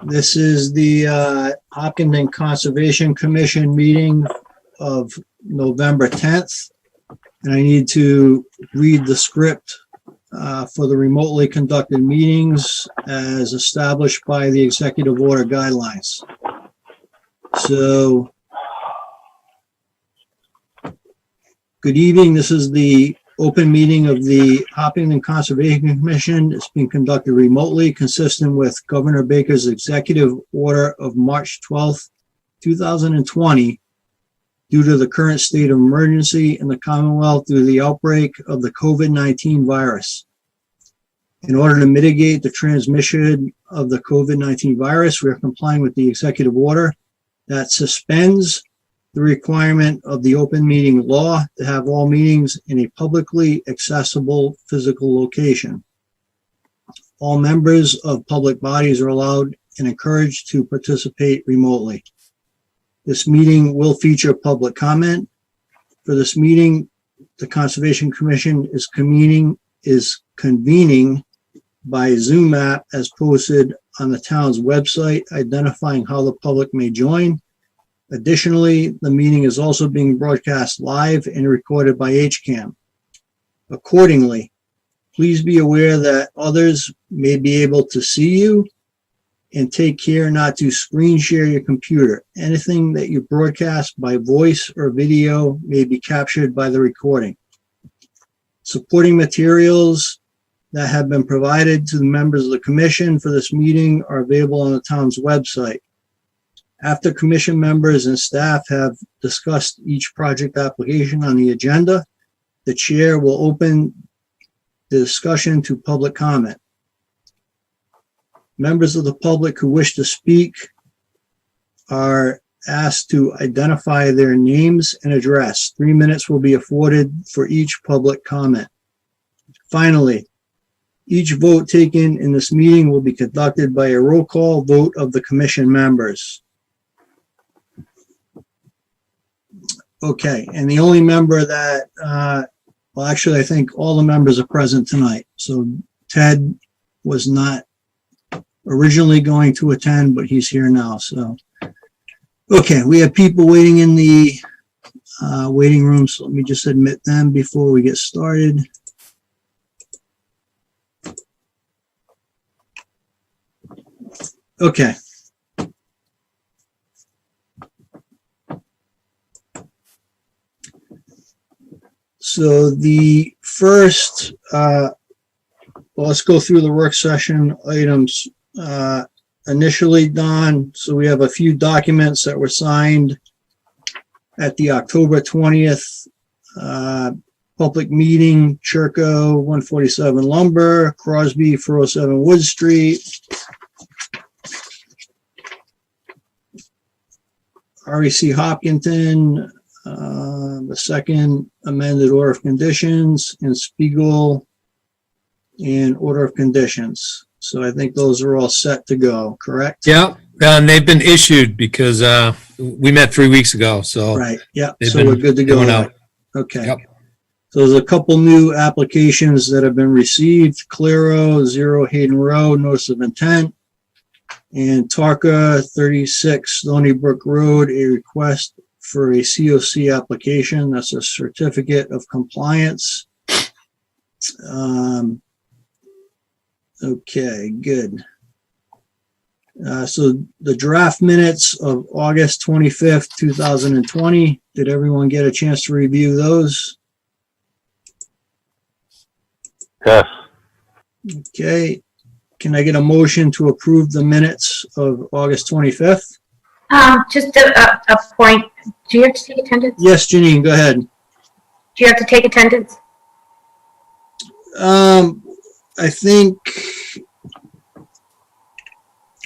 This is the Hopkinton Conservation Commission meeting of November 10th. And I need to read the script for the remotely conducted meetings as established by the executive order guidelines. So, good evening. This is the open meeting of the Hopkinton Conservation Commission. It's being conducted remotely, consistent with Governor Baker's executive order of March 12th, 2020, due to the current state of emergency in the Commonwealth due to the outbreak of the COVID-19 virus. In order to mitigate the transmission of the COVID-19 virus, we are complying with the executive order that suspends the requirement of the open meeting law to have all meetings in a publicly accessible physical location. All members of public bodies are allowed and encouraged to participate remotely. This meeting will feature public comment. For this meeting, the Conservation Commission is convening by Zoom app as posted on the town's website, identifying how the public may join. Additionally, the meeting is also being broadcast live and recorded by HCAM. Accordingly, please be aware that others may be able to see you, and take care not to screen share your computer. Anything that you broadcast by voice or video may be captured by the recording. Supporting materials that have been provided to the members of the commission for this meeting are available on the town's website. After commission members and staff have discussed each project application on the agenda, the chair will open the discussion to public comment. Members of the public who wish to speak are asked to identify their names and address. 3 minutes will be afforded for each public comment. Finally, each vote taken in this meeting will be conducted by a roll call vote of the commission members. Okay, and the only member that, well, actually, I think all the members are present tonight. So Ted was not originally going to attend, but he's here now. So, okay, we have people waiting in the waiting room. So let me just admit them before we get started. Okay. So the first, well, let's go through the work session items initially done. So we have a few documents that were signed at the October 20th public meeting, Churco 147 Lumber, Crosby 407 Wood Street, REC Hopkinton, the second amended order of conditions, and Spiegel and order of conditions. So I think those are all set to go, correct? Yeah, and they've been issued because we met 3 weeks ago. So right, yeah, so we're good to go. Out. Okay. Yep. So there's a couple new applications that have been received. Clero, 0 Hayden Road, notice of intent. And Tarka, 36 Stony Brook Road, a request for a COC application. That's a certificate of compliance. Okay, good. So the draft minutes of August 25th, 2020, did everyone get a chance to review those? Yes. Okay. Can I get a motion to approve the minutes of August 25th? Just a point. Do you have to take attendance? Yes, Janine, go ahead. Do you have to take attendance? I think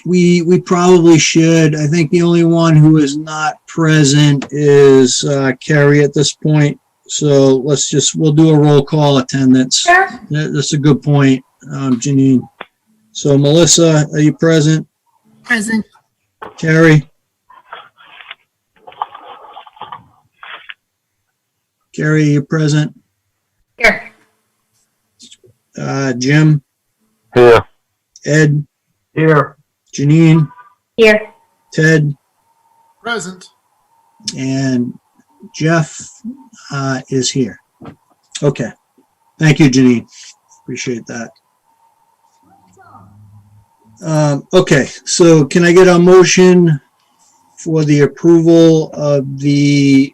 we probably should. I think the only one who is not present is Carrie at this point. So we'll do a roll call attendance. Sure. That's a good point, Janine. So Melissa, are you present? Present. Carrie? Carrie, are you present? Here. Jim? Here. Ed? Here. Janine? Here. Ted, Present. and Jeff is here. Okay. Thank you, Janine. Appreciate that. Okay, so can I get a motion for the approval of the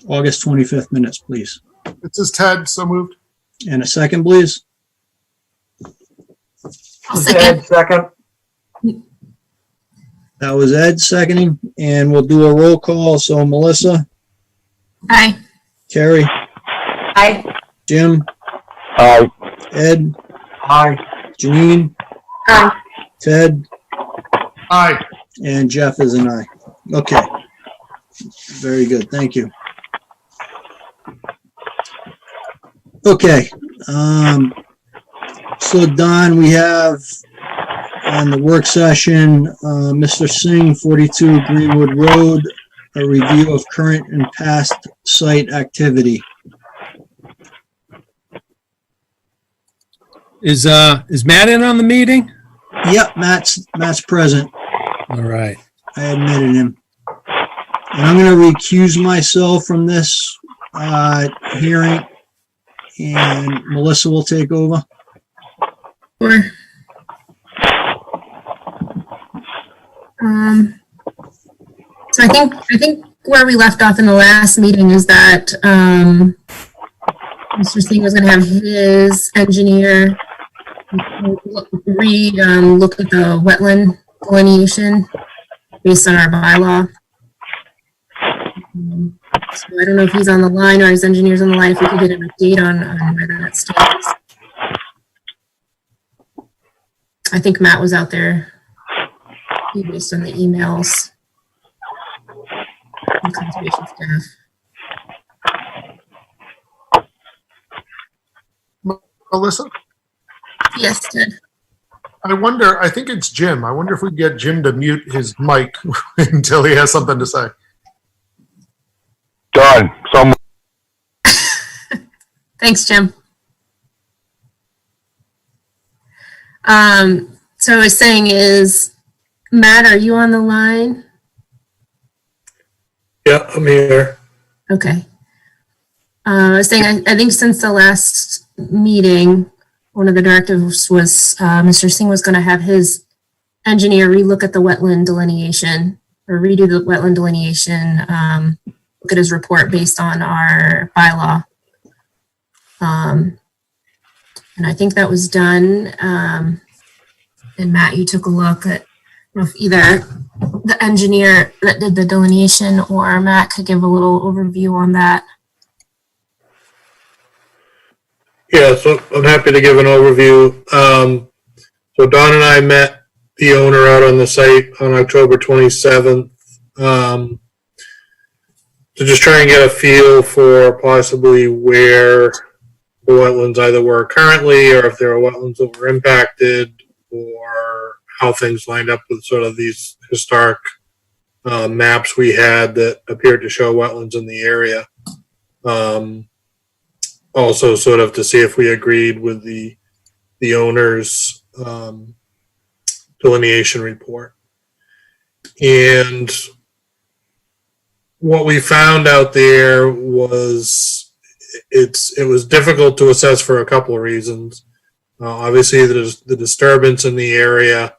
August 25th minutes, please? This is Ted, so moved. And a second, please? I'll second. Second. That was Ed seconding, and we'll do a roll call. So Melissa, Aye. Carrie, Aye. Jim, Aye. Ed, Aye. Janine, Aye. Ted, Aye. and Jeff is an aye. Okay. Very good. Thank you. Okay. So Don, we have on the work session, Mr. Singh, 42 Greenwood Road, a review of current and past site activity. Is Matt in on the meeting? Yep, Matt's present. All right. I admitted him. And I'm going to recuse myself from this hearing, and Melissa will take over. Sure. So I think where we left off in the last meeting is that Mr. Singh was going to have his engineer look at the wetland delineation based on our bylaw. So I don't know if he's on the line or his engineer's on the line, if we could get an update on where that stands. I think Matt was out there based on the emails from conservation staff. Melissa, Yes, Ted. I think it's Jim. I wonder if we can get Jim to mute his mic until he has something to say. Done. So Thanks, Jim. So I was saying is, Matt, are you on the line? Yeah, I'm here. Okay. I was saying, I think since the last meeting, one of the directives was Mr. Singh was going to have his engineer relook at the wetland delineation or redo the wetland delineation, look at his report based on our bylaw. And I think that was done. And Matt, you took a look at if either the engineer that did the delineation or Matt could give a little overview on that. Yeah, so I'm happy to give an overview. So Don and I met the owner out on the site on October 27th to just try and get a feel for possibly where the wetlands either were currently or if there are wetlands that were impacted or how things lined up with sort of these historic maps we had that appeared to show wetlands in the area. Also sort of to see if we agreed with the owner's delineation report. And what we found out there was it was difficult to assess for a couple of reasons. Obviously, the disturbance in the area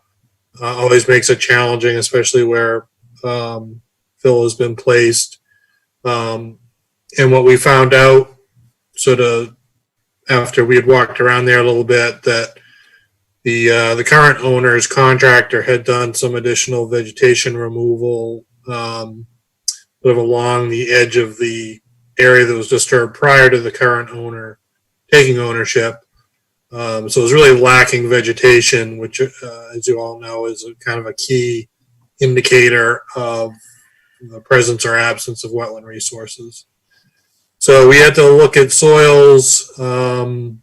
always makes it challenging, especially where fill has been placed. And what we found out sort of after we had walked around there a little bit, that the current owner's contractor had done some additional vegetation removal sort of along the edge of the area that was disturbed prior to the current owner taking ownership. So it was really lacking vegetation, which, as you all know, is a kind of a key indicator of the presence or absence of wetland resources. So we had to look at soils and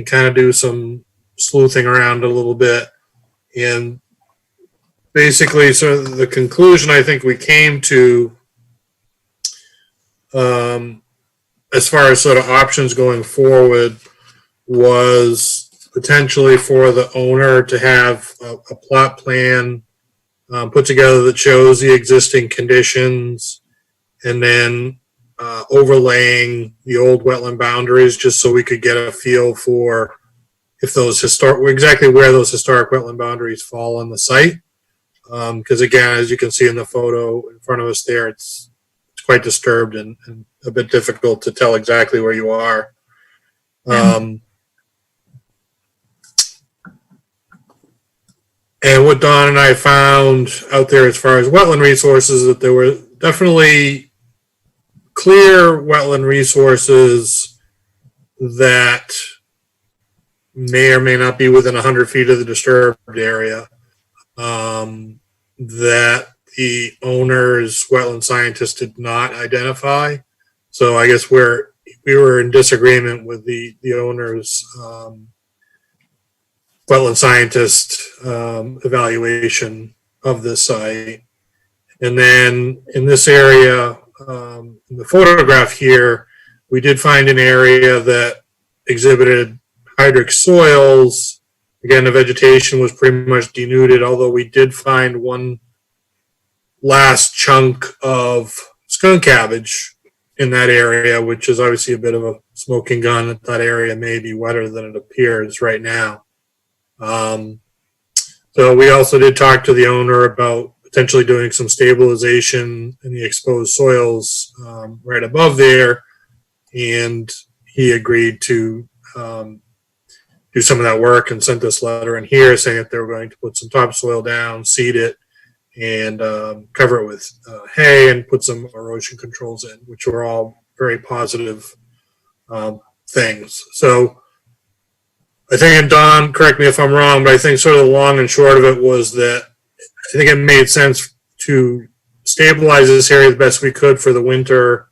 kind of do some sleuthing around a little bit. And basically, sort of the conclusion I think we came to as far as sort of options going forward was potentially for the owner to have a plot plan put together that shows the existing conditions, and then overlaying the old wetland boundaries, just so we could get a feel for if those exactly where those historic wetland boundaries fall on the site. Because again, as you can see in the photo in front of us there, it's quite disturbed and a bit difficult to tell exactly where you are. And what Don and I found out there as far as wetland resources, that there were definitely clear wetland resources that may or may not be within 100 feet of the disturbed area, that the owner's wetland scientist did not identify. So I guess we were in disagreement with the owner's wetland scientist evaluation of this site. And then in this area, in the photograph here, we did find an area that exhibited hydric soils. Again, the vegetation was pretty much denuded, although we did find one last chunk of skunk cabbage in that area, which is obviously a bit of a smoking gun that that area may be wetter than it appears right now. So we also did talk to the owner about potentially doing some stabilization in the exposed soils right above there, and he agreed to do some of that work and sent this letter in here saying that they were going to put some topsoil down, seed it, and cover it with hay and put some erosion controls in, which were all very positive things. So I think, and Don, correct me if I'm wrong, but I think sort of the long and short of it was that I think it made sense to stabilize this area the best we could for the winter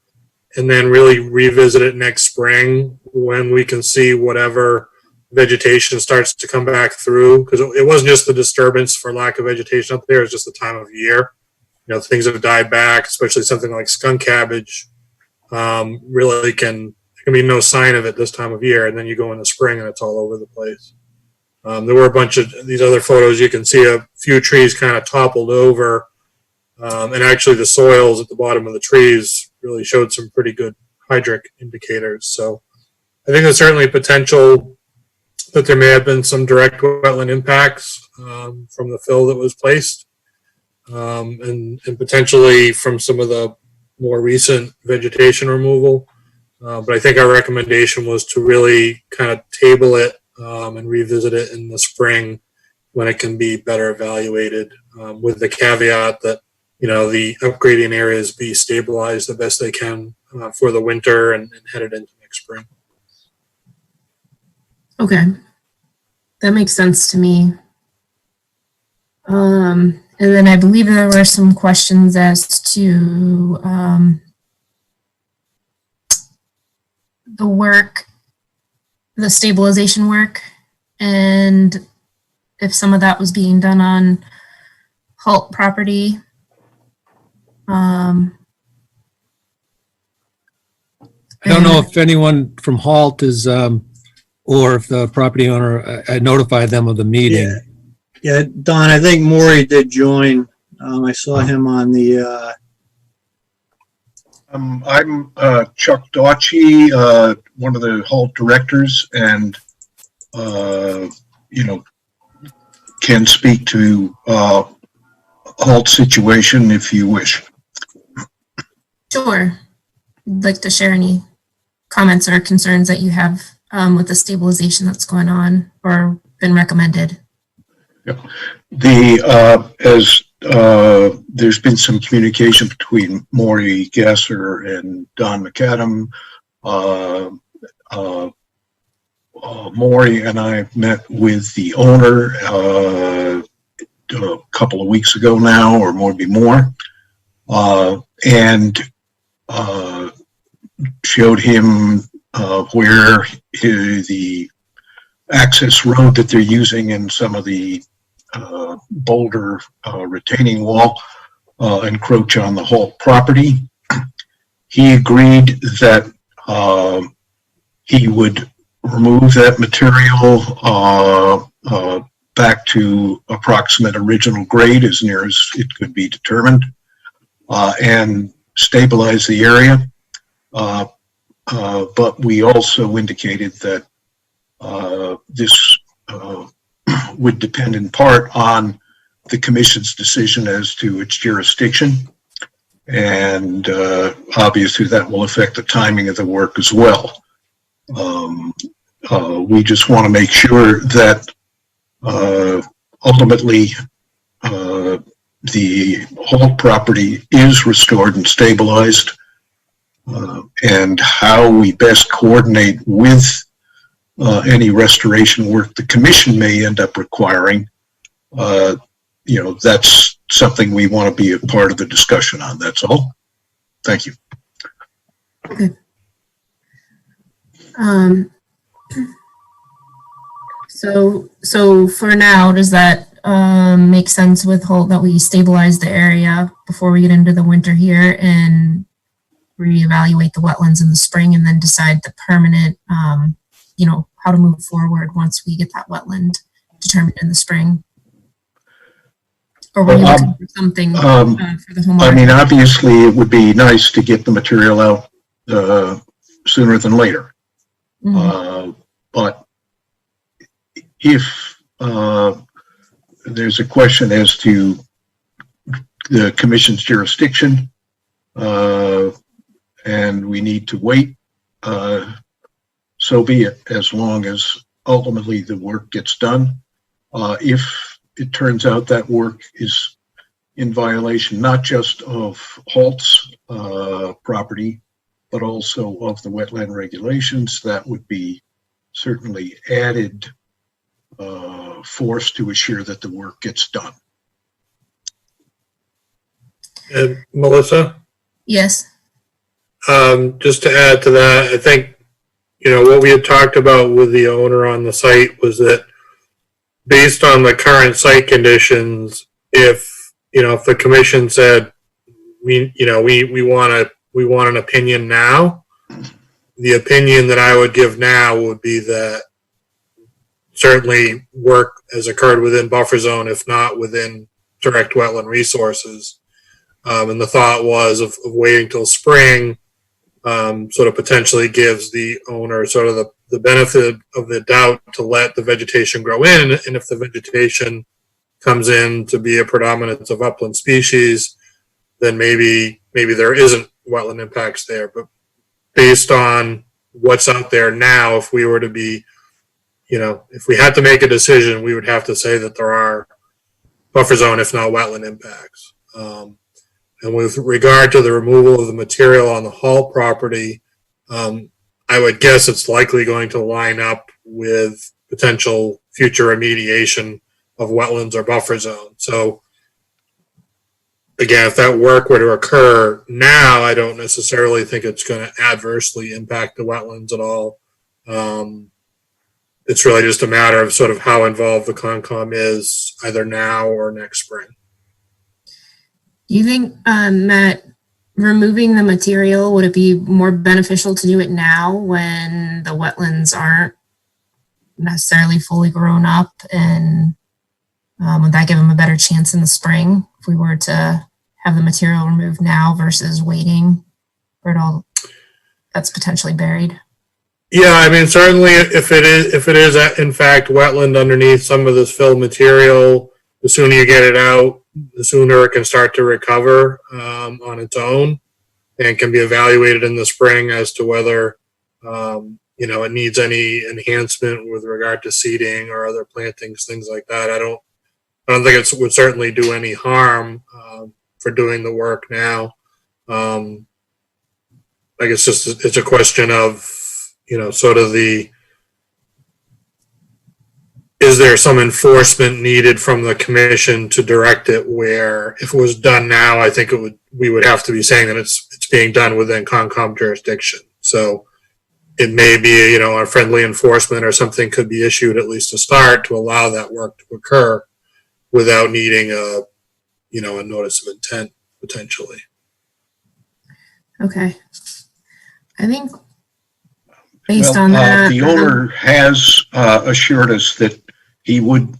and then really revisit it next spring when we can see whatever vegetation starts to come back through. Because it wasn't just the disturbance for lack of vegetation up there, it's just the time of year. You know, things have died back, especially something like skunk cabbage really can be no sign of it this time of year, and then you go in the spring and it's all over the place. There were a bunch of these other photos. You can see a few trees kind of toppled over, and actually the soils at the bottom of the trees really showed some pretty good hydric indicators. So I think there's certainly potential that there may have been some direct wetland impacts from the fill that was placed, and potentially from some of the more recent vegetation removal. But I think our recommendation was to really kind of table it and revisit it in the spring when it can be better evaluated, with the caveat that, you know, the upgrading areas be stabilized the best they can for the winter and headed into next spring. Okay. That makes sense to me. And then I believe there were some questions as to the work, the stabilization work, and if some of that was being done on Halt property. I don't know if anyone from Halt is, or if the property owner, I notified them of the meeting. Yeah, Don, I think Maury did join. I saw him on the, I'm Chuck Daughtry, one of the Halt directors, and you know, can speak to Halt situation if you wish. Sure. I'd like to share any comments or concerns that you have with the stabilization that's going on or been recommended. Yep. As there's been some communication between Maury Gasser and Don McAdam. Maury and I met with the owner a couple of weeks ago now, or maybe more, and showed him where the access road that they're using and some of the boulder retaining wall encroach on the whole property. He agreed that he would remove that material back to approximate original grade as near as it could be determined, and stabilize the area. But we also indicated that this would depend in part on the commission's decision as to its jurisdiction. And obviously that will affect the timing of the work as well. We just want to make sure that ultimately the whole property is restored and stabilized, and how we best coordinate with any restoration work the commission may end up requiring. That's something we want to be a part of the discussion on. That's all. Thank you. Okay. So for now, does that make sense with Holt that we stabilize the area before we get into the winter here and reevaluate the wetlands in the spring and then decide the permanent, how to move forward once we get that wetland determined in the spring? Or were you looking for something for the homeowner? I mean, obviously it would be nice to get the material out sooner than later. Mm-hmm. But if there's a question as to the commission's jurisdiction, and we need to wait, so be it, as long as ultimately the work gets done. If it turns out that work is in violation not just of Holt's property, but also of the wetland regulations, that would be certainly added force to assure that the work gets done. Melissa? Yes. Just to add to that, I think, what we had talked about with the owner on the site was that based on the current site conditions, if the commission said, we want an opinion now, the opinion that I would give now would be that certainly work has occurred within buffer zone, if not within direct wetland resources. And the thought was of waiting till spring, sort of potentially gives the owner sort of the benefit of the doubt to let the vegetation grow in. And if the vegetation comes in to be a predominance of upland species, then maybe there isn't wetland impacts there. But based on what's out there now, if we were to be, if we had to make a decision, we would have to say that there are buffer zone, if not wetland impacts. And with regard to the removal of the material on the Hall property, I would guess it's likely going to line up with potential future remediation of wetlands or buffer zone. So again, if that work were to occur now, I don't necessarily think it's going to adversely impact the wetlands at all. It's really just a matter of sort of how involved the Concom is either now or next spring. Do you think, Matt, removing the material, would it be more beneficial to do it now when the wetlands aren't necessarily fully grown up? And would that give them a better chance in the spring if we were to have the material removed now versus waiting for it all that's potentially buried? Yeah, I mean, certainly if it is in fact wetland underneath some of this filled material, the sooner you get it out, the sooner it can start to recover on its own and can be evaluated in the spring as to whether, it needs any enhancement with regard to seeding or other plantings, things like that. I don't think it would certainly do any harm for doing the work now. I guess it's a question of, sort of is there some enforcement needed from the commission to direct it, where if it was done now, I think we would have to be saying that it's being done within Concom jurisdiction. So it may be, a friendly enforcement or something could be issued at least to start to allow that work to occur without needing a notice of intent potentially. Okay. I think based Well, on that. the owner has assured us that he would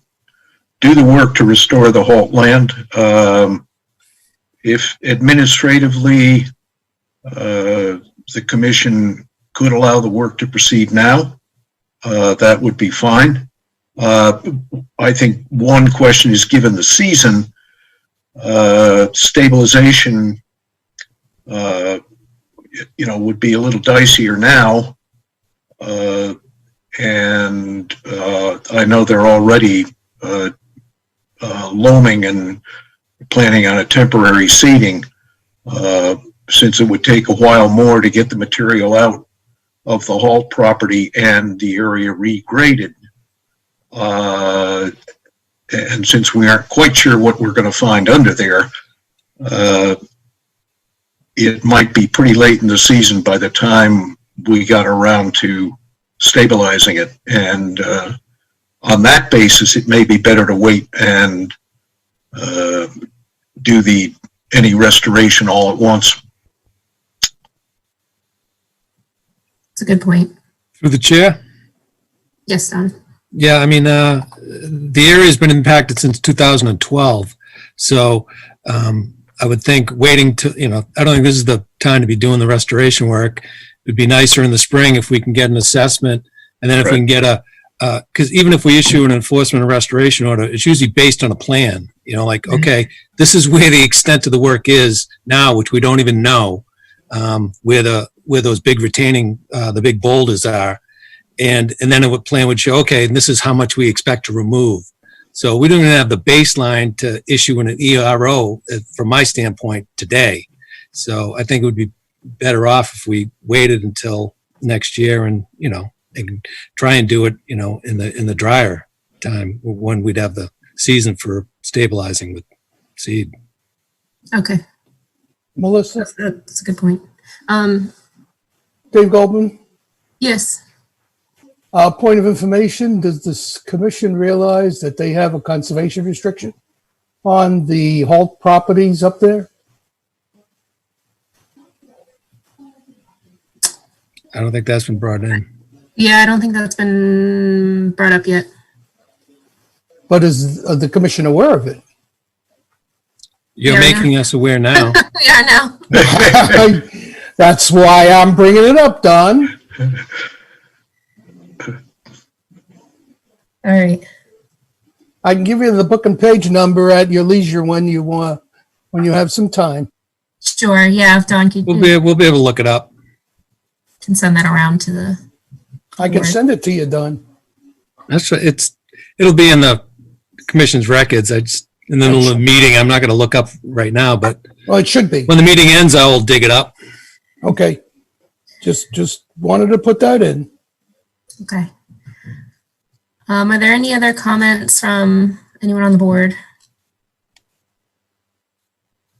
do the work to restore the halt land. If administratively, the commission could allow the work to proceed now, that would be fine. I think one question is, given the season, stabilization, would be a little dicier now. And I know they're already loaming and planning on a temporary seeding, since it would take a while more to get the material out of the halt property and the area regraded. And since we aren't quite sure what we're going to find under there, it might be pretty late in the season by the time we got around to stabilizing it. And on that basis, it may be better to wait and do any restoration all at once. It's a good point. Through the chair? Yes, Don. Yeah, I mean, the area's been impacted since 2012. So I would think waiting to, I don't think this is the time to be doing the restoration work. It'd be nicer in the spring if we can get an assessment. And then if we can get because even if we issue an enforcement and restoration order, it's usually based on a plan. Okay, this is where the extent of the work is now, which we don't even know, where those big retaining, the big boulders are. And then a plan would show, okay, this is how much we expect to remove. So we don't even have the baseline to issue an ERO from my standpoint today. So I think it would be better off if we waited until next year and try and do it, in the drier time when we'd have the season for stabilizing with seed. Okay, Melissa, that's a good point. Dave Goldman, Yes. point of information, does this commission realize that they have a conservation restriction on the halt properties up there? I don't think that's been brought in. Yeah, I don't think that's been brought up yet. But is the commission aware of it? You're Yeah, making us aware now. Yeah, now. That's why I'm bringing it up, Don. All right. I can give you the book and page number at your leisure when you have some time. Sure. Yeah, if Don can, We'll be able to look it up. can send that around to the. I can board. send it to you, Don. That's right. It'll be in the commission's records. In the middle of the meeting, I'm not going to look up right now, but Well, it should be. when the meeting ends, I will dig it up. Okay. Just wanted to put that in. Okay. Are there any other comments from anyone on the board?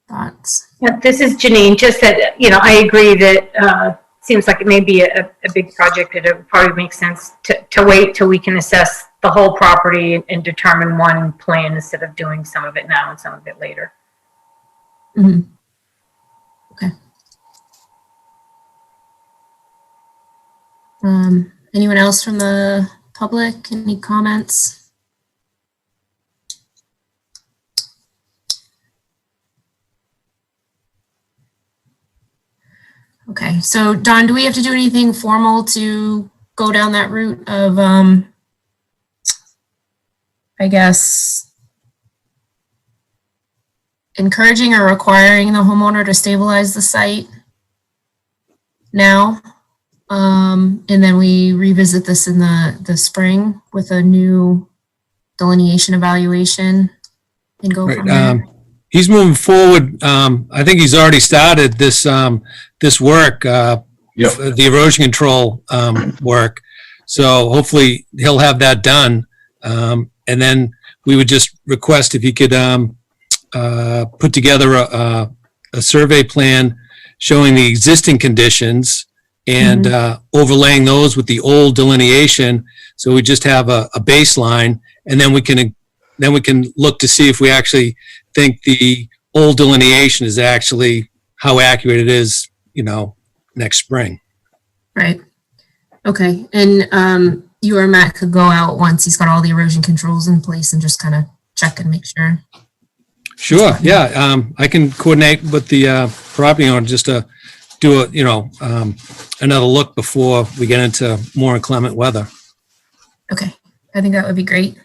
Thoughts? Yeah, this is Janine. Just that, I agree that seems like it may be a big project, that it would probably make sense to wait till we can assess the whole property and determine one plan instead of doing some of it now and some of it later. Mm-hmm. Okay. Anyone else from the public? Any comments? Okay, so Don, do we have to do anything formal to go down that route of, I guess, encouraging or requiring the homeowner to stabilize the site now? And then we revisit this in the spring with a new delineation evaluation and go from there. He's moving forward. I think he's already started this work, the erosion control work. So hopefully he'll have that done. And then we would just request if he could put together a survey plan showing the existing conditions and overlaying those with the old delineation. So we just have a baseline, and then we can look to see if we actually think the old delineation is actually how accurate it is, next spring. Right. Okay, and you or Matt could go out once he's got all the erosion controls in place and just kind of check and make sure. Sure, yeah, I can coordinate with the property owner just to do another look before we get into more inclement weather. Okay, I think that would be great.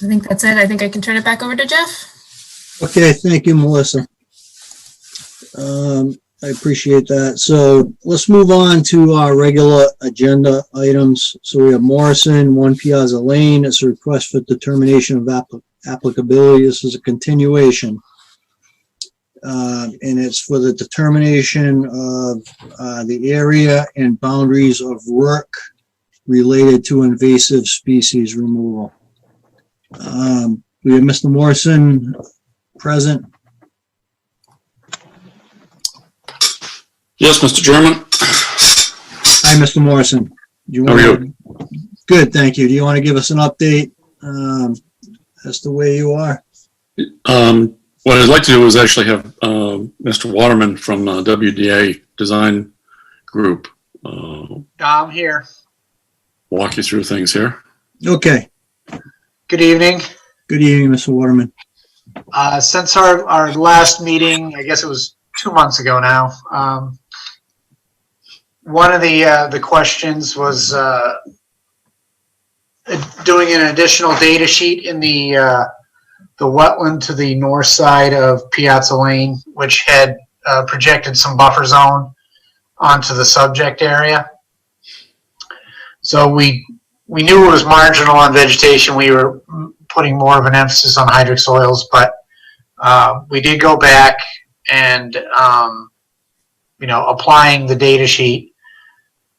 I think that's it. I think I can turn it back over to Jeff. Okay, thank you, Melissa. I appreciate that. So let's move on to our regular agenda items. So we have Morrison, 1 Piazza Lane. It's a request for determination of applicability. This is a continuation. And it's for the determination of the area and boundaries of work related to invasive species removal. We have Mr. Morrison present. Yes, Mr. Chairman. Hi, Mr. Morrison. Do you How are want to? Good, thank you. Do you want to give us an update as to where you are? What I'd like to do is actually have Mr. Waterman from WDA Design Group I'm here. walk you through things here. Okay. Good evening. Good evening, Mr. Waterman. Since our last meeting, I guess it was 2 months ago now, one of the questions was doing an additional data sheet in the wetland to the north side of Piazza Lane, which had projected some buffer zone onto the subject area. So we knew it was marginal on vegetation. We were putting more of an emphasis on hydric soils, but we did go back and applying the data sheet,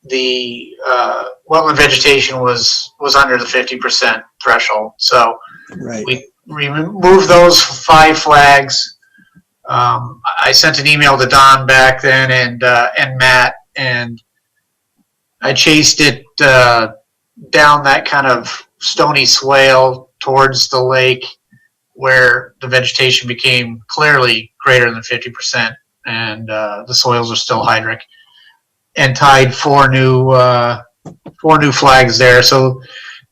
the wetland vegetation was under the 50% threshold. So Right. we removed those 5 flags. I sent an email to Don back then and Matt, and I chased it down that kind of stony swale towards the lake where the vegetation became clearly greater than 50%, and the soils are still hydric, and tied 4 new flags there. So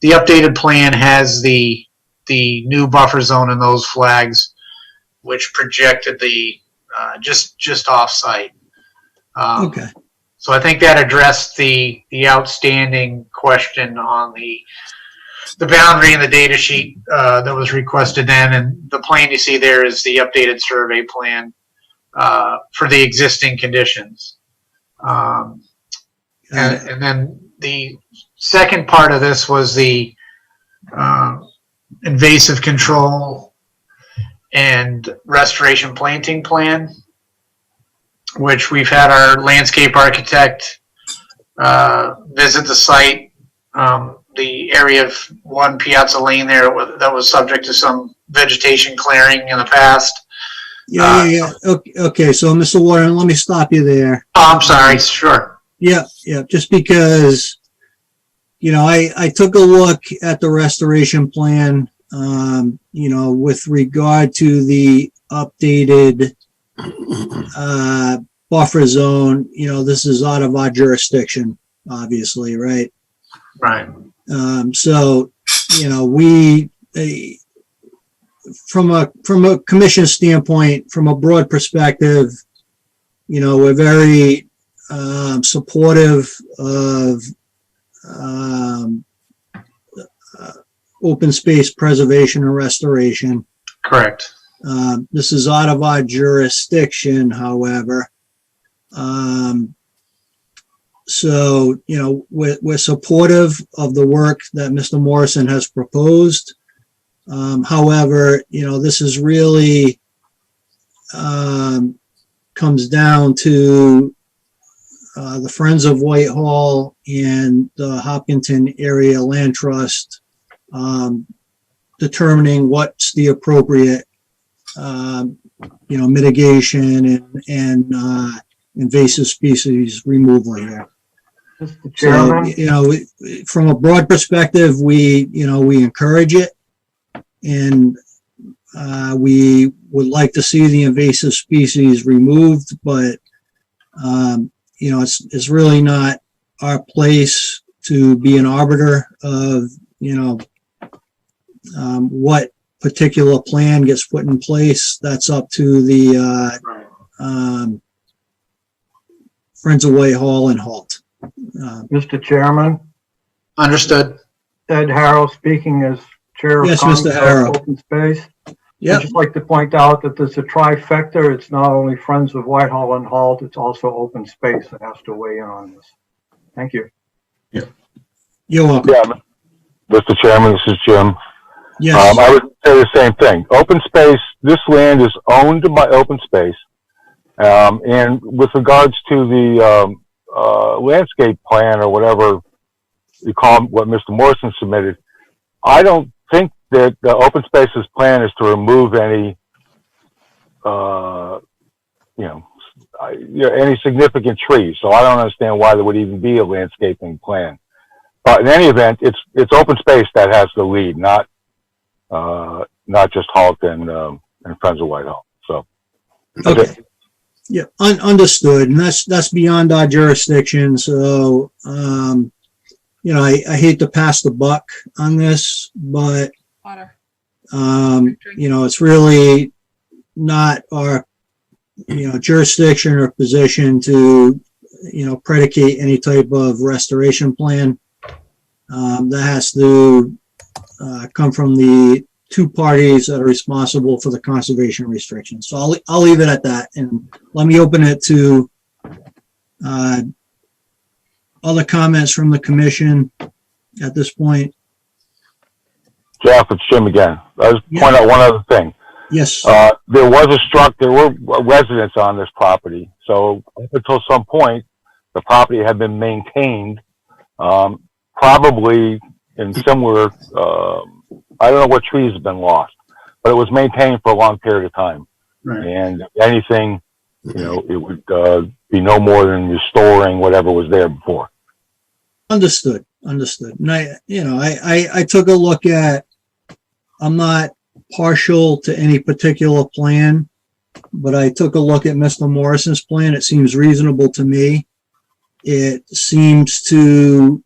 the updated plan has the new buffer zone in those flags, which projected the just off site. Okay. So I think that addressed the outstanding question on the boundary and the data sheet that was requested then, and the plan you see there is the updated survey plan for the existing conditions. And then the second part of this was the invasive control and restoration planting plan, which we've had our landscape architect visit the site. The area of 1 Piazza Lane there that was subject to some vegetation clearing in the past. Yeah. Okay. So, Mr. Warren, let me stop you there. Oh, I'm sorry. Sure. Yeah. Just because, I took a look at the restoration plan, with regard to the updated buffer zone. This is out of our jurisdiction, obviously, right? Right. So, we, from a commission standpoint, from a broad perspective, we're very supportive of open space preservation and restoration. Correct. This is out of our jurisdiction, however. So, we're supportive of the work that Mr. Morrison has proposed. However, this is really comes down to the Friends of Whitehall and the Hopkinton Area Land Trust determining what's the appropriate, mitigation and invasive species removal here. So, from a broad perspective, we encourage it. And we would like to see the invasive species removed, but, you know, it's really not our place to be an arbiter of, you know, what particular plan gets put in place. That's up to the Friends of Whitehall and Halt. Mr. Chairman, Understood. Ed Harrow speaking as Chair of Yes, Mr. Harrow. Open Space. Yeah, I'd just like to point out that there's a trifecta. It's not only Friends of Whitehall and Halt, it's also Open Space that has to weigh in on this. Thank you. you're welcome. Yeah, Mr. Chairman, this is Jim. Yes, I would say the same thing. Open space, this land is owned by open space. And with regards to the landscape plan or whatever you call what Mr. Morrison submitted, I don't think that the open space's plan is to remove any, any significant trees. So I don't understand why there would even be a landscaping plan. But in any event, it's open space that has the lead, not just Halt and Friends of Whitehall. So, okay. Yeah, understood. And that's beyond our jurisdiction. So, you know, I hate to pass the buck on this, but, you know, it's really not our, you know, jurisdiction or position to, you know, predicate any type of restoration plan. That has to come from the two parties that are responsible for the conservation restrictions. So I'll leave it at that, and let me open it to other comments from the commission at this point. Jeff, it's Jim again. I just point out one other thing. Yes. There were residents on this property. So up until some point, the property had been maintained, probably in similar, I don't know what trees have been lost, but it was maintained for a long period of time. Right. And if anything, you know, it would be no more than restoring whatever was there before. Understood. And I took a look at, I'm not partial to any particular plan, but I took a look at Mr. Morrison's plan. It seems reasonable to me. It seems to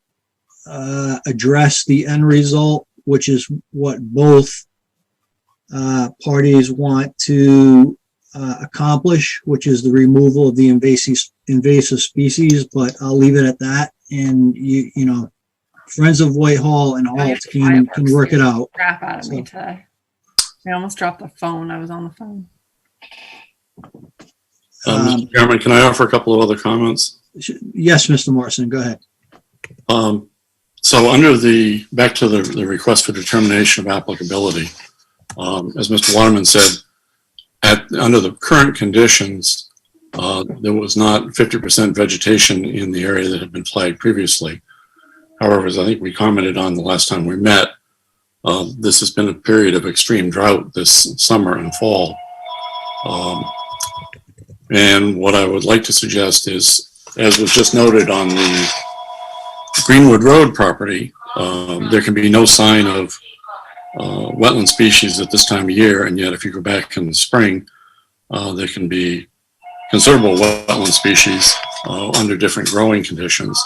address the end result, which is what both parties want to accomplish, which is the removal of the invasive species. But I'll leave it at that. And you know, Friends of Whitehall and Halt can work it out. Crap out of me today. I almost dropped the phone. I was on the phone. Mr. Chairman, can I offer a couple of other comments? Yes, Mr. Morrison, go ahead. So under back to the request for determination of applicability, as Mr. Waterman said, under the current conditions, there was not 50% vegetation in the area that had been flagged previously. However, as I think we commented on the last time we met, this has been a period of extreme drought this summer and fall. And what I would like to suggest is, as was just noted on the Greenwood Road property, there can be no sign of wetland species at this time of year, and yet if you go back in the spring, there can be considerable wetland species under different growing conditions.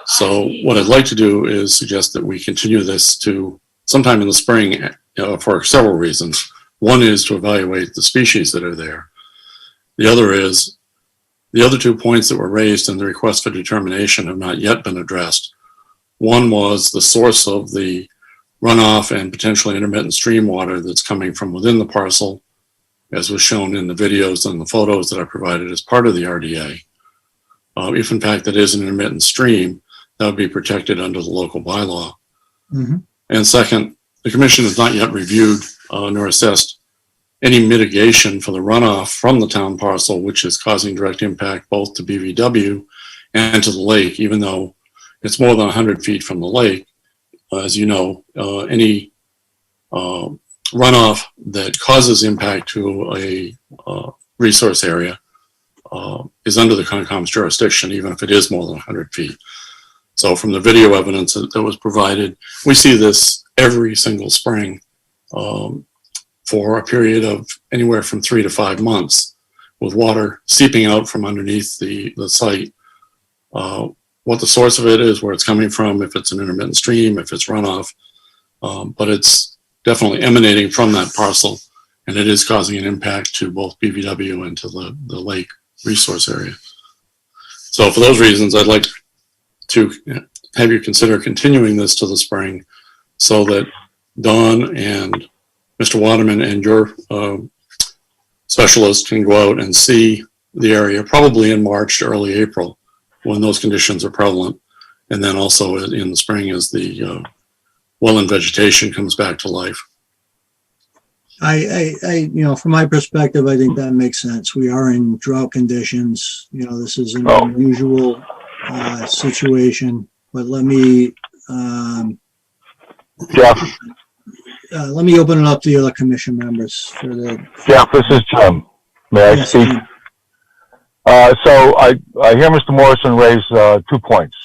So what I'd like to do is suggest that we continue this to sometime in the spring for several reasons. One is to evaluate the species that are there. The other is, the other 2 points that were raised in the request for determination have not yet been addressed. One was the source of the runoff and potentially intermittent stream water that's coming from within the parcel, as was shown in the videos and the photos that I provided as part of the RDA. If in fact that is an intermittent stream, that would be protected under the local bylaw. Mm-hmm. And second, the commission has not yet reviewed nor assessed any mitigation for the runoff from the town parcel, which is causing direct impact both to BVW and to the lake, even though it's more than 100 feet from the lake. As you know, any runoff that causes impact to a resource area is under the Concom's jurisdiction, even if it is more than 100 feet. So from the video evidence that was provided, we see this every single spring. for a period of anywhere from 3 to 5 months with water seeping out from underneath the site. What the source of it is, where it's coming from, if it's an intermittent stream, if it's runoff, but it's definitely emanating from that parcel, and it is causing an impact to both BVW and to the lake resource area. So for those reasons, I'd like to have you consider continuing this to the spring so that Don and Mr. Waterman and your specialist can go out and see the area probably in March, early April, when those conditions are prevalent. And then also in the spring as the wetland vegetation comes back to life. From my perspective, I think that makes sense. We are in drought conditions. This is an unusual situation, but let me, Jeff. Let me open it up to the other commission members for the. Jeff, this is Jim. May I speak? Jim. So I hear Mr. Morrison raise 2 points.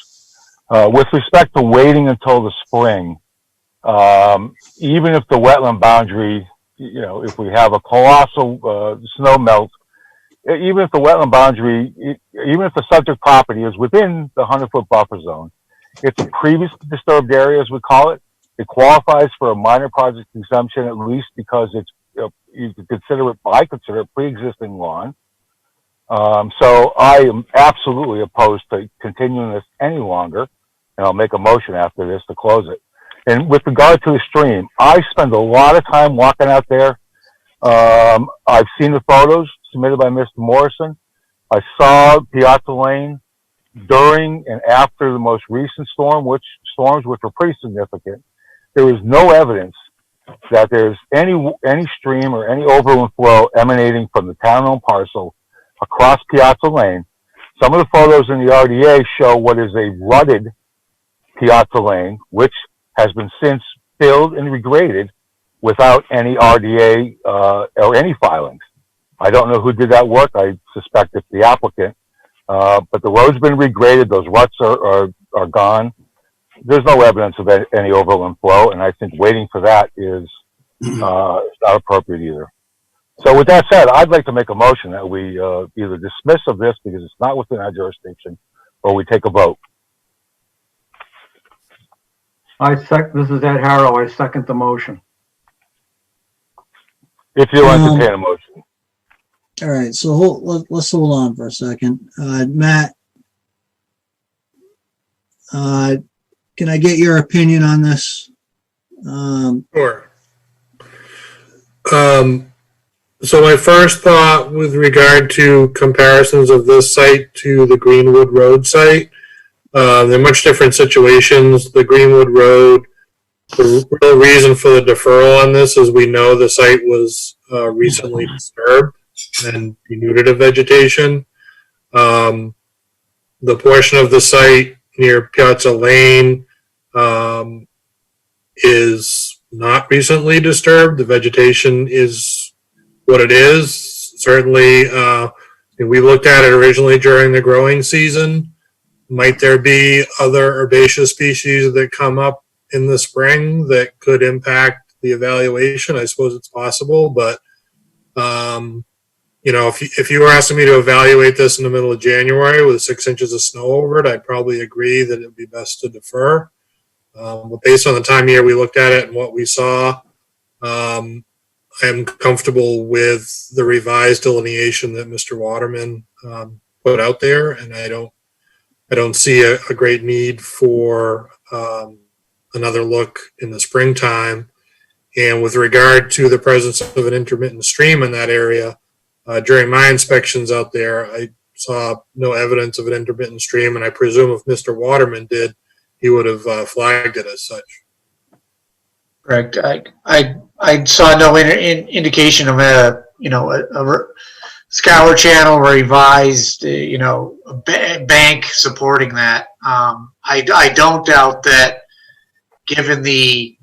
With respect to waiting until the spring, even if the wetland boundary, if we have a colossal snow melt, even if the wetland boundary, even if the subject property is within the 100-foot buffer zone, it's a previously disturbed area, as we call it. It qualifies for a minor project exemption, at least because it's, you could consider it, I consider it pre-existing lawn. So I am absolutely opposed to continuing this any longer, and I'll make a motion after this to close it. And with regard to the stream, I spend a lot of time walking out there. I've seen the photos submitted by Mr. Morrison. I saw Piazza Lane during and after the most recent storms, which were pretty significant. There is no evidence that there's any stream or any overland flow emanating from the town-owned parcel across Piazza Lane. Some of the photos in the RDA show what is a rutted Piazza Lane, which has been since filled and regraded without any RDA or any filings. I don't know who did that work. I suspect it's the applicant. But the road's been regraded. Those ruts are gone. There's no evidence of any overland flow, and I think waiting for that is not appropriate either. So with that said, I'd like to make a motion that we either dismiss of this because it's not within our jurisdiction, or we take a vote. This is Ed Harrow. I second the motion. If you entertain a motion. All right, so let's hold on for a second. Matt, can I get your opinion on this? Sure. So my first thought with regard to comparisons of this site to the Greenwood Road site, they're much different situations. The Greenwood Road, the real reason for the deferral on this is we know the site was recently disturbed and denuded of vegetation. The portion of the site near Piazza Lane is not recently disturbed. The vegetation is what it is. Certainly, we looked at it originally during the growing season. Might there be other herbaceous species that come up in the spring that could impact the evaluation? I suppose it's possible, but if you were asking me to evaluate this in the middle of January with 6 inches of snow over it, I'd probably agree that it would be best to defer. But based on the time of year we looked at it and what we saw, I'm comfortable with the revised delineation that Mr. Waterman put out there, and I don't see a great need for another look in the springtime. And with regard to the presence of an intermittent stream in that area, during my inspections out there, I saw no evidence of an intermittent stream, and I presume if Mr. Waterman did, he would have flagged it as such. Correct. I saw no indication of a scour channel revised, a bank supporting that. I don't doubt that, given the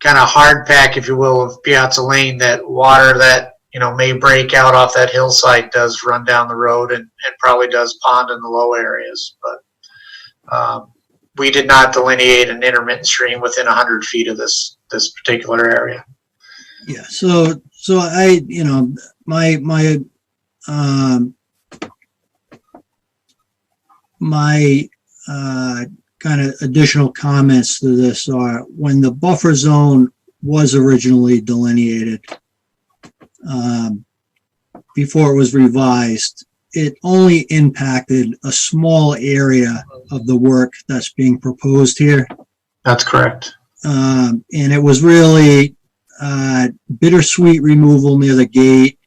kind of hard pack, if you will, of Piazza Lane, that water that may break out off that hillside does run down the road and probably does pond in the low areas. But we did not delineate an intermittent stream within 100 feet of this particular area. Yeah, so I, my kind of additional comments to this are, when the buffer zone was originally delineated, before it was revised, it only impacted a small area of the work that's being proposed here. That's correct. And it was really bittersweet removal near the gate,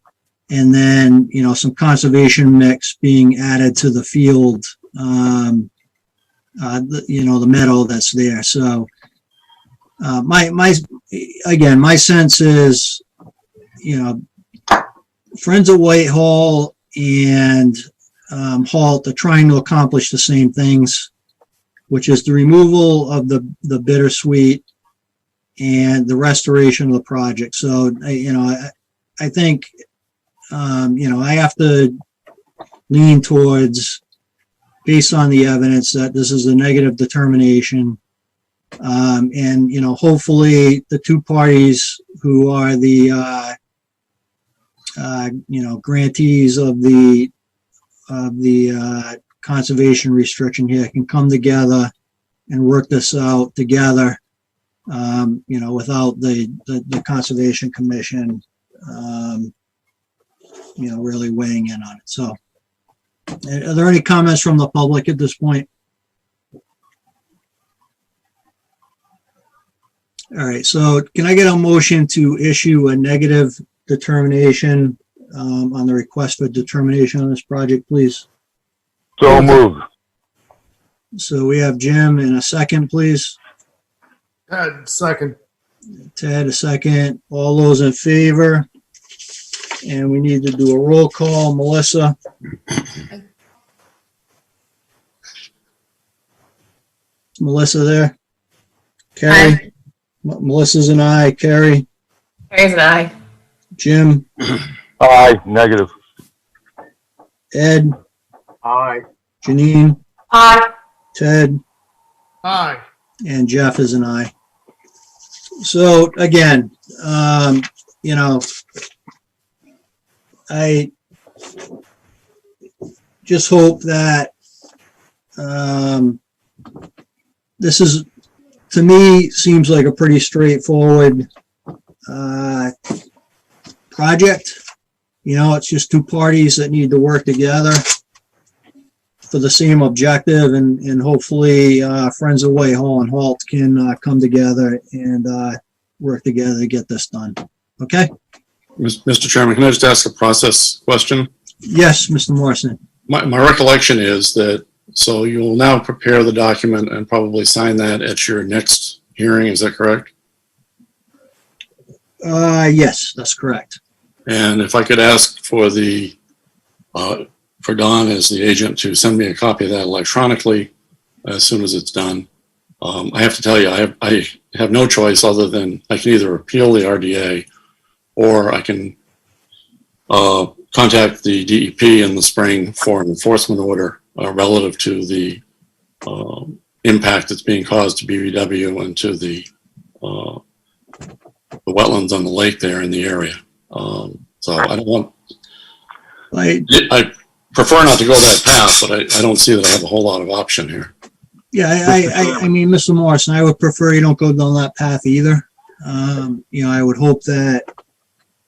and then, some conservation mix being added to the field, the meadow that's there. So my sense is, Friends of Whitehall and Halt are trying to accomplish the same things, which is the removal of the bittersweet and the restoration of the project. So, I think, I have to lean towards, based on the evidence, that this is a negative determination. And, hopefully the two parties who are the, grantees of the conservation restriction here can come together and work this out together, without the Conservation Commission, really weighing in on it. So, are there any comments from the public at this point? All right, so can I get a motion to issue a negative determination on the request for determination on this project, please? So moved. So we have Jim in a second, please. Ted, second. Ted, a second. All those in favor? And we need to do a roll call. Melissa? Melissa there? Carrie? Melissa's an aye. Carrie? Carrie's an aye. Jim? Aye, negative. Ed? Aye. Janine? Aye. Ted? Aye. And Jeff is an aye. So again, I just hope that this is, to me, seems like a pretty straightforward project. It's just two parties that need to work together for the same objective, and hopefully Friends of Whitehall and Halt can come together and work together to get this done. Okay? Mr. Chairman, can I just ask a process question? Yes, Mr. Morrison. My recollection is that, so you will now prepare the document and probably sign that at your next hearing, is that correct? Yes, that's correct. And if I could ask for for Don as the agent to send me a copy of that electronically as soon as it's done. I have to tell you, I have no choice other than I can either appeal the RDA or I can contact the DEP in the spring for an enforcement order relative to the impact that's being caused to BVW and to the wetlands on the lake there in the area. So I don't want, I prefer not to go that path, but I don't see that I have a whole lot of option here. Yeah, I mean, Mr. Morrison, I would prefer you don't go down that path either. I would hope that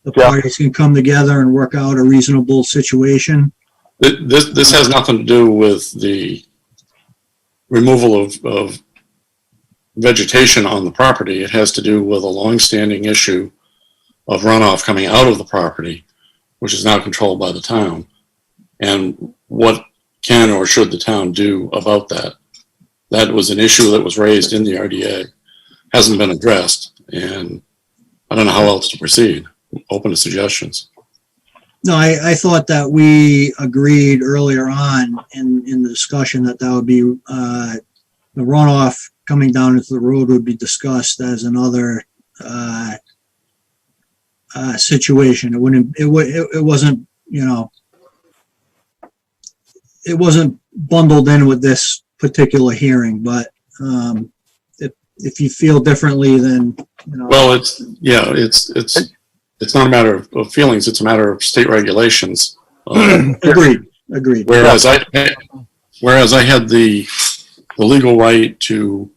the parties can come together and work out a reasonable situation. This has nothing to do with the removal of vegetation on the property. It has to do with a longstanding issue of runoff coming out of the property, which is now controlled by the town. And what can or should the town do about that? That was an issue that was raised in the RDA, hasn't been addressed, and I don't know how else to proceed. I'm open to suggestions. No, I thought that we agreed earlier on in the discussion that would be the runoff coming down into the road would be discussed as another situation. It wasn't, it wasn't bundled in with this particular hearing, but if you feel differently, then Well, it's it's not a matter of feelings, it's a matter of state regulations. Agreed. Whereas I had the legal right to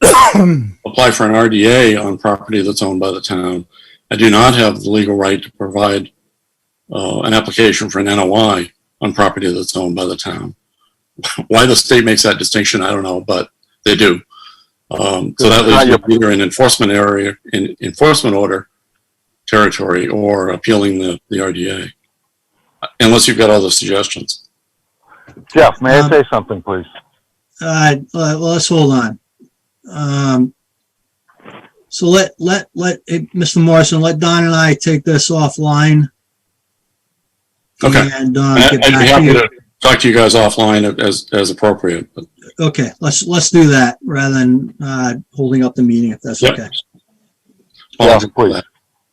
apply for an RDA on property that's owned by the town, I do not have the legal right to provide an application for an NOI on property that's owned by the town. Why the state makes that distinction, I don't know, but they do. So that leaves you either in enforcement order territory or appealing the RDA, unless you've got other suggestions. Jeff, may I say something, please? Let's hold on. So let Mr. Morrison, let Don and I take this offline. Okay. And I'd get be back to happy you. to talk to you guys offline as appropriate. But Okay, let's do that rather than holding up the meeting, if that's Yep. okay. Yeah, please.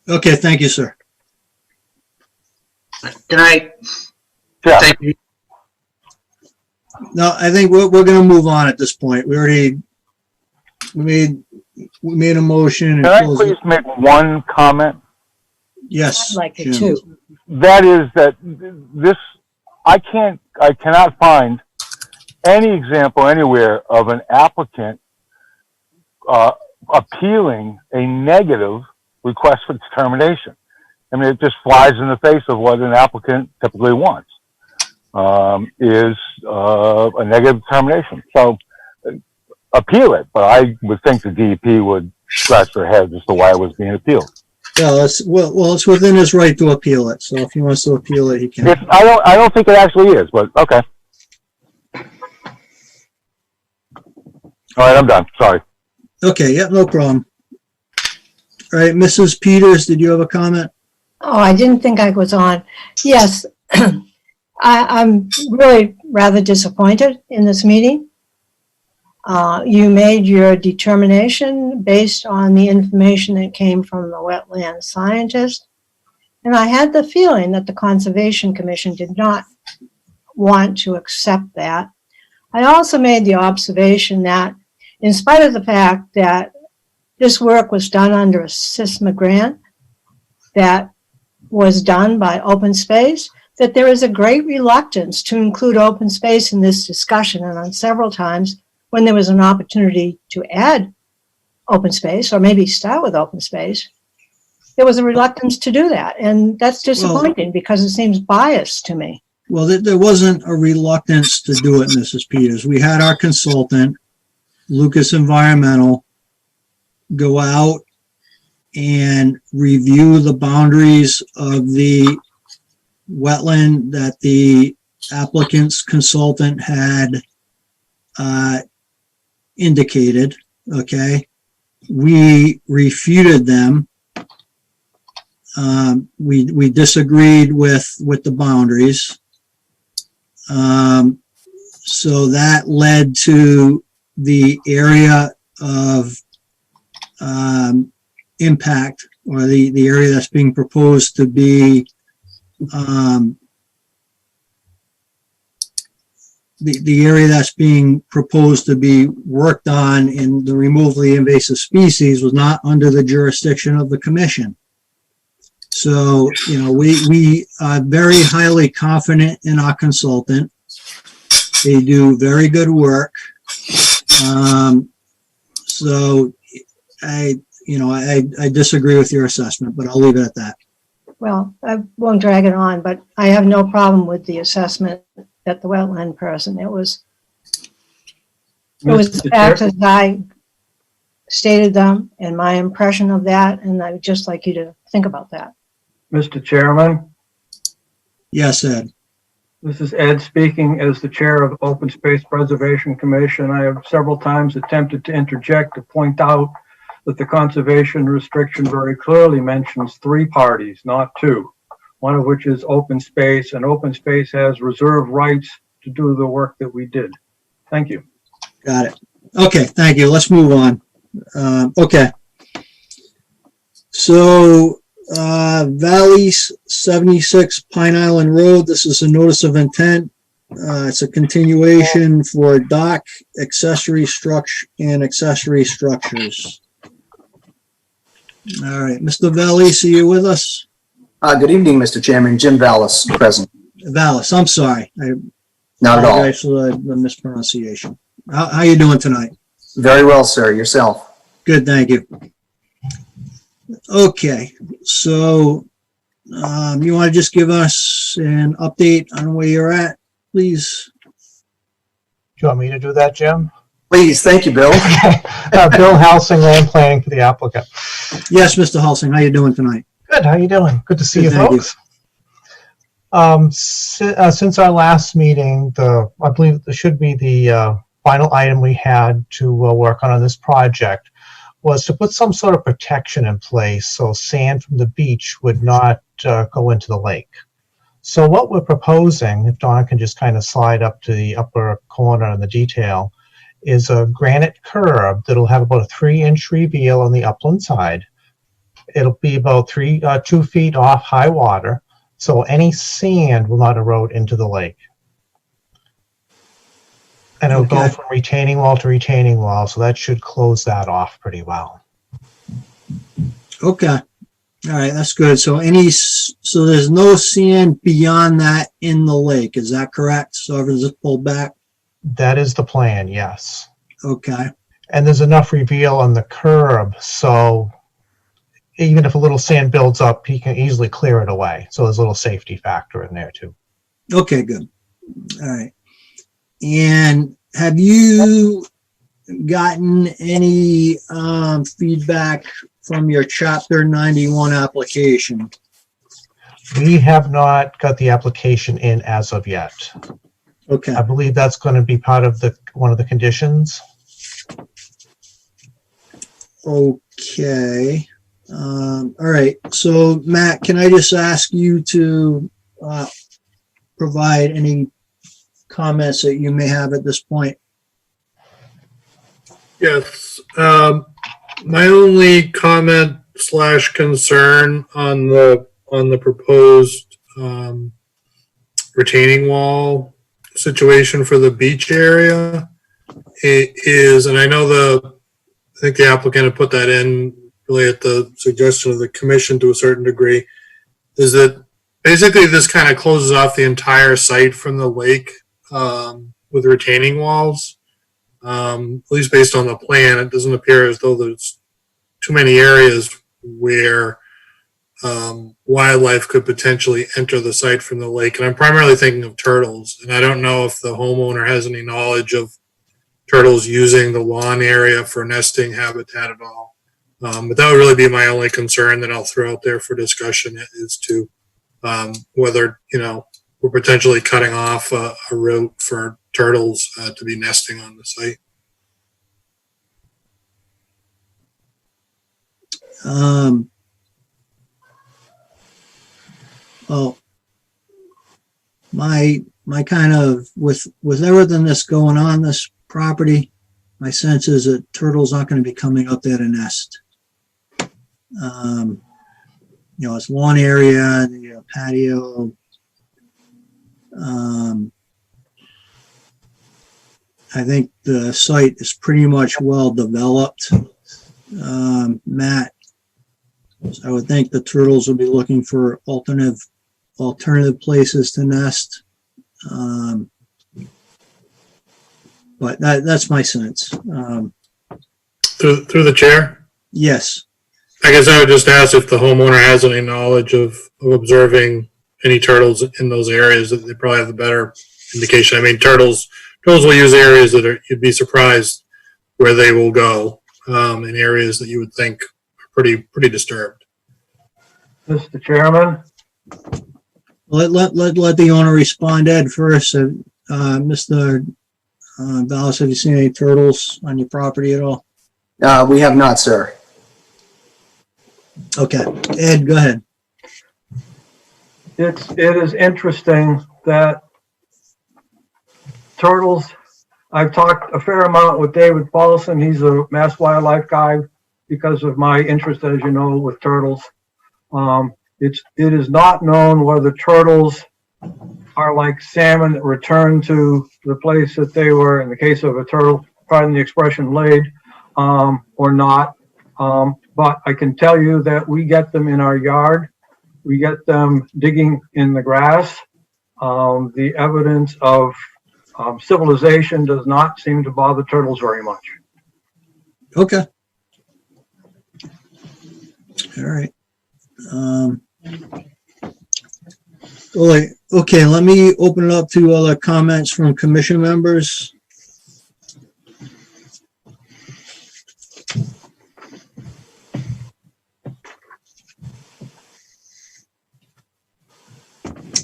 Okay, thank you, sir. Good night. Yeah. Thank you. No, I think we're going to move on at this point. We made a motion. And Can I closed please it. make one comment? Yes. I'd like it Jim. too. That is that this, I cannot find any example anywhere of an applicant appealing a negative request for determination. I mean, it just flies in the face of what an applicant typically wants, is a negative determination. So appeal it, but I would think the DEP would scratch their heads as to why it was being appealed. Yeah, it's within his right to appeal it. So if he wants to appeal it, he can. I don't think it actually is, but okay. All right, I'm done. Sorry. Okay, yeah, no problem. All right, Mrs. Peters, did you have a comment? Oh, I didn't think I was on. Yes, I'm really rather disappointed in this meeting. You made your determination based on the information that came from the wetland scientist. And I had the feeling that the Conservation Commission did not want to accept that. I also made the observation that in spite of the fact that this work was done under a SISMA grant that was done by Open Space, that there is a great reluctance to include open space in this discussion. And on several times when there was an opportunity to add open space, or maybe start with open space, there was a reluctance to do that. And that's disappointing because it seems biased to me. Well, there wasn't a reluctance to do it, Mrs. Peters. We had our consultant, Lucas Environmental, go out and review the boundaries of the wetland that the applicant's consultant had indicated. Okay. We refuted them. We disagreed with the boundaries. So that led to the area of impact, or the area that's being proposed to be the area that's being proposed to be worked on in the removal of the invasive species was not under the jurisdiction of the commission. So, you know, we are very highly confident in our consultant. They do very good work. So I disagree with your assessment, but I'll leave it at that. Well, I won't drag it on, but I have no problem with the assessment that the wetland person, it was the facts as I stated them and my impression of that, and I would just like you to think about that. Mr. Chairman, Yes, Ed. this is Ed speaking as the chair of the Open Space Preservation Commission. I have several times attempted to interject to point out that the conservation restriction very clearly mentions 3 parties, not 2. One of which is open space, and open space has reserved rights to do the work that we did. Thank you. Got it. Okay, thank you. Let's move on. Okay. So, Valley's 76 Pine Island Road, this is a notice of intent. It's a continuation for dock, accessory structure, and accessory structures. All right, Mr. Valley, are you with us? Good evening, Mr. Chairman. Jim Vallis, present. Vallis, I'm sorry. I Not at all. apologize for the mispronunciation. How you doing tonight? Very well, sir. Yourself? Good, thank you. Okay, so you want to just give us an update on where you're at, please? Do you want me to do that, Jim? Please, thank you, Bill. Bill Halsing, land planning for the applicant. Yes, Mr. Halsing, how you doing tonight? Good, how you doing? Good to see Good, you thank you. folks. Since our last meeting, I believe there should be the final item we had to work on this project was to put some sort of protection in place so sand from the beach would not go into the lake. So what we're proposing, if Donna can just kind of slide up to the upper corner in the detail, is a granite curb that'll have about a 3-inch reveal on the upland side. It'll be about 2 feet off high water, so any sand will not erode into the lake. And it'll go from retaining wall to retaining wall, so that should close that off pretty well. Okay. All right, that's good. So so there's no sand beyond that in the lake, is that correct? So everything's pulled back? That is the plan, yes. Okay. And there's enough reveal on the curb, so even if a little sand builds up, he can easily clear it away. So there's a little safety factor in there too. Okay, good. All right. And have you gotten any feedback from your Chapter 91 application? We have not got the application in as of yet. Okay. I believe that's going to be part of one of the conditions. Okay. All right. So, Matt, can I just ask you to provide any comments that you may have at this point? Yes. My only comment / concern on the proposed retaining wall situation for the beach area is, and I think the applicant had put that in really at the suggestion of the commission to a certain degree, is that basically this kind of closes off the entire site from the lake with retaining walls. At least based on the plan, it doesn't appear as though there's too many areas where wildlife could potentially enter the site from the lake. And I'm primarily thinking of turtles. And I don't know if the homeowner has any knowledge of turtles using the lawn area for nesting habitat at all. But that would really be my only concern that I'll throw out there for discussion, is to whether, we're potentially cutting off a route for turtles to be nesting on the site. Well, my kind of, with everything that's going on this property, my sense is that turtles aren't going to be coming up there to nest. It's lawn area, the patio. I think the site is pretty much well developed. Matt, so I would think the turtles will be looking for alternative places to nest. But that's my sense. Through the chair? Yes. I guess I would just ask if the homeowner has any knowledge of observing any turtles in those areas. That they probably have the better indication. I mean, turtles will use areas that you'd be surprised where they will go, in areas that you would think are pretty disturbed. Mr. Chairman? Let the owner respond. Ed first. Mr. Vallis, have you seen any turtles on your property at all? We have not, sir. Okay. Ed, go ahead. It is interesting that turtles, I've talked a fair amount with David Paulson. He's a Mass Wildlife guy because of my interest, as you know, with turtles. It is not known whether turtles are like salmon that return to the place that they were, in the case of a turtle, pardon the expression, laid, or not. But I can tell you that we get them in our yard. we get them digging in the grass. The evidence of civilization does not seem to bother turtles very much. Okay. All right. Okay, let me open it up to other comments from commission members.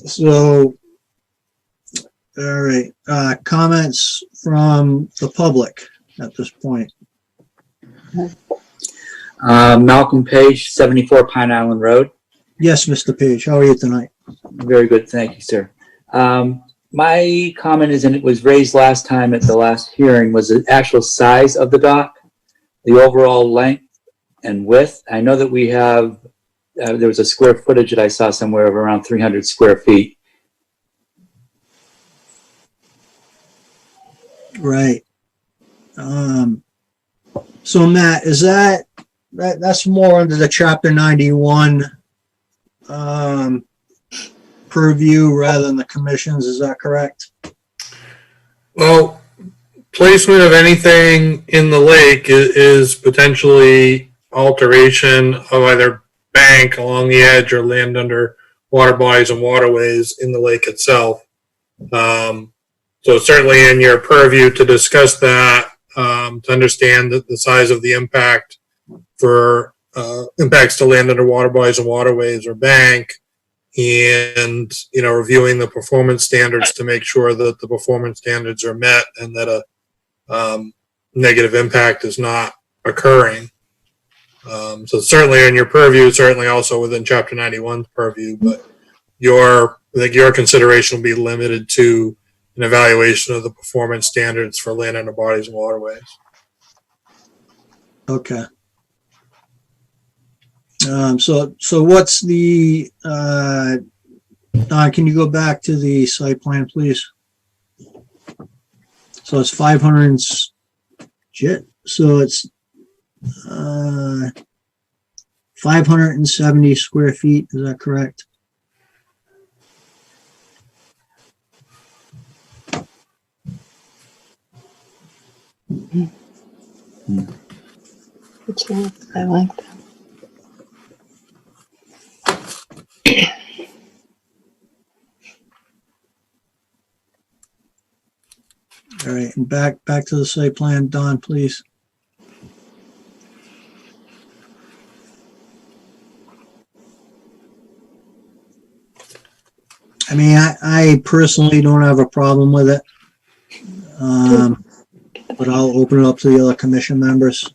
So, all right, comments from the public at this point. Malcolm Page, 74 Pine Island Road. Yes, Mr. Page, how are you tonight? Very good, thank you, sir. My comment is, and it was raised last time at the last hearing, was the actual size of the dock, the overall length and width. I know that we have, there was a square footage that I saw somewhere of around 300 square feet. Right. So Matt, is that's more under the Chapter 91 purview rather than the commission's, is that correct? Well, placement of anything in the lake is potentially alteration of either bank along the edge or land under water bodies and waterways in the lake itself. So certainly in your purview to discuss that, to understand the size of the impact for impacts to land under water bodies and waterways or bank, and reviewing the performance standards to make sure that the performance standards are met and that a negative impact is not occurring. So certainly in your purview, certainly also within Chapter 91's purview, but I think your consideration will be limited to an evaluation of the performance standards for land under bodies and waterways. Okay. So what's the, Don, can you go back to the site plan, please? So it's 500, so it's 570 square feet, is that correct? Which one? I like that. All right, and back to the site plan, Don, please. I mean, I personally don't have a problem with it. But I'll open it up to the other commission members.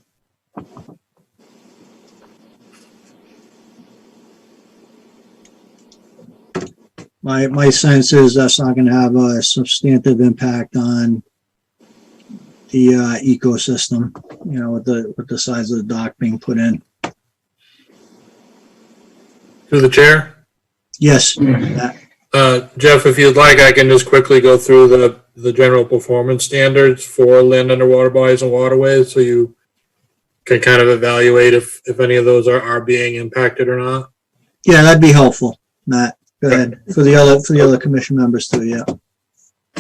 My sense is that's not going to have a substantive impact on the ecosystem, with the size of the dock being put in. Through the chair? Yes. Jeff, if you'd like, I can just quickly go through the general performance standards for land under water bodies and waterways, so you can kind of evaluate if any of those are being impacted or not. Yeah, that'd be helpful, Matt. Go ahead for the other commission members too. Yeah.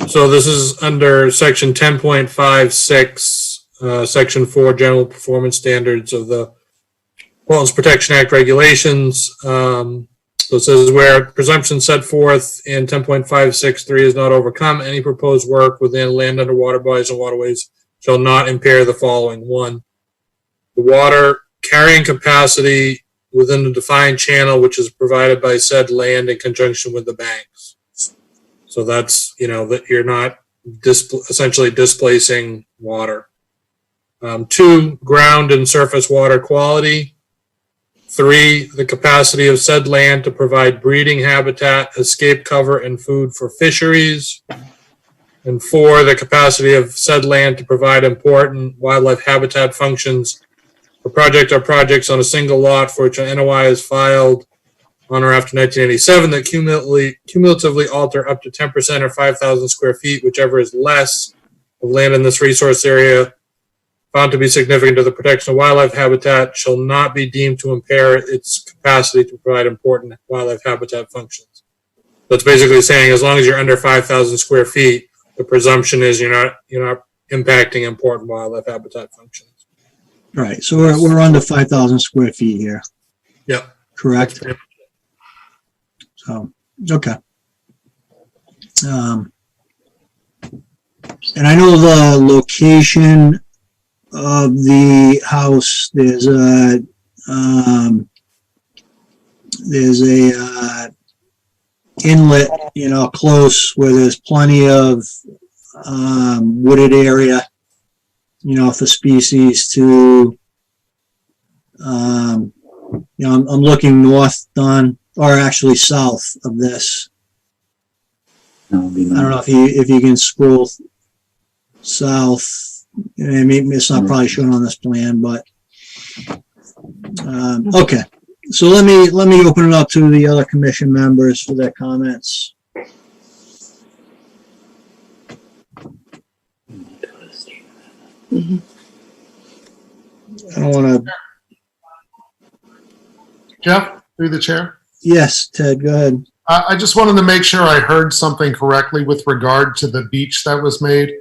So this is under section 10.56, section 4, general performance standards of the Wetlands Protection Act regulations. So it says where presumption set forth in 10.563 is not overcome, any proposed work within land under water bodies and waterways shall not impair the following. 1, the water carrying capacity within the defined channel which is provided by said land in conjunction with the banks. So that's, that you're not essentially displacing water. 2, ground and surface water quality. 3, the capacity of said land to provide breeding habitat, escape cover, and food for fisheries. And 4, the capacity of said land to provide important wildlife habitat functions for project or projects on a single lot for which an NOI is filed on or after 1987 that cumulatively alter up to 10% or 5,000 square feet, whichever is less, of land in this resource area found to be significant to the protection of wildlife habitat shall not be deemed to impair its capacity to provide important wildlife habitat functions. That's basically saying as long as you're under 5,000 square feet, the presumption is you're not impacting important wildlife habitat functions. Right, so we're under 5,000 square feet here. Yep. Correct? So, okay. And I know the location of the house, there's a inlet, close where there's plenty of wooded area, for species to, I'm looking north, Don, or actually south of this. I don't know if you can scroll south. Maybe it's not probably shown on this plan, but okay. So let me open it up to the other commission members for their comments. I don't want to. Jeff, through the chair. Yes, Ted, go ahead. I just wanted to make sure I heard something correctly with regard to the beach that was made,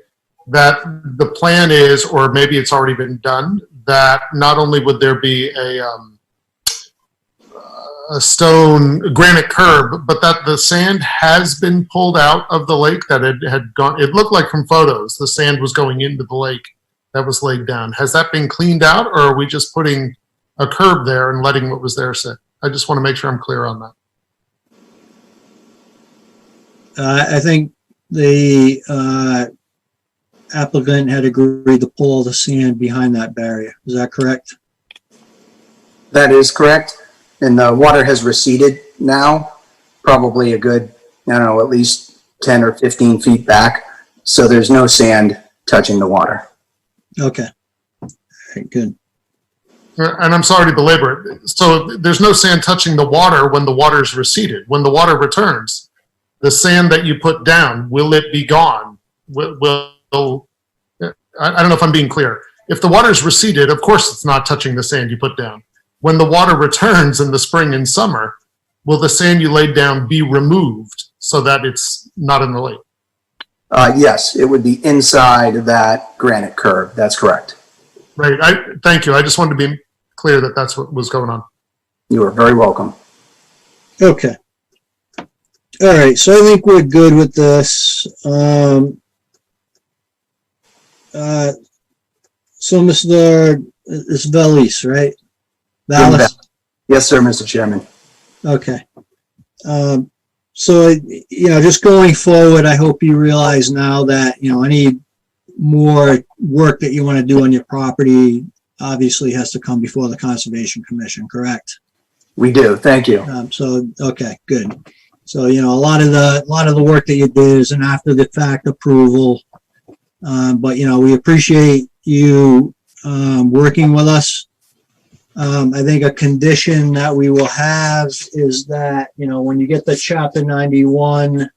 that the plan is, or maybe it's already been done, that not only would there be a stone granite curb, but that the sand has been pulled out of the lake, that it had gone, it looked like from photos, the sand was going into the lake that was laid down. Has that been cleaned out, or are we just putting a curb there and letting what was there sit? I just want to make sure I'm clear on that. I think the applicant had agreed to pull all the sand behind that barrier. Is that correct? That is correct. And the water has receded now, probably a good, at least 10 or 15 feet back. So there's no sand touching the water. Okay. All right, good. And I'm sorry to belabor it. So there's no sand touching the water when the water's receded. When the water returns, the sand that you put down, will it be gone? I don't know if I'm being clear. If the water's receded, of course it's not touching the sand you put down. When the water returns in the spring and summer, will the sand you laid down be removed so that it's not in the lake? Yes, it would be inside that granite curb. That's correct. Right. Thank you. I just wanted to be clear that that's what was going on. You are very welcome. Okay. All right. So I think we're good with this. So Mr. It's Vallis, right? Vallis? Yes, sir, Mr. Chairman. Okay. So, just going forward, I hope you realize now that, any more work that you want to do on your property obviously has to come before the Conservation Commission, correct? We do. Thank you. Okay, good. So, a lot of the work that you did is an after the fact approval. But, we appreciate you working with us. I think a condition that we will have is that, when you get the Chapter 91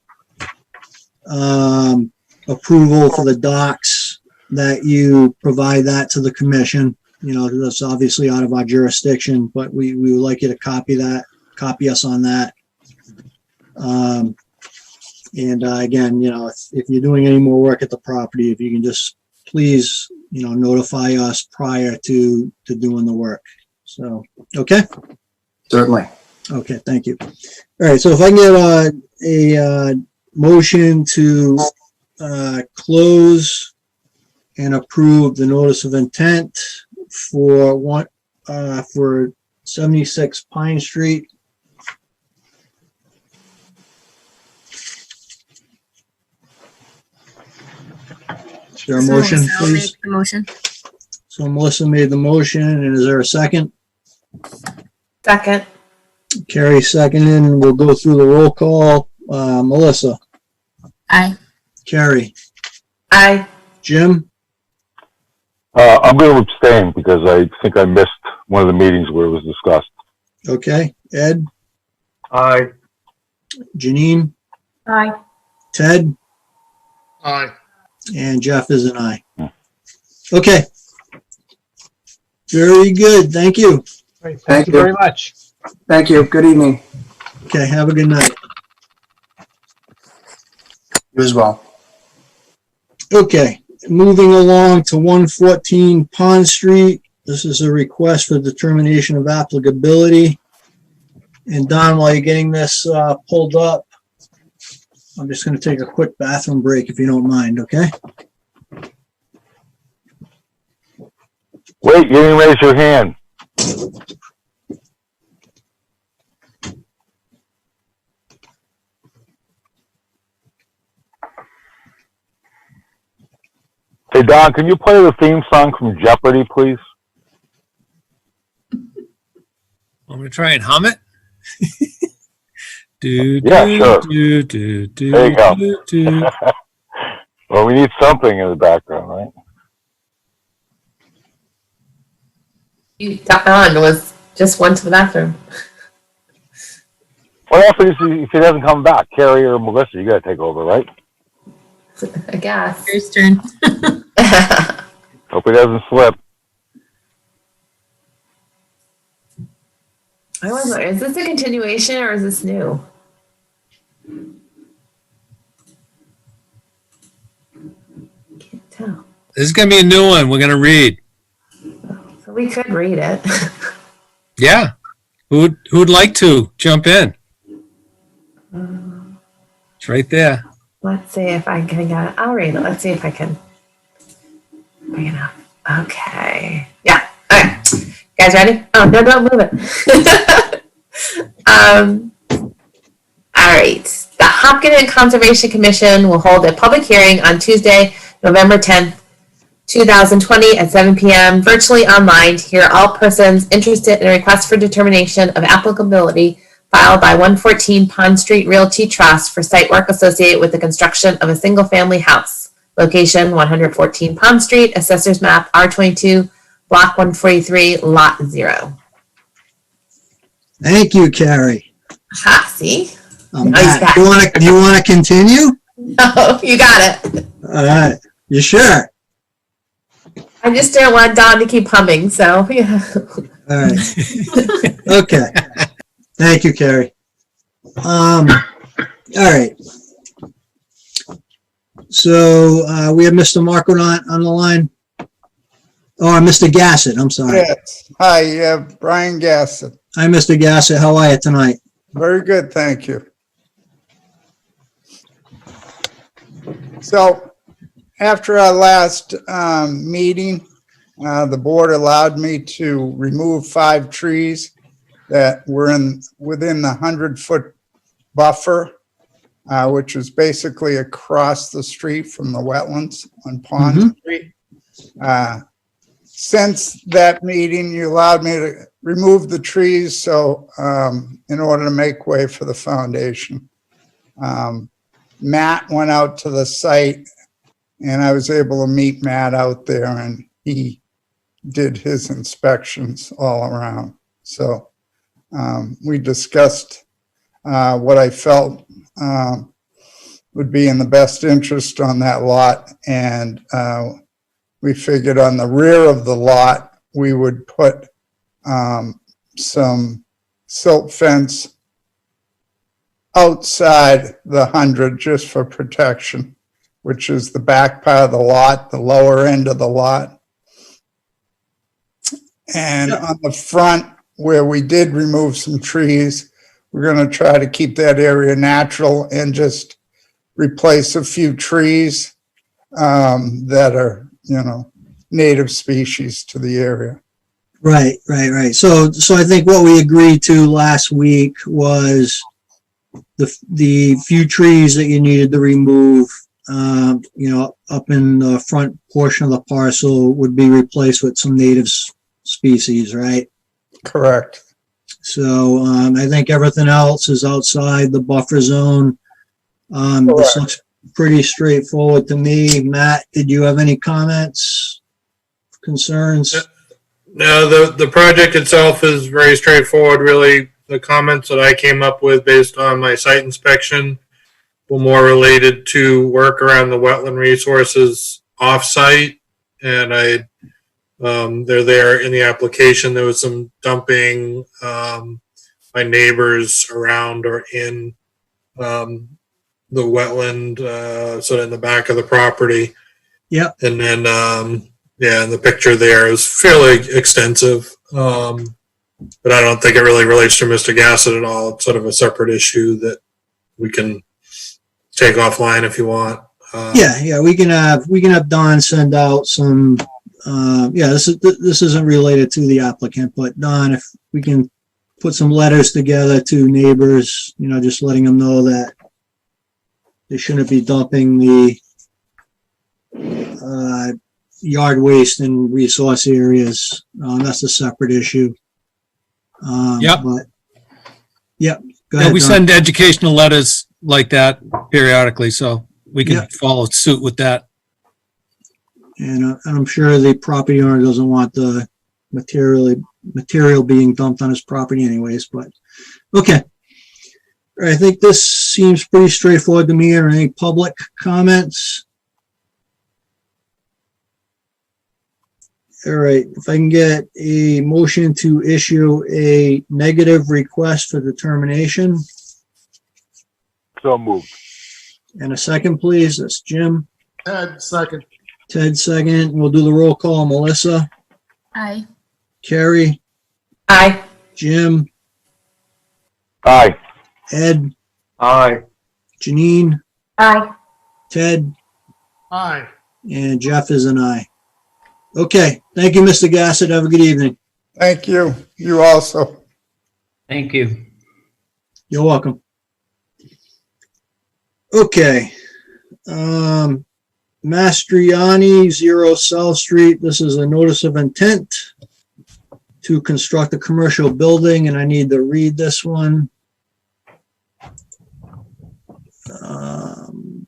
approval for the docks, that you provide that to the commission. That's obviously out of our jurisdiction, but we would like you to copy us on that. And again, if you're doing any more work at the property, if you can just please, notify us prior to doing the work. So, okay? Certainly. Okay, thank you. All right, so if I can get a motion to close and approve the notice of intent for 76 Pine Street. Is there a motion, I'll please? make the motion. So Melissa made the motion, and is there a second? Second. Carrie seconded, and we'll go through the roll call. Melissa? Aye. Carrie? Aye. Jim? I'm going to abstain because I think I missed one of the meetings where it was discussed. Okay. Ed? Aye. Janine? Aye. Ted? Aye. And Jeff is an aye. Okay. Very good. Thank you. Great, Thank thank you you. very much. Thank you. Good evening. Okay, have a good night. You as well. Okay, moving along to 114 Pond Street. This is a request for determination of applicability. And Don, while you're getting this pulled up, I'm just going to take a quick bathroom break if you don't mind, okay? Wait, you didn't raise your hand. Hey, Don, can you play the theme song from Jeopardy, please? I'm going to try and hum it. Yeah, sure. There you go. Well, we need something in the background, right? Don just went to the bathroom. What happens if he doesn't come back? Carrie or Melissa, you got to take over, right? I guess. Carrie's turn. Hope he doesn't slip. I wonder, is this a continuation or is this new? Can't tell. This is going to be a new one. We're going to read. So we could read it. Yeah. Who'd like to jump in? It's right there. Let's see if I can get it. I'll read it. Let's see if I can bring it up. Okay. Yeah. All right. You guys ready? Oh, no, don't move it. All right. The Hopkinton Conservation Commission will hold a public hearing on Tuesday, November 10th, 2020 at 7 p.m. virtually online to hear all persons interested in a request for determination of applicability filed by 114 Pond Street Realty Trust for site work associated with the construction of a single-family house. Location 114 Pond Street, Assessor's Map R22, Block 143, Lot 0. Thank you, Carrie. Ha, see? I'm Now he's back. back. You want to continue? No, you got it. All right. You sure? I just didn't want Don to keep humming, so yeah. All right. Okay. Thank you, Carrie. All right. So we have Mr. Marco on the line. Oh, Mr. Gassett, I'm sorry. Yes. Hi, Brian Gassett. Hi, Mr. Gassett. How are you tonight? Very good, thank you. So, after our last meeting, the board allowed me to remove 5 trees that were within the 100-foot buffer, which was basically across the street from the wetlands on Pond Street. Since that meeting, you allowed me to remove the trees, so in order to make way for the foundation. Matt went out to the site, and I was able to meet Matt out there, and he did his inspections all around. So we discussed what I felt would be in the best interest on that lot, and we figured on the rear of the lot, we would put some silt fence outside the 100 just for protection, which is the back part of the lot, the lower end of the lot. And on the front, where we did remove some trees, we're going to try to keep that area natural and just replace a few trees that are, native species to the area. Right. So I think what we agreed to last week was the few trees that you needed to remove, up in the front portion of the parcel would be replaced with some native species, right? Correct. So I think everything else is outside the buffer zone. This looks pretty straightforward to me. Matt, did you have any comments, concerns? No, the project itself is very straightforward, really. The comments that I came up with based on my site inspection were more related to work around the wetland resources off-site, and I They're there in the application. There was some dumping by neighbors around or in the wetland, sort of in the back of the property. Yep. And then, yeah, in the picture there is fairly extensive. But I don't think it really relates to Mr. Gassett at all. It's sort of a separate issue that we can take offline if you want. Yeah, we can have Don send out some, this isn't related to the applicant, but Don, if we can put some letters together to neighbors, just letting them know that they shouldn't be dumping the yard waste in resource areas. That's a separate issue. Yep. But, yep. Go Yeah, ahead, we Don. send educational letters like that periodically, so we can follow suit with that. And I'm sure the property owner doesn't want the material being dumped on his property anyways, but okay. I think this seems pretty straightforward to me. Are any public comments? All right, if I can get a motion to issue a negative request for determination. So moved. And a second, please. That's Jim. Ted, second. Ted, second. We'll do the roll call. Melissa. Aye. Carrie. Aye. Jim. Aye. Ed. Aye. Janine. Aye. Ted. Aye. And Jeff is an aye. Okay. Thank you, Mr. Gassett. Have a good evening. Thank you. You also. Thank you. You're welcome. Okay. Mastriani, 0 South Street. This is a notice of intent to construct a commercial building, and I need to read this one.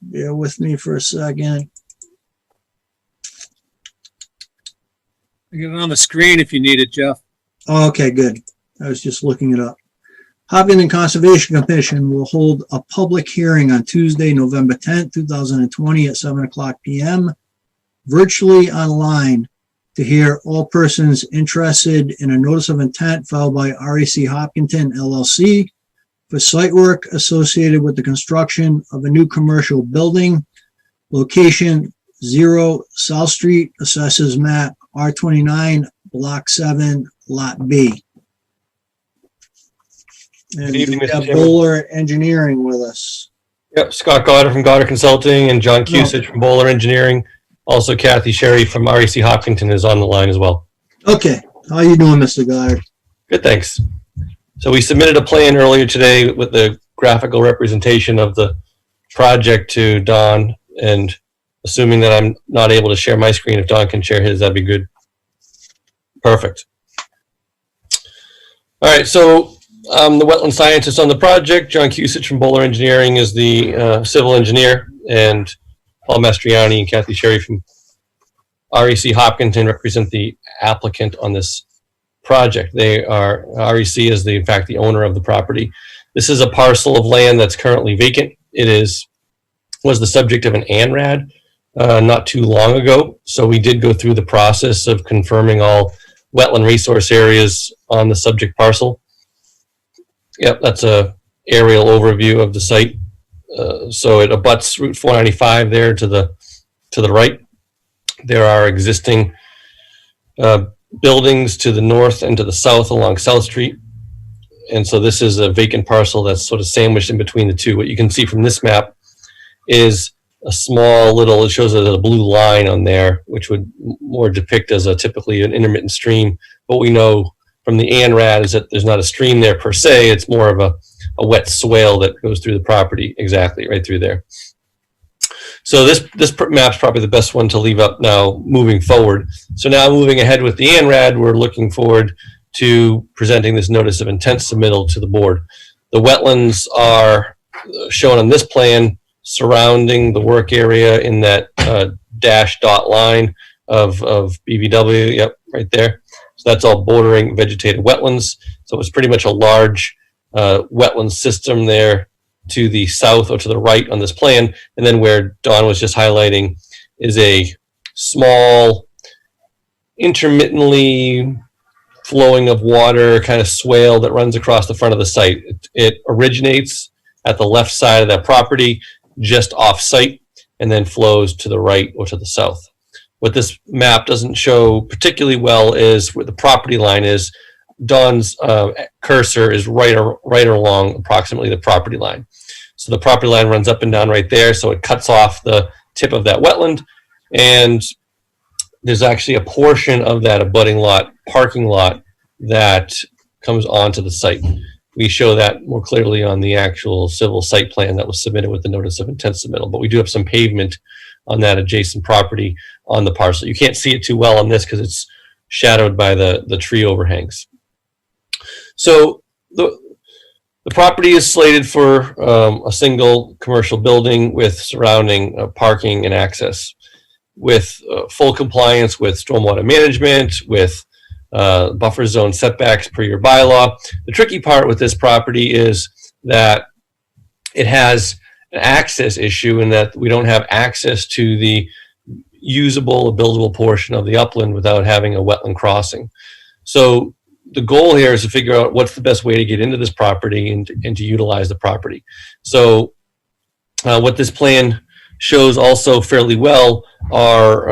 Bear with me for a second. I get it on the screen if you need it, Jeff. Oh, okay, good. I was just looking it up. Hopkins Conservation Commission will hold a public hearing on Tuesday, November 10th, 2020 at 7:00 p.m. virtually online to hear all persons interested in a notice of intent filed by REC Hopkinton LLC for site work associated with the construction of a new commercial building. Location 0 South Street, assessors map R29, block 7, lot B. And Good evening, we Mr. have Chairman. Bowler Engineering with us. Yep, Scott Goddard from Goddard Consulting and John Cusich from Bowler Engineering. Also, Kathy Sherry from REC Hopkinton is on the line as well. Okay, how are you doing, Mr. Goddard? Good, thanks. So we submitted a plan earlier today with the graphical representation of the project to Don, and assuming that I'm not able to share my screen, if Don can share his, that'd be good. Perfect. All right, so the wetland scientist on the project, John Cusich from Bowler Engineering, is the civil engineer, and Paul Mastriani and Kathy Sherry from REC Hopkinton represent the applicant on this project. They are, REC is in fact the owner of the property. This is a parcel of land that's currently vacant. It was the subject of an ANRAD not too long ago, so we did go through the process of confirming all wetland resource areas on the subject parcel. Yep, that's a aerial overview of the site. So it abuts Route 495 there to the right. There are existing buildings to the north and to the south along South Street. And so this is a vacant parcel that's sort of sandwiched in between the two. What you can see from this map is a small little, it shows a blue line on there, which would more depict as typically an intermittent stream. What we know from the ANRAD is that there's not a stream there per se, it's more of a wet swale that goes through the property, exactly, right through there. So this map's probably the best one to leave up now moving forward. So now moving ahead with the ANRAD, we're looking forward to presenting this notice of intent submittal to the board. The wetlands are shown on this plan surrounding the work area in that dashed dot line of BVW, yep, right there. So that's all bordering vegetated wetlands. So it's pretty much a large wetland system there to the south or to the right on this plan. And then where Don was just highlighting is a small intermittently flowing of water, kind of swale that runs across the front of the site. It originates at the left side of that property, just off site, and then flows to the right or to the south. What this map doesn't show particularly well is where the property line is. Don's cursor is right along approximately the property line. So the property line runs up and down right there, so it cuts off the tip of that wetland, and there's actually a portion of that abutting lot, parking lot, that comes onto the site. We show that more clearly on the actual civil site plan that was submitted with the notice of intent submittal, but we do have some pavement on that adjacent property on the parcel. You can't see it too well on this because it's shadowed by the tree overhangs. So the property is slated for a single commercial building with surrounding parking and access, with full compliance with stormwater management, with buffer zone setbacks per your bylaw. The tricky part with this property is that it has an access issue in that we don't have access to the usable or buildable portion of the upland without having a wetland crossing. So the goal here is to figure out what's the best way to get into this property and to utilize the property. So what this plan shows also fairly well are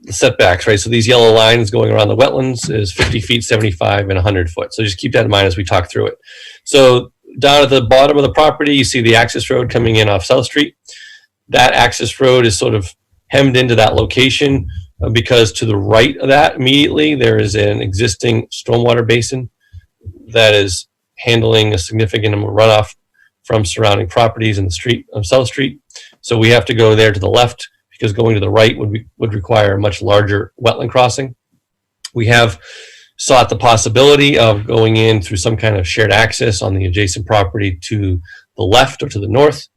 the setbacks, right? So these yellow lines going around the wetlands is 50 feet, 75, and 100 foot. So just keep that in mind as we talk through it. So down at the bottom of the property, you see the access road coming in off South Street. That access road is sort of hemmed into that location because to the right of that immediately, there is an existing stormwater basin that is handling a significant amount of runoff from surrounding properties in the street of South Street. So we have to go there to the left because going to the right would require a much larger wetland crossing. We have sought the possibility of going in through some kind of shared access on the adjacent property to the left or to the north.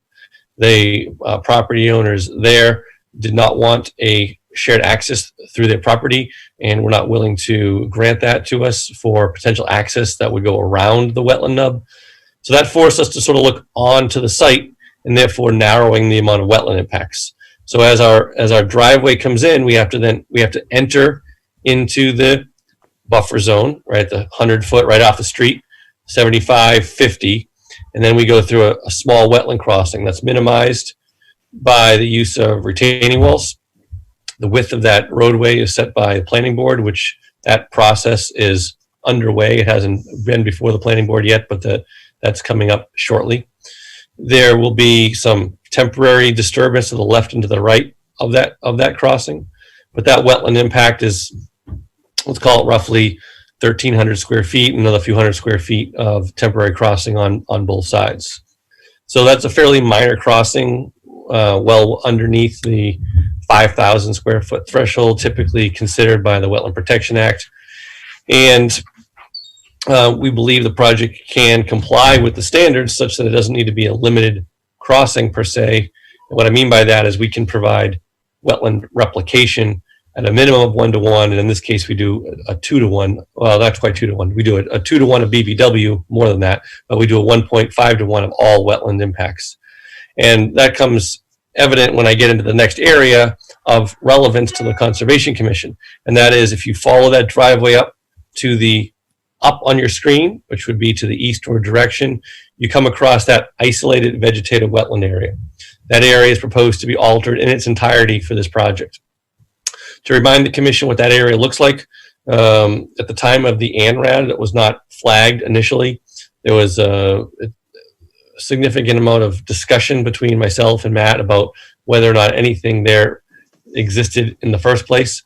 The property owners there did not want a shared access through their property and were not willing to grant that to us for potential access that would go around the wetland nub. So that forced us to sort of look onto the site and therefore narrowing the amount of wetland impacts. So as our driveway comes in, we have to enter into the buffer zone, right? The 100 foot right off the street, 75, 50. And then we go through a small wetland crossing that's minimized by the use of retaining walls. The width of that roadway is set by the planning board, which that process is underway. It hasn't been before the planning board yet, but that's coming up shortly. There will be some temporary disturbance to the left and to the right of that crossing, but that wetland impact is, let's call it roughly 1,300 square feet, another few hundred square feet of temporary crossing on both sides. So that's a fairly minor crossing, well underneath the 5,000 square foot threshold typically considered by the Wetland Protection Act. And we believe the project can comply with the standards such that it doesn't need to be a limited crossing per se. And what I mean by that is we can provide wetland replication at a minimum of 1-to-1, and in this case we do a 2-to-1. Well, that's quite 2-to-1. We do a 2-to-1 of BBW, more than that, but we do a 1.5-to-1 of all wetland impacts. And that comes evident when I get into the next area of relevance to the Conservation Commission, and that is if you follow that driveway up on your screen, which would be to the eastward direction, you come across that isolated vegetative wetland area. That area is proposed to be altered in its entirety for this project. To remind the Commission what that area looks like, at the time of the ANRAD, it was not flagged initially. There was a significant amount of discussion between myself and Matt about whether or not anything there existed in the first place.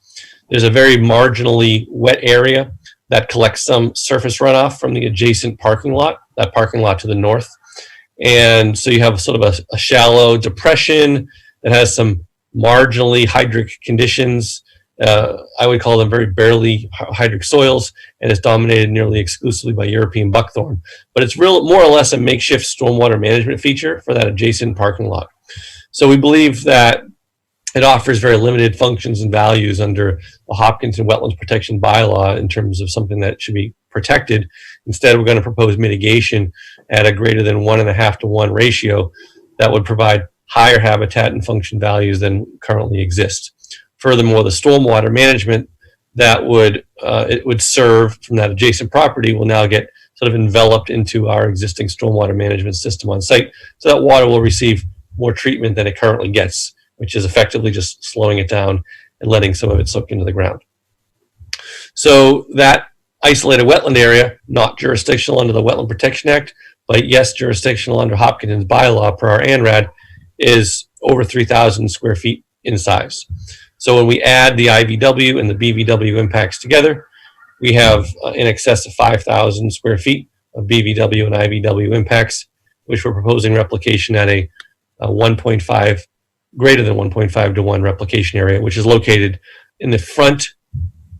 There's a very marginally wet area that collects some surface runoff from the adjacent parking lot, that parking lot to the north. And so you have sort of a shallow depression that has some marginally hydric conditions. I would call them very barely hydric soils, and it's dominated nearly exclusively by European buckthorn. But it's more or less a makeshift stormwater management feature for that adjacent parking lot. So we believe that it offers very limited functions and values under the Hopkinton Wetlands Protection Bylaw in terms of something that should be protected. Instead, we're going to propose mitigation at a greater than 1.5-to-1 ratio that would provide higher habitat and function values than currently exist. Furthermore, the stormwater management that would it would serve from that adjacent property will now get sort of enveloped into our existing stormwater management system on site. So that water will receive more treatment than it currently gets, which is effectively just slowing it down and letting some of it soak into the ground. So that isolated wetland area, not jurisdictional under the Wetland Protection Act, but yes, jurisdictional under Hopkinton's bylaw per our ANRAD, is over 3,000 square feet in size. So when we add the IVW and the BVW impacts together, we have in excess of 5,000 square feet of BVW and IVW impacts, which we're proposing replication at a 1.5, greater than 1.5 to 1 replication area, which is located in the front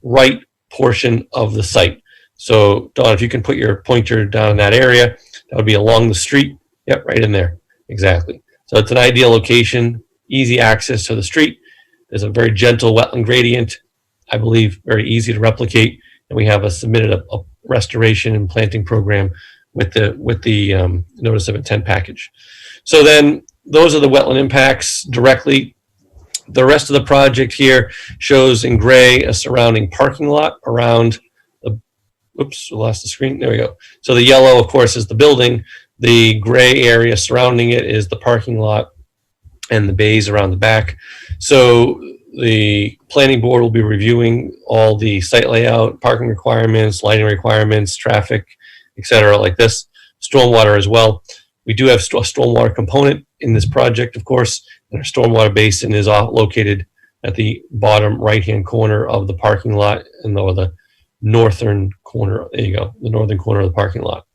right portion of the site. So Dawn, if you can put your pointer down in that area, that would be along the street. Yep, right in there. Exactly. So it's an ideal location, easy access to the street. There's a very gentle wetland gradient, I believe very easy to replicate. And we have submitted a restoration and planting program with the notice of intent package. So then those are the wetland impacts directly. The rest of the project here shows in gray a surrounding parking lot around the, oops, we lost the screen. There we go. So the yellow, of course, is the building. The gray area surrounding it is the parking lot and the bays around the back. So the planning board will be reviewing all the site layout, parking requirements, lighting requirements, traffic, etc., like this. Stormwater as well. We do have a stormwater component in this project, of course, and our stormwater basin is located at the bottom right-hand corner of the parking lot, and the northern corner. There you go, the northern corner of the parking lot.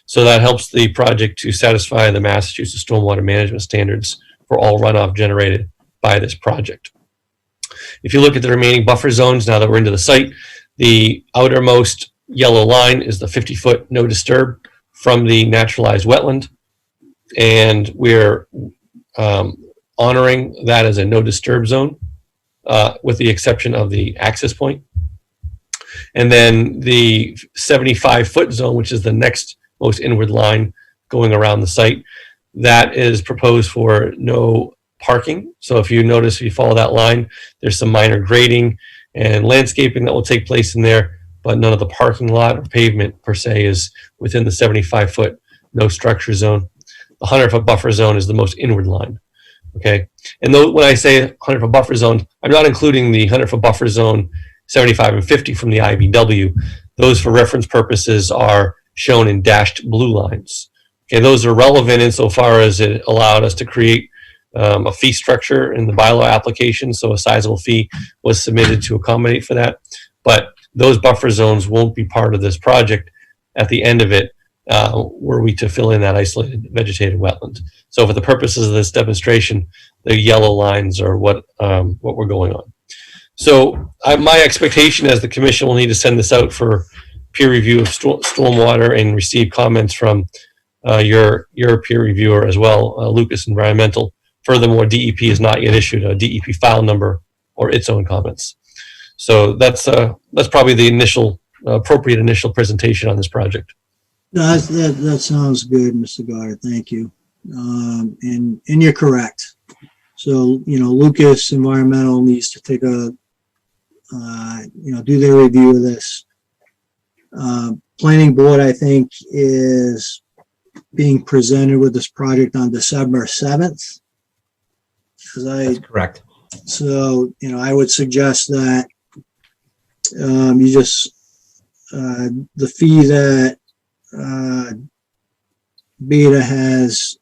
So that helps the project to satisfy the Massachusetts stormwater management standards for all runoff generated by this project. If you look at the remaining buffer zones, now that we're into the site, the outermost yellow line is the 50-foot no disturb from the naturalized wetland. And we're honoring that as a no disturb zone with the exception of the access point. And then the 75-foot zone, which is the next most inward line going around the site, that is proposed for no parking. So if you notice, if you follow that line, there's some minor grading and landscaping that will take place in there, but none of the parking lot or pavement per se is within the 75-foot no structure zone. The 100-foot buffer zone is the most inward line. Okay. And when I say 100-foot buffer zone, I'm not including the 100-foot buffer zone 75 and 50 from the IVW. Those, for reference purposes, are shown in dashed blue lines. Okay, those are relevant insofar as it allowed us to create a fee structure in the bylaw application, so a sizable fee was submitted to accommodate for that. But those buffer zones won't be part of this project at the end of it, were we to fill in that isolated vegetated wetland. So for the purposes of this demonstration, the yellow lines are what we're going on. So my expectation as the commission will need to send this out for peer review of stormwater and receive comments from your peer reviewer as well, Lucas Environmental. Furthermore, DEP is not yet issued a DEP file number or its own comments. So that's probably the appropriate initial presentation on this project. No, that sounds good, Mr. Goddard. Thank you. And you're correct. So, Lucas Environmental needs to take do their review of this. Planning board, I think, is being presented with this project on December 7th. That's correct. So, I would suggest that you just, the fee that Beta has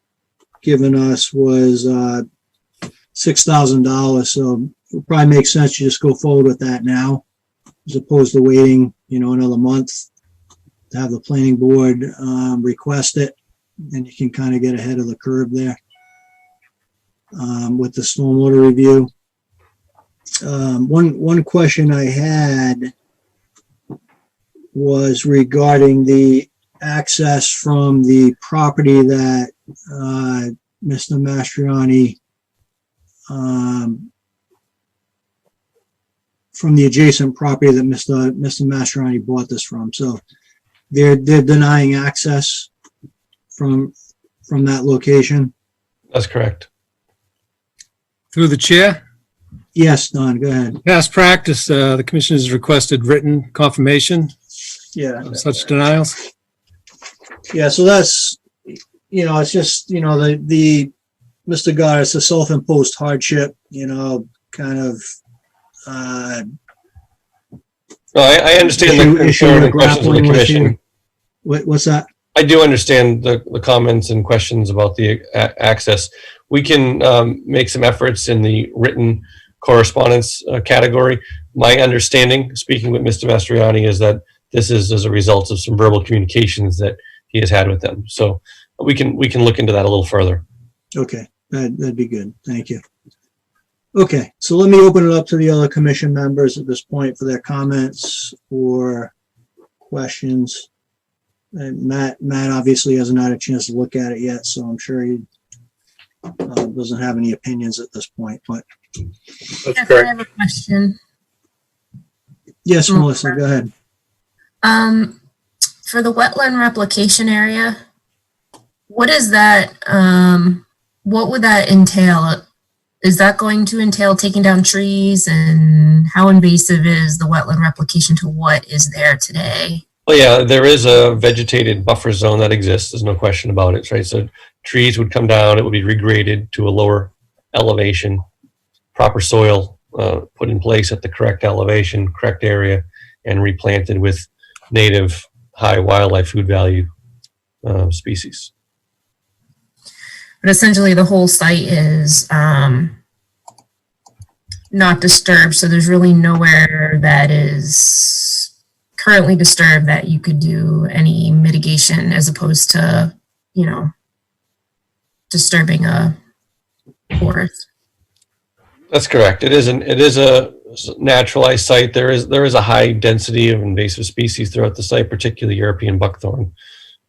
given us was $6,000. So it would probably make sense to just go forward with that now, as opposed to waiting, another month to have the planning board request it, and you can kind of get ahead of the curve there with the stormwater review. One question I had was regarding the access from the property that Mr. Mastriani, from the adjacent property that Mr. Mastriani bought this from. So they're denying access from that location. That's correct. Through the chair? Yes, Don, go ahead. Past practice, the commission has requested written confirmation Yeah. of such denials. Yeah, so that's, it's just, the Mr. God, it's a self-imposed hardship, kind of, Well, I understand issue the concern we're and questions of the grappling with commission. here. What's that? I do understand the comments and questions about the access. We can make some efforts in the written correspondence category. My understanding, speaking with Mr. Mastriani, is that this is as a result of some verbal communications that he has had with them. So we can look into that a little further. Okay, that'd be good. Thank you. Okay, so let me open it up to the other commission members at this point for their comments or questions. And Matt obviously hasn't had a chance to look at it yet, so I'm sure he doesn't have any opinions at this point, but. Yes, I have a question. Yes, Melissa, go ahead. For the wetland replication area, what is that, what would that entail? Is that going to entail taking down trees, and how invasive is the wetland replication to what is there today? Well, yeah, there is a vegetated buffer zone that exists. There's no question about it, right? So trees would come down, it would be regraded to a lower elevation, proper soil put in place at the correct elevation, correct area, and replanted with native high wildlife food value species. But essentially the whole site is not disturbed, so there's really nowhere that is currently disturbed that you could do any mitigation as opposed to, disturbing a forest. That's correct. It is a naturalized site. There is a high density of invasive species throughout the site, particularly European buckthorn.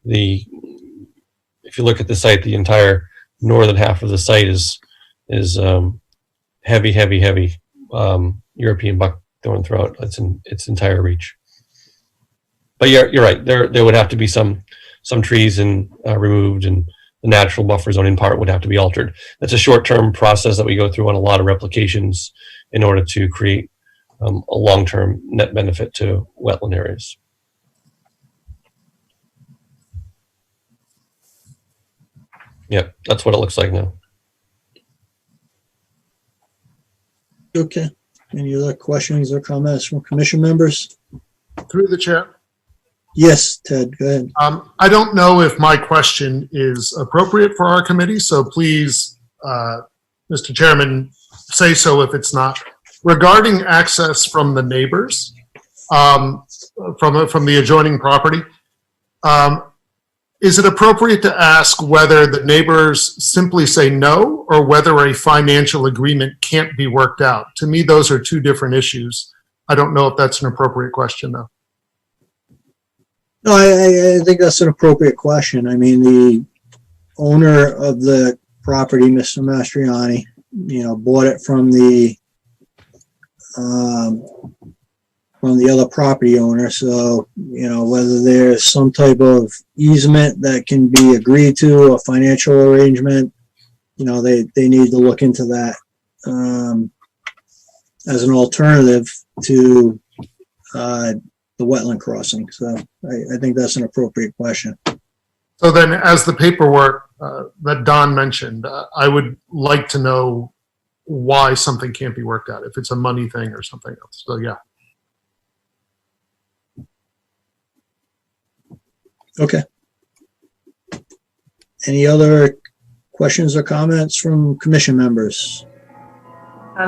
If you look at the site, the entire northern half of the site is heavy European buckthorn throughout its entire reach. But you're right. There would have to be some trees removed, and the natural buffer zone in part would have to be altered. That's a short-term process that we go through on a lot of replications in order to create a long-term net benefit to wetland areas. Yep, that's what it looks like now. Okay. Any other questions or comments from commission members? Through the chair. Yes, Ted, go ahead. I don't know if my question is appropriate for our committee, so please, Mr. Chairman, say so if it's not. Regarding access from the neighbors, from the adjoining property, is it appropriate to ask whether the neighbors simply say no, or whether a financial agreement can't be worked out? To me, those are two different issues. I don't know if that's an appropriate question, though. No, I think that's an appropriate question. I mean, the owner of the property, Mr. Mastriani, bought it from the other property owner. So, whether there's some type of easement that can be agreed to, a financial arrangement, they need to look into that as an alternative to the wetland crossing. So I think that's an appropriate question. So then, as the paperwork that Don mentioned, I would like to know why something can't be worked out, if it's a money thing or something else. So yeah. Okay. Any other questions or comments from commission members?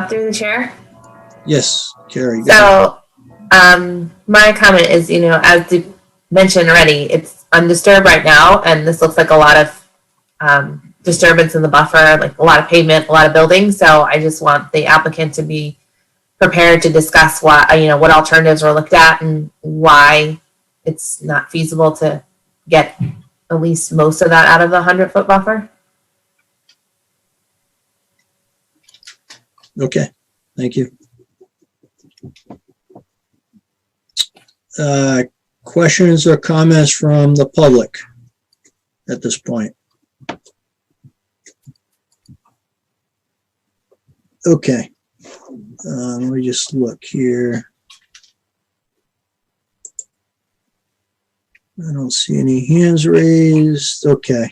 Through the chair. Yes, Carrie. So, my comment is, as you mentioned already, it's undisturbed right now, and this looks like a lot of disturbance in the buffer, like a lot of pavement, a lot of buildings. So I just want the applicant to be prepared to discuss what alternatives were looked at and why it's not feasible to get at least most of that out of the 100-foot buffer. Okay, thank you. Questions or comments from the public at this point? Okay. Let me just look here. I don't see any hands raised. Okay.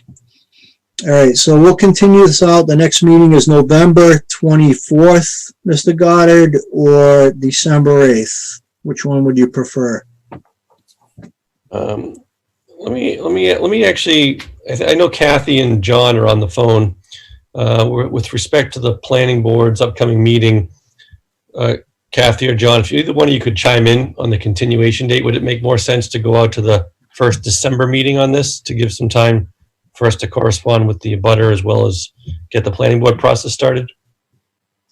All right, so we'll continue this out. The next meeting is November 24th, Mr. Goddard, or December 8th. Which one would you prefer? Let me actually, I know Kathy and John are on the phone. With respect to the planning board's upcoming meeting, Kathy or John, if either one of you could chime in on the continuation date, would it make more sense to go out to the first December meeting on this to give some time for us to correspond with the abutter as well as get the planning board process started?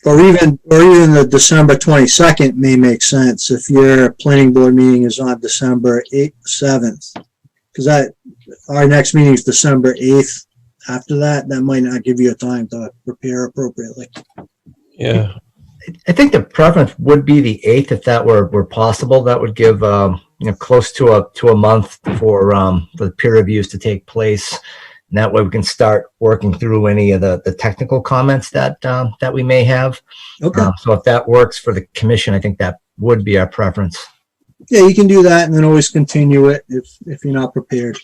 Or even the December 22nd may make sense if your planning board meeting is on December 7th. Because our next meeting is December 8th. After that might not give you a time to prepare appropriately. Yeah. I think the preference would be the 8th if that were possible. That would give close to a month for the peer reviews to take place. And that way we can start working through any of the technical comments that we may have. Okay. So if that works for the commission, I think that would be our preference. Yeah, you can do that and then always continue it if you're not prepared.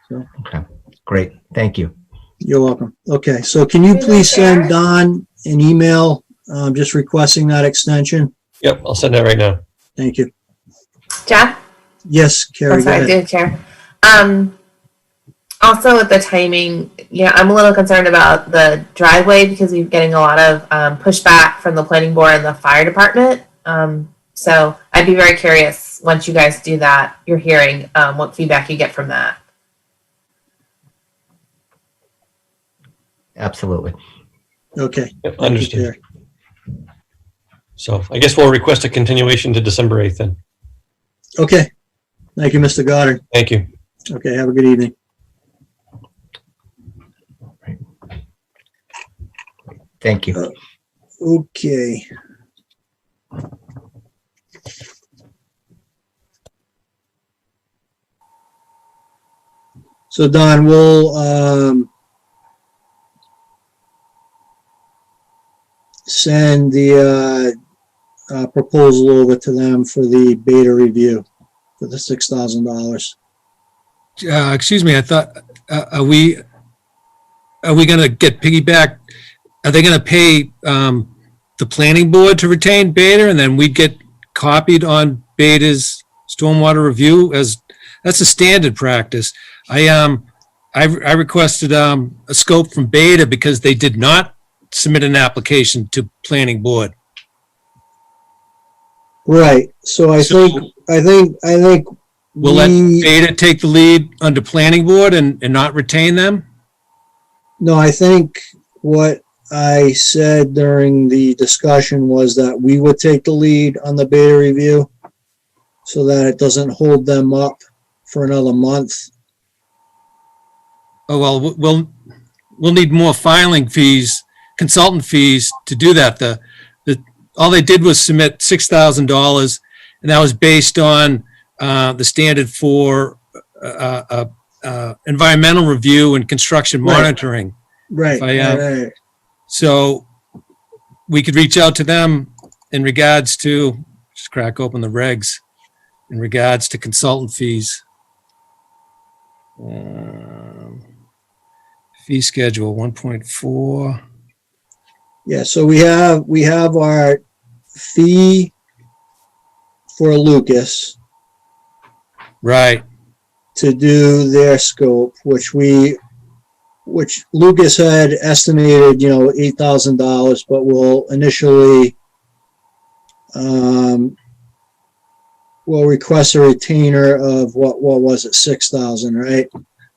So. Okay, great. Thank you. You're welcome. Okay, so can you please send Don an email just requesting that extension? Yep, I'll send that right now. Thank you. John? Yes, Carrie. Sorry, go ahead. Chair. Also with the timing, I'm a little concerned about the driveway because we're getting a lot of pushback from the planning board and the fire department. So I'd be very curious once you guys do that, you're hearing what feedback you get from that. Absolutely. Okay. Yep, understood. So I guess we'll request a continuation to December 8th then. Okay. Thank you, Mr. Goddard. Thank you. Okay, have a good evening. Thank you. Okay. So Don, we'll send the proposal over to them for the beta review for the $6,000. Excuse me, I thought, are we going to get piggyback? Are they going to pay the planning board to retain Beta and then we get copied on Beta's stormwater review? As that's a standard practice. I requested a scope from Beta because they did not submit an application to planning board. Right. So I think we'll let Beta take the lead under planning board and not retain them? No, I think what I said during the discussion was that we would take the lead on the Beta review so that it doesn't hold them up for another month. Oh, well, we'll need more filing fees, consultant fees to do that. All they did was submit $6,000 and that was based on the standard for environmental review and construction monitoring. Right. Right. So we could reach out to them in regards to, just crack open the regs, in regards to consultant fees. Fee schedule 1.4. Yeah, so we have our fee for Lucas. Right. To do their scope, which Lucas had estimated, $8,000, but we'll initially we'll request a retainer of what was it, 6,000, right?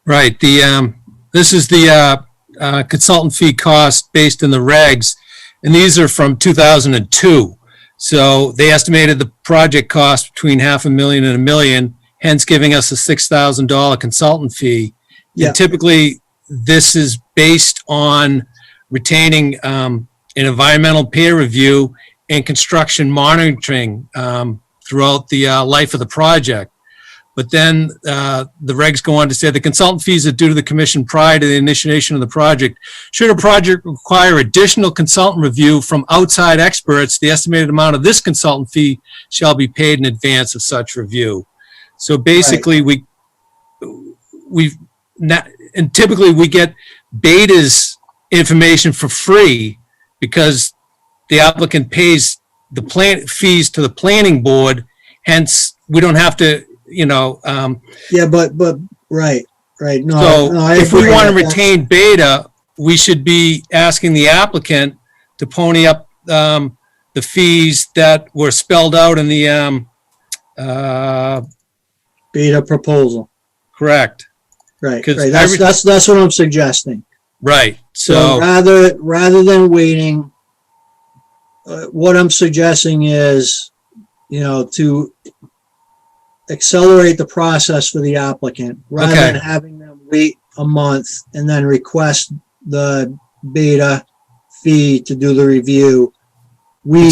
Right. This is the consultant fee cost based in the regs, and these are from 2002. So they estimated the project cost between $500,000 and $1 million, hence giving us a $6,000 consultant fee. Yeah. And typically, this is based on retaining an environmental peer review and construction monitoring throughout the life of the project. But then the regs go on to say the consultant fees are due to the commission prior to the initiation of the project. Should a project require additional consultant review from outside experts, the estimated amount of this consultant fee shall be paid in advance of such review. So basically, and typically we get Beta's information for free because the applicant pays the fees to the planning board. Hence, we don't have to, Yeah, but right. No, so no, I if we agree want to with that. retain Beta, we should be asking the applicant to pony up the fees that were spelled out in the Beta proposal. correct. Right. 'Cause Right. That's what I'm suggesting. Right. So So rather than waiting, what I'm suggesting is, to accelerate the process for the applicant rather Okay. than having them wait a month and then request the Beta fee to do the review. We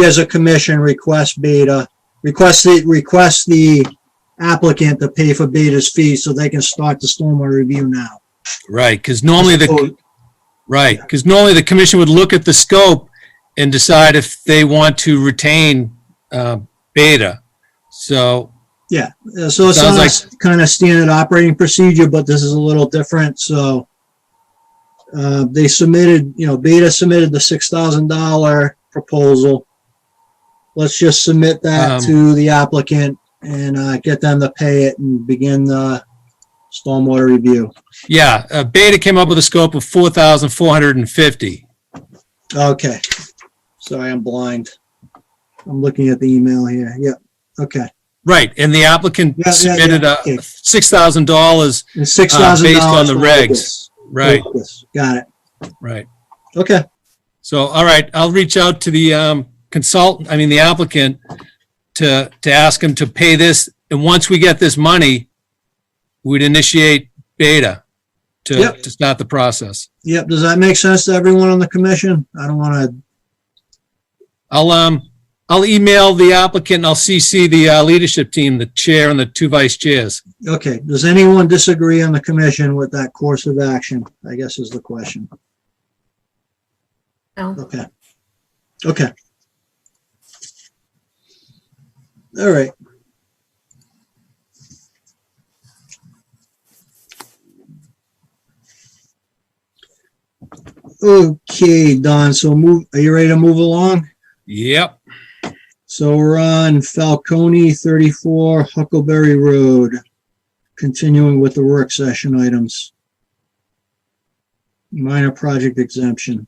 as a commission request the applicant to pay for Beta's fee so they can start the stormwater review now. right, because normally the commission would look at the scope and decide if they want to retain Beta. So Yeah, so it Sounds sounds like- like kind of standard operating procedure, but this is a little different, so they submitted, Beta submitted the $6,000 proposal. Let's just submit that to the applicant and get them to pay it and begin the stormwater review. yeah, Beta came up with a scope of 4,450. Okay. Sorry, I'm blind. I'm looking at the email here. Yep. Okay. Right, and the applicant Yeah, submitted okay. $6,000 And $6,000 based on the for regs. Locust. Right, Locust. Got it. right. Okay. So, all right, I'll reach out to the the applicant to ask him to pay this. And once we get this money, we'd initiate Beta to start the process. Yep. Does that make sense to everyone on the commission? I don't want to. I'll email the applicant and I'll CC the leadership team, the chair and the two vice chairs. Okay. Does anyone disagree on the commission with that course of action? I guess is the question. No. Okay. Okay. All right. Okay, Don, so are you ready to move along? Yep. So we're on Falcone 34 Huckleberry Road, continuing with the work session items. Minor project exemption.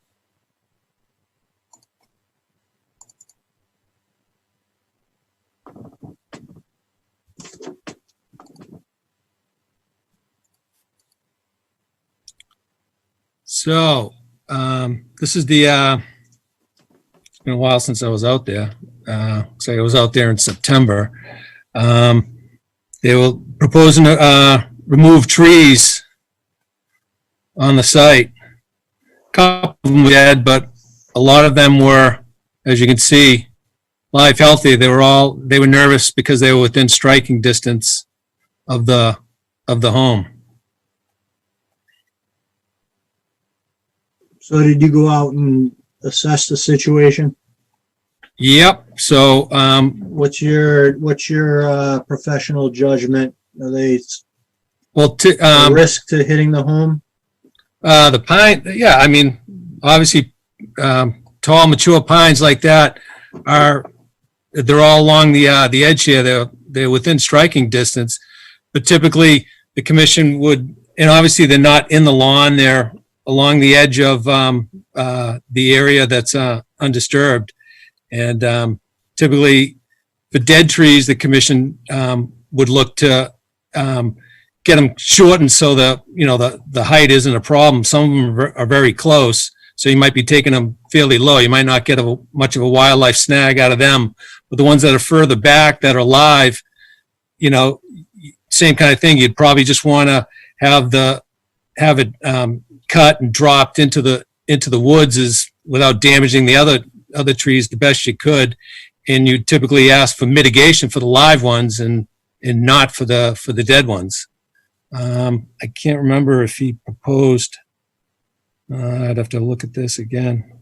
So, this is the, it's been a while since I was out there. So I was out there in September. They were proposing to remove trees on the site. A couple of them we had, but a lot of them were, as you can see, live healthy. They were nervous because they were within striking distance of the home. So did you go out and assess the situation? Yep. So, what's your professional judgment? Are they a risk to hitting the home? The pine, yeah, I mean, obviously, tall, mature pines like that they're all along the edge here. They're within striking distance, but typically the commission would, and obviously they're not in the lawn, they're along the edge of the area that's undisturbed. And typically for dead trees, the commission would look to get them shortened so that, the height isn't a problem. Some of them are very close, so you might be taking them fairly low. You might not get much of a wildlife snag out of them. But the ones that are further back that are live, same kind of thing. You'd probably just want to have it cut and dropped into the woods without damaging the other trees the best you could. And you typically ask for mitigation for the live ones, and and not for the dead ones. I can't remember if he proposed, I'd have to look at this again.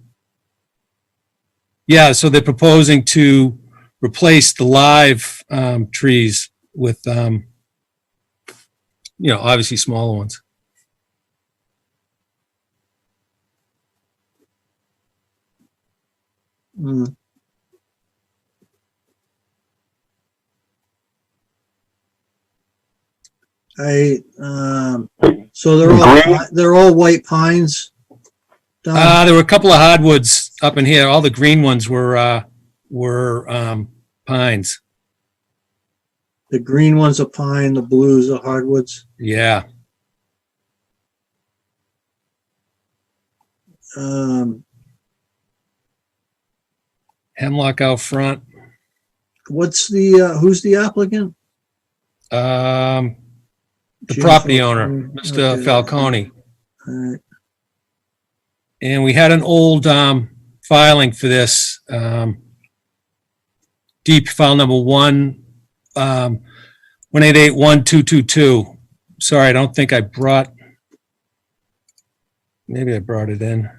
Yeah, so they're proposing to replace the live trees with, obviously smaller ones. Mm. So they're all white pines. Don? There were a couple of hardwoods up in here. All the green ones were pines. The green ones are pine, the blues are hardwoods. Yeah. Hemlock out front. What's the who's the applicant? The Jim property owner, Falcone. Mr. Okay. Falcone. All right. And we had an old filing for this. Deep file number 1881222. Sorry, I don't think I brought. Maybe I brought it in.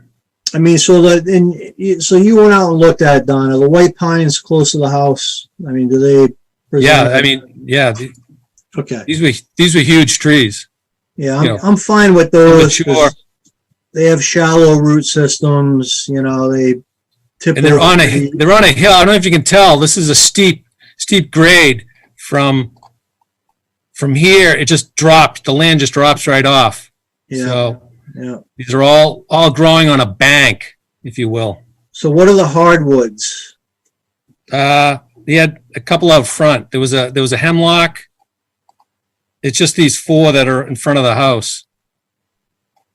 I mean, so you went out and looked at it, Don. Are the white pines close to the house? I mean, do they? Yeah, I mean, yeah. Okay. These were huge trees. Yeah, I'm fine with those. Sure. They have shallow root systems. They tip. And they're on a hill. I don't know if you can tell. This is a steep grade from here. It just dropped. The land just drops right off. Yeah. So yeah, these are all growing on a bank, if you will. So what are the hardwoods? They had a couple out front. There was a hemlock. It's just these four that are in front of the house,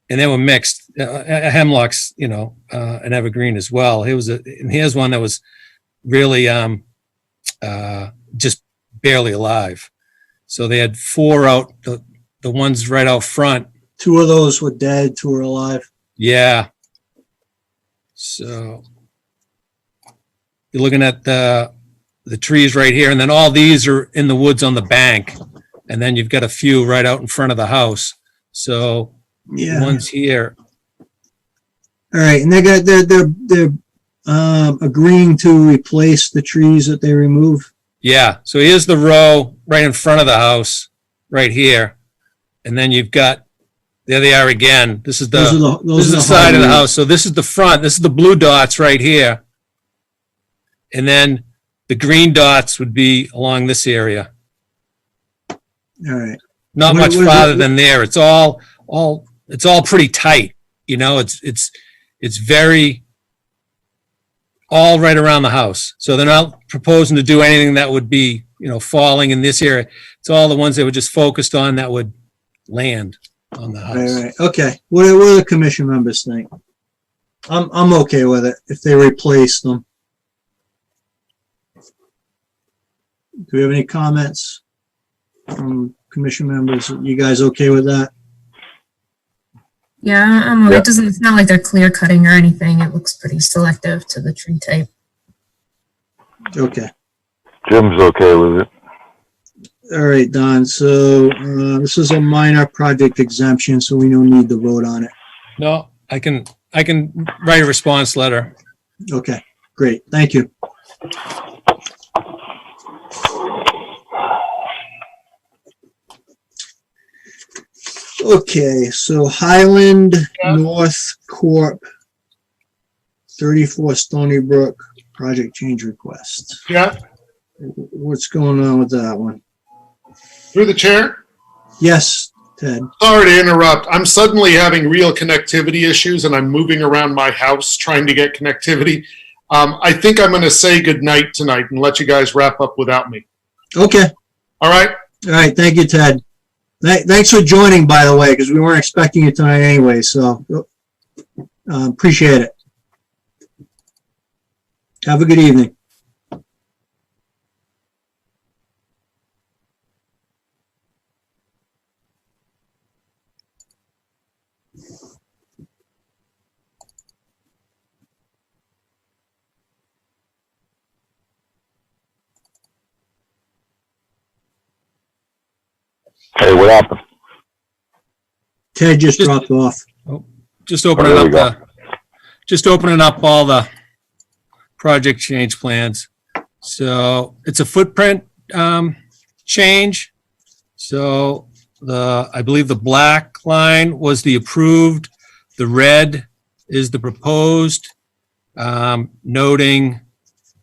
and they were mixed. Hemlocks, an evergreen as well. And here's one that was really just barely alive. So they had four out. The ones right out front. Two of those were dead. Two were alive. Yeah. So you're looking at the trees right here, and then all these are in the woods on the bank, and then you've got a few right out in front of the house. So yeah, one's here. All right, and they're agreeing to replace the trees that they remove. Yeah. So here's the row right in front of the house, right here, and then you've got. There they are again. This is the side of the house. So this is the front. This is the blue dots right here. And then the green dots would be along this area. All right. Not much farther than there. It's all pretty tight. It's very all right around the house. So they're not proposing to do anything that would be, falling in this area. It's all the ones that were just focused on that would land on the house. Right. Okay. What do the commission members think? I'm okay with it if they replace them. Do we have any comments from commission members? You guys okay with that? Yeah, it's not like they're clear cutting or anything. It looks pretty selective to the tree type. Okay. Jim's okay with it. All right, Don. So this is a minor project exemption, so we don't need to vote on it. No, I can write a response letter. Okay, great. Thank you. Okay, so Highland North Corp, 34 Stony Brook, project change request. Yeah. What's going on with that one? Through the chair? Yes, Ted. Sorry to interrupt. I'm suddenly having real connectivity issues and I'm moving around my house trying to get connectivity. I think I'm going to say goodnight tonight and let you guys wrap up without me. Okay. All right. All right. Thank you, Ted. Thanks for joining, by the way, because we weren't expecting you tonight anyway. So appreciate it. Have a good evening. Hey, what happened? Ted just dropped off. Just opening there up we go. just opening up all the project change plans. So it's a footprint change. So I believe the black line was the approved, the red is the proposed, noting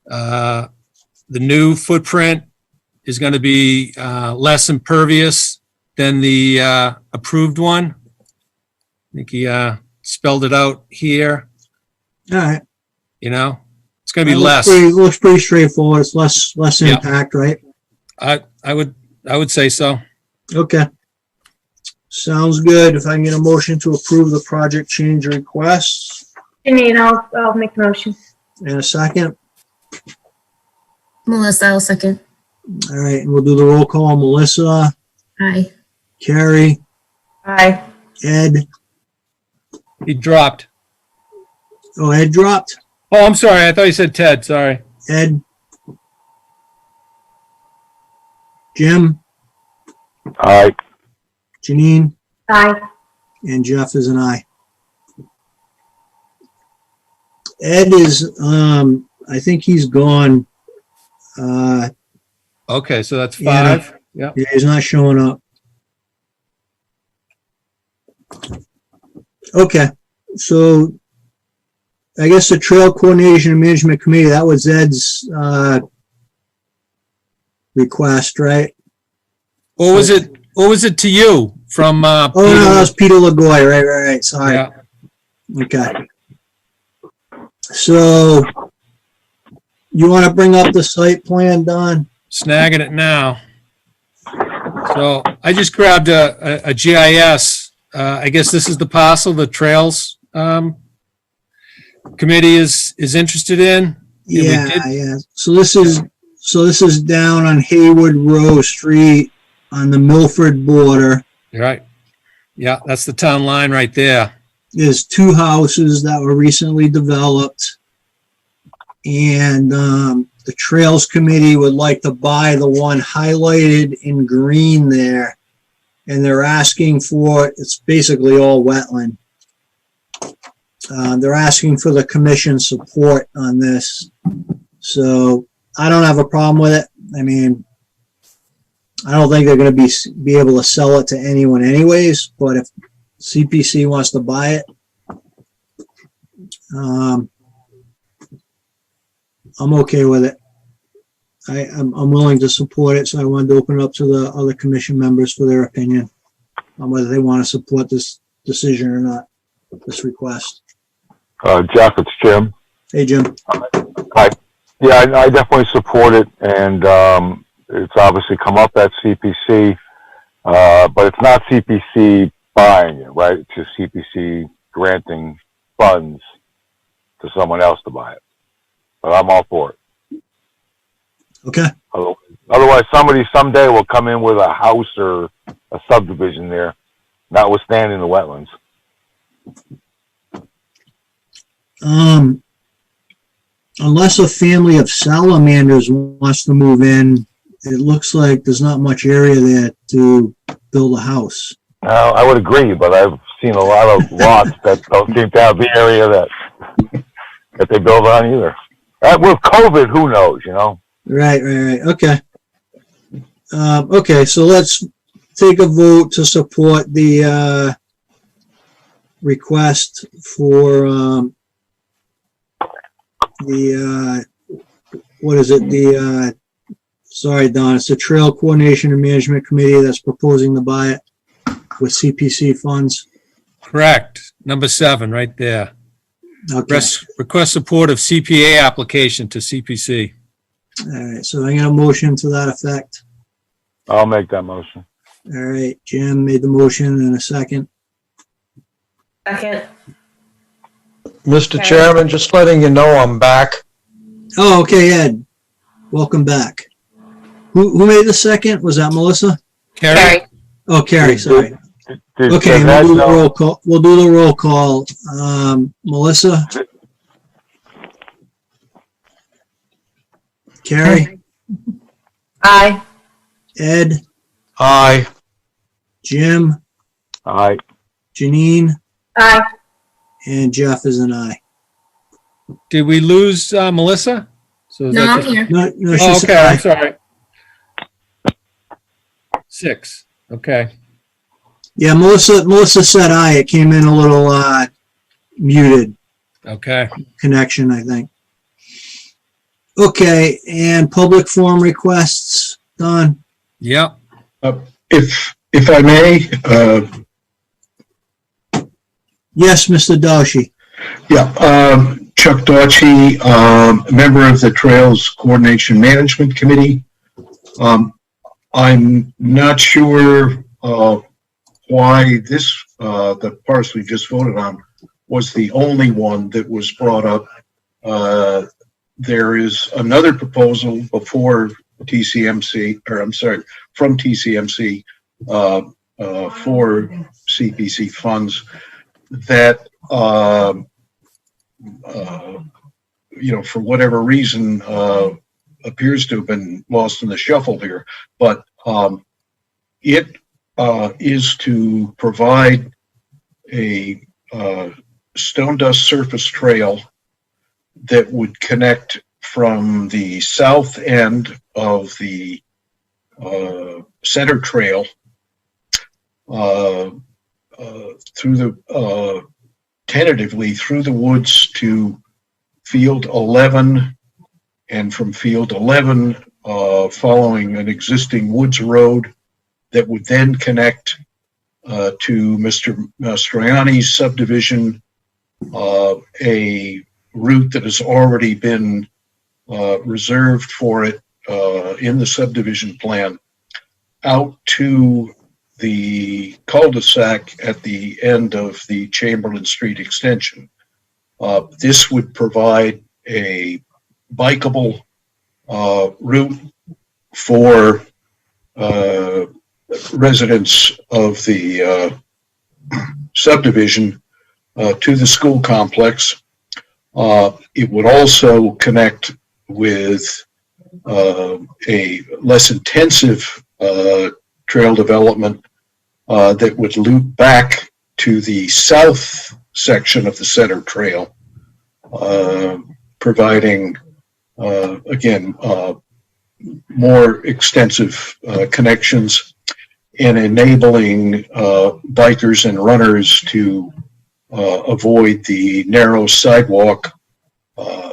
the new footprint is going to be less impervious than the approved one. I think he spelled it out here. All right. You know, it's going to be Looks less. looks pretty straightforward. It's less Yeah. impact, right? I would say so. Okay. Sounds good. If I can get a motion to approve the project change requests Janine, I'll make the motion. in a second. Melissa, I'll second. All right, and we'll do the roll call. Melissa, Aye. Carrie, Aye. Ed. He dropped. Oh, Ed dropped. Oh, I'm sorry. I thought you said Ted. Sorry. Ed. Jim, Aye. Janine, Aye. and Jeff is an aye. Ed is, I think he's gone. Okay, so that's Yeah. 5. Yeah. Yeah, he's not showing up. Okay, so I guess the Trail Coordination and Management Committee, that was Ed's request, right? Or was it to you from Oh, no, that was Peter LaGoy, right, sorry. Yeah. Okay. So, you want to bring up the site plan, Don? Snagging it now. So I just grabbed a GIS. I guess this is the parcel the Trails Committee is interested in. Yeah. So this is down on Haywood Row Street on the Milford border. Right. Yeah, that's the town line right there. There's 2 houses that were recently developed. And the Trails Committee would like to buy the one highlighted in green there. And they're asking for, it's basically all wetland. They're asking for the commission support on this. So I don't have a problem with it. I mean, I don't think they're going to be able to sell it to anyone anyways, but if CPC wants to buy it, I'm okay with it. I'm willing to support it, so I wanted to open it up to the other commission members for their opinion on whether they want to support this decision or not, this request. Jeff, it's Jim. Hey, Jim. Hi. Yeah, I definitely support it, and it's obviously come up at CPC, but it's not CPC buying it, right? It's just CPC granting funds to someone else to buy it. But I'm all for it. Okay. Otherwise, somebody someday will come in with a house or a subdivision there, notwithstanding the wetlands. Unless a family of salamanders wants to move in, it looks like there's not much area there to build a house. I would agree, but I've seen a lot of lots that don't seem to have the area that they build on either. With COVID, who knows, you know? Right. Okay. Okay, so let's take a vote to support the request for what is it? Sorry, Don, it's the Trail Coordination and Management Committee that's proposing to buy it with CPC funds. Correct. Number 7, right there. Okay. Request support of CPA application to CPC. All right, so I got a motion to that effect. I'll make that motion. All right, Jim made the motion in a second. Second. Mr. Chairman, just letting you know I'm back. Oh, okay, Ed. Welcome back. Who made the second? Was that Melissa? Carrie. Oh, Carrie, sorry. Okay, Did we'll Ed do the know? roll call. We'll do the roll call. Melissa? Carrie? Aye. Ed? Aye. Jim, Aye. Janine, Aye. and Jeff is an aye. Did we lose Melissa? So is No, that I'm just- here. No, Oh, she said okay, I'm aye. sorry. 6. Okay. Yeah, Melissa said aye. It came in a little muted Okay. connection, I think. Okay, and public forum requests, Don? Yep. If I may, Yes, Mr. Doshi. yeah, Chuck Dauchi, member of the Trails Coordination Management Committee. I'm not sure why this, the parcel we just voted on, was the only one that was brought up. There is another proposal before TCMC, or I'm sorry, from TCMC for CPC funds that, you know, for whatever reason, appears to have been lost in the shuffle here. But it is to provide a stone dust surface trail that would connect from the south end of the center trail through the tentatively through the woods to field 11, and from field 11 following an existing woods road that would then connect to Mr. Mastroianni's subdivision, a route that has already been reserved for it in the subdivision plan, out to the cul-de-sac at the end of the Chamberlain Street extension. This would provide a bikeable route for residents of the subdivision to the school complex. It would also connect with a less intensive trail development that would loop back to the south section of the center trail, providing, again, more extensive connections and enabling bikers and runners to avoid the narrow sidewalk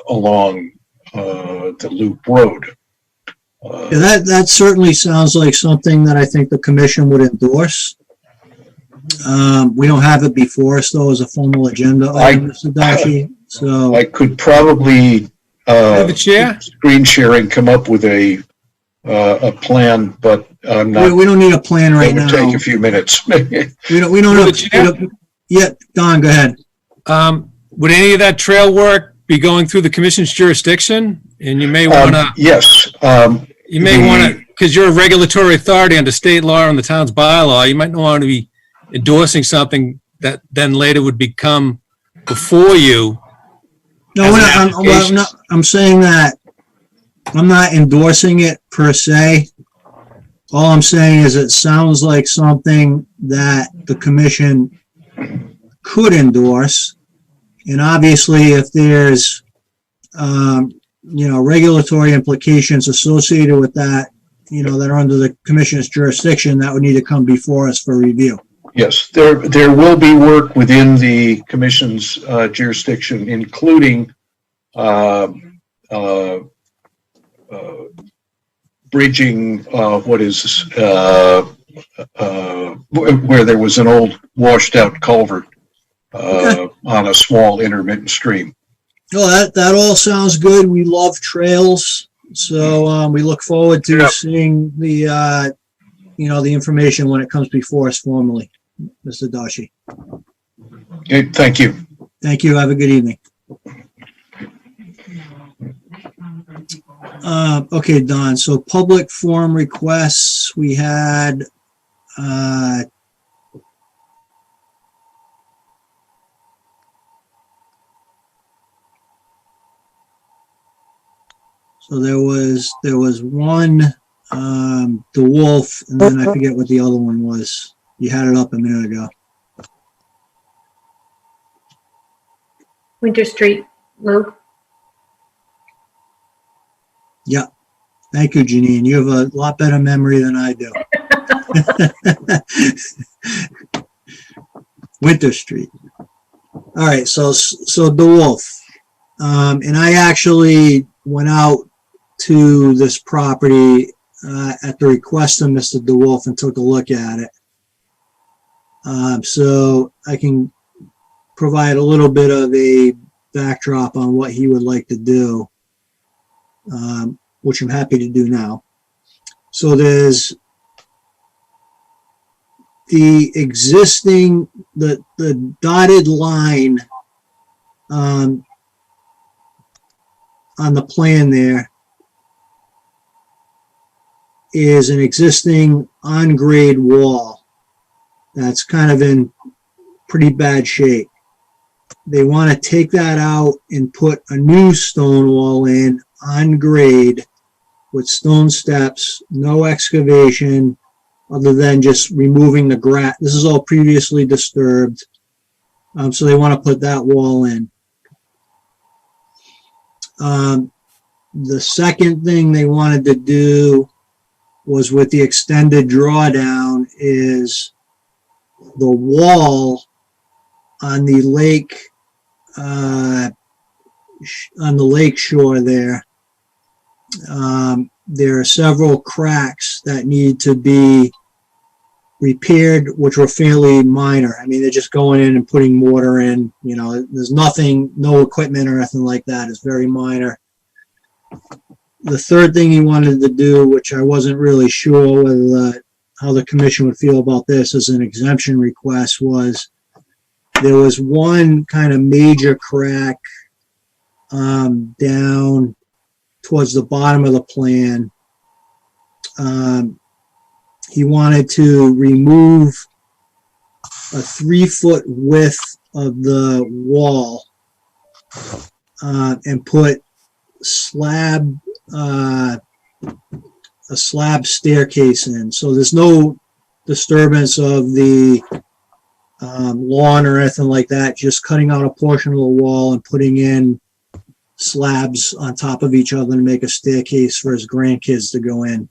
along the loop road. Yeah, that certainly sounds like something that I think the commission would endorse. We don't have it before us though as a formal agenda item, Mr. Dashi. So I could probably screen sharing come up with a plan, but I'm not. we don't need a plan right now. It would take a few minutes. We don't have. Yeah, Don, go ahead. Would any of that trail work be going through the commission's jurisdiction? And you may want to. Yes. You may want to, because you're a regulatory authority under state law and the town's bylaw, you might not want to be endorsing something that then later would become before you. No, I'm saying that I'm not endorsing it per se. All I'm saying is it sounds like something that the commission could endorse. And obviously, if there's, regulatory implications associated with that, that are under the commission's jurisdiction, that would need to come before us for review. Yes, there will be work within the commission's jurisdiction, including bridging what is where there was an old washed out culvert on a small intermittent stream. No, that all sounds good. We love trails, so we look forward to seeing the the information when it comes before us formally, Mr. Dashi. Okay, thank you. Thank you. Have a good evening. Okay, Don. So public forum requests, we had so there was one, the Wolf, and then I forget what the other one was. You had it up a minute ago. Winter Street, Lou. Yeah. Thank you, Janine. You have a lot better memory than I do. Winter Street. All right, so DeWolf. And I actually went out to this property at the request of Mr. DeWolf and took a look at it. So I can provide a little bit of a backdrop on what he would like to do, which I'm happy to do now. So there's the existing, the dotted line on the plan there is an existing on-grade wall that's kind of in pretty bad shape. They want to take that out and put a new stone wall in on grade with stone steps, no excavation other than just removing the grass. This is all previously disturbed. So they want to put that wall in. The second thing they wanted to do was with the extended drawdown is the wall on the lake shore there. There are several cracks that need to be repaired, which were fairly minor. I mean, they're just going in and putting mortar in, you know, there's nothing, no equipment or anything like that. It's very minor. The third thing he wanted to do, which I wasn't really sure whether how the commission would feel about this as an exemption request, was there was one kind of major crack down towards the bottom of the plan. He wanted to remove a 3-foot width of the wall and put a slab staircase in. So there's no disturbance of the lawn or anything like that, just cutting out a portion of the wall and putting in slabs on top of each other to make a staircase for his grandkids to go in.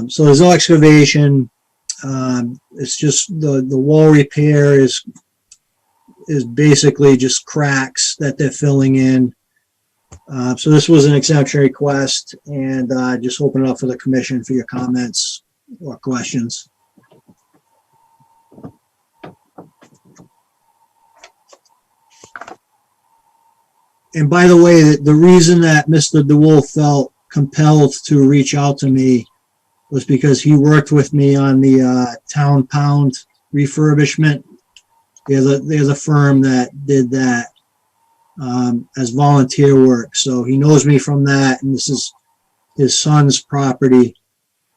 So there's no excavation. It's just the wall repair is basically just cracks that they're filling in. So this was an exemption request, and just open it up for the commission for your comments or questions. And by the way, the reason that Mr. DeWolf felt compelled to reach out to me was because he worked with me on the town pound refurbishment. They're the firm that did that as volunteer work. So he knows me from that, and this is his son's property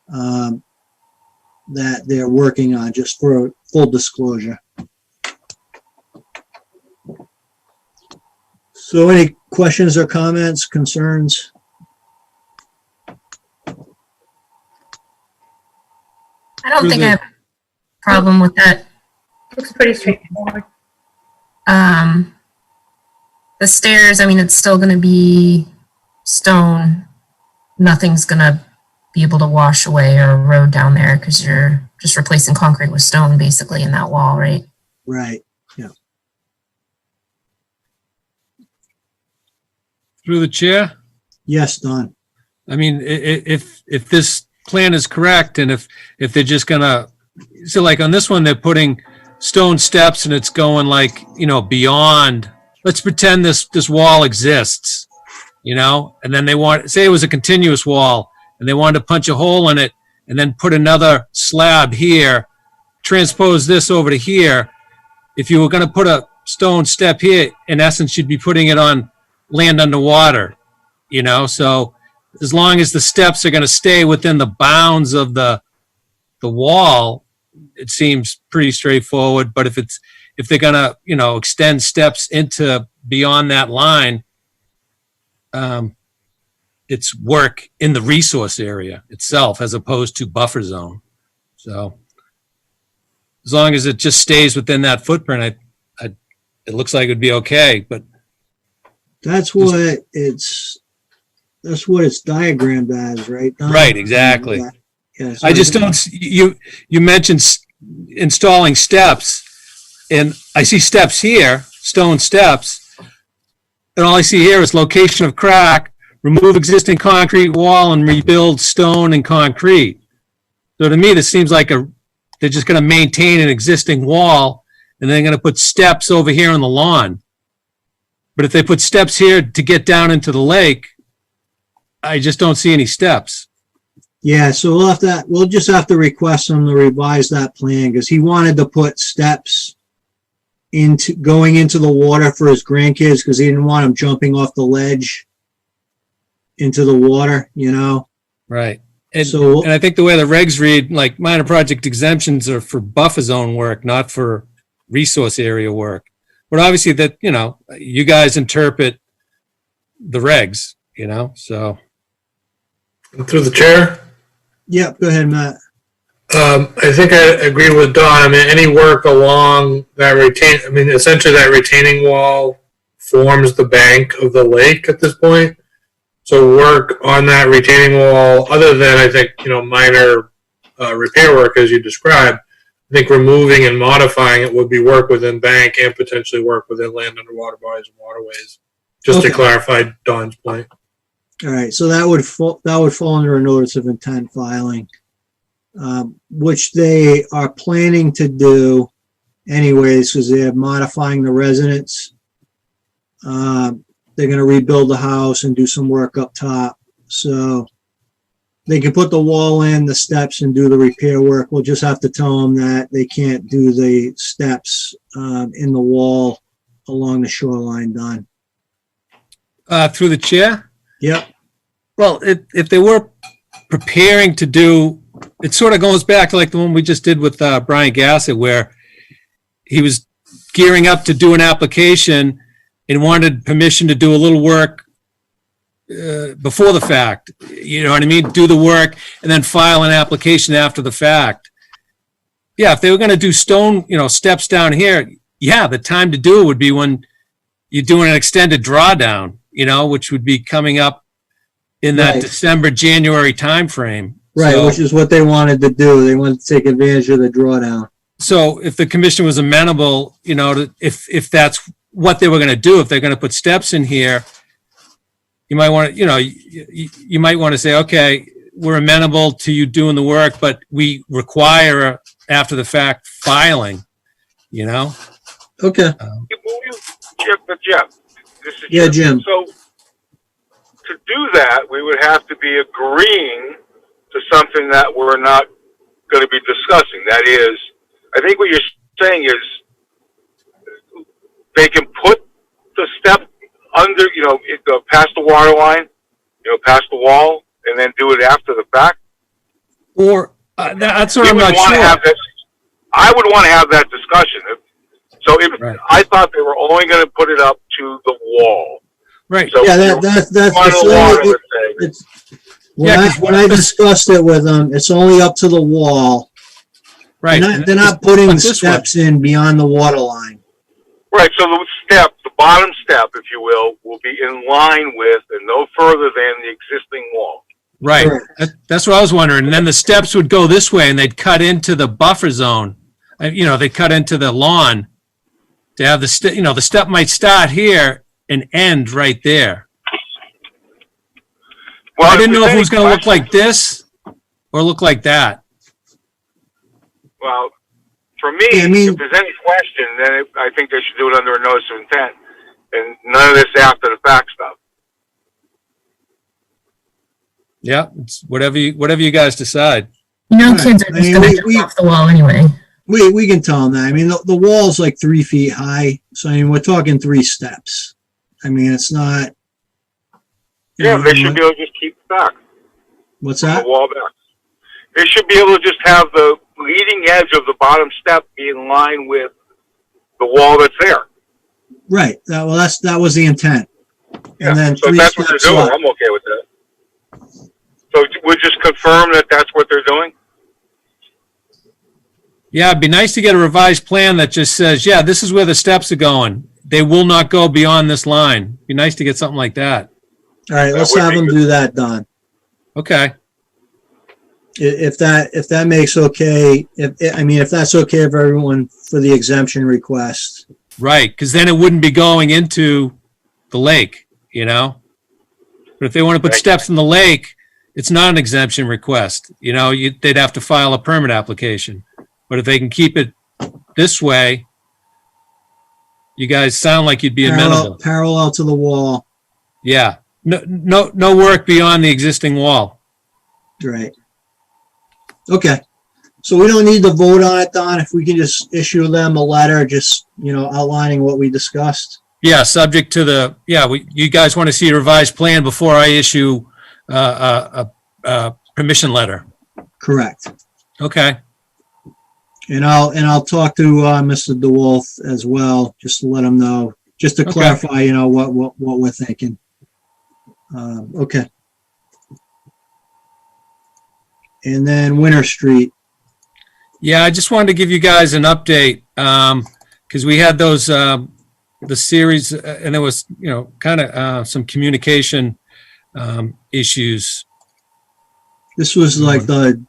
that they're working on, just for full disclosure. So any questions or comments, concerns? I don't think I have a problem with that. Looks pretty straightforward. The stairs, I mean, it's still going to be stone. Nothing's going to be able to wash away or erode down there because you're just replacing concrete with stone basically in that wall, right? Right, yeah. Through the chair? Yes, Don. I mean, if this plan is correct, and if they're just gonna, so like on this one, they're putting stone steps and it's going like, you know, beyond, let's pretend this wall exists, you know, and then they want, say it was a continuous wall and they wanted to punch a hole in it and then put another slab here, transpose this over to here. If you were going to put a stone step here, in essence, you'd be putting it on land underwater, you know, so as long as the steps are going to stay within the bounds of the wall, it seems pretty straightforward. But if they're going to, you know, extend steps into beyond that line, it's work in the resource area itself as opposed to buffer zone. So as long as it just stays within that footprint, it looks like it'd be okay, but. That's what it's diagrammed as, right? Don? Right, exactly. Yeah, so I just don't, you mentioned installing steps, and I see steps here, stone steps, and all I see here is location of crack, remove existing concrete wall and rebuild stone and concrete. So to me, this seems like they're just gonna maintain an existing wall, and they're gonna put steps over here on the lawn. But if they put steps here to get down into the lake, I just don't see any steps. Yeah, so we'll just have to request him to revise that plan, because he wanted to put steps going into the water for his grandkids, because he didn't want them jumping off the ledge into the water, you know? Right. And I think the way the regs read, like minor project exemptions are for buffer zone work, not for resource area work. But obviously that, you know, you guys interpret the regs, you know, so. Through the chair? Yep, go ahead, Matt. I think I agree with Don. I mean, any work along that essentially that retaining wall forms the bank of the lake at this point. So work on that retaining wall, other than I think, you know, minor repair work as you described, I think removing and modifying it would be work within bank and potentially work within land underwater bodies and waterways, just to clarify Don's point. All right, so that would fall under a notice of intent filing, which they are planning to do anyways, because they're modifying the residence. They're going to rebuild the house and do some work up top, so they can put the wall in, the steps, and do the repair work. We'll just have to tell them that they can't do the steps in the wall along the shoreline, Don. Through the chair? Yep. Well, if they were preparing to do, it sort of goes back to like the one we just did with Brian Gassett, where he was gearing up to do an application and wanted permission to do a little work before the fact, you know what I mean? Do the work and then file an application after the fact. Yeah, if they were going to do stone, you know, steps down here, yeah, the time to do it would be when you're doing an extended drawdown, you know, which would be coming up in that December, January timeframe. Right, So, which is what they wanted to do. They wanted to take advantage of the drawdown. so if the commission was amenable, you know, if that's what they were going to do, if they're going to put steps in here, you might want to, you know, you might want to say, okay, we're amenable to you doing the work, but we require after the fact filing, you know? Okay. Jeff, this is Yeah, Jim. So to do that, we would have to be agreeing to something that we're not going to be discussing. That is, I think what you're saying is they can put the step under, you know, go past the water line, you know, past the wall, and then do it after the fact. Or that's what I'm not sure. I would want to have that discussion. So if I thought they were only going to put it up to the wall. Right. So Yeah, when I discussed it with them, it's only up to the wall. Right. They're not putting steps in beyond the water line. Right, so the step, the bottom step, if you will be in line with and no further than the existing wall. Right. That's what I was wondering. And then the steps would go this way and they'd cut into the buffer zone. You know, they cut into the lawn to have the you know, the step might start here and end right there. Well, I didn't know if it was going to look like this or look like that. Well, for me, if there's any question, then I think they should do it under a notice of intent and none of this after the fact stuff. Yeah, it's whatever you guys decide. You know, kids are just going to jump off the wall anyway. We can tell them that. I mean, the wall's like 3 feet high. So, I mean, we're talking 3 steps. I mean, it's not. Yeah, they should be able to just keep it back. What's that? The wall back. They should be able to just have the leading edge of the bottom step be in line with the wall that's there. Right. That was the intent. Yeah. And then So if that's what they're doing, I'm okay with that. So we'll just confirm that that's what they're doing? Yeah, it'd be nice to get a revised plan that just says, yeah, this is where the steps are going. They will not go beyond this line. Be nice to get something like that. All right, let's have them do that, Don. Okay. If that makes okay, if that's okay for everyone for the exemption request. Right, because then it wouldn't be going into the lake, you know? But if they want to put steps in the lake, it's not an exemption request. You know, they'd have to file a permit application. But if they can keep it this way, you guys sound like you'd be amenable. Parallel to the wall. Yeah. No work beyond the existing wall. Right. Okay. So we don't need to vote on it, Don, if we can just issue them a letter, just, outlining what we discussed. Yeah, subject to you guys want to see a revised plan before I issue a permission letter. Correct. Okay. And I'll talk to Mr. DeWolf as well, just to let him know, just to clarify, what we're thinking. Okay. And then Winter Street. Yeah, I just wanted to give you guys an update because we had those the series, and there was kind of some communication issues. This was like the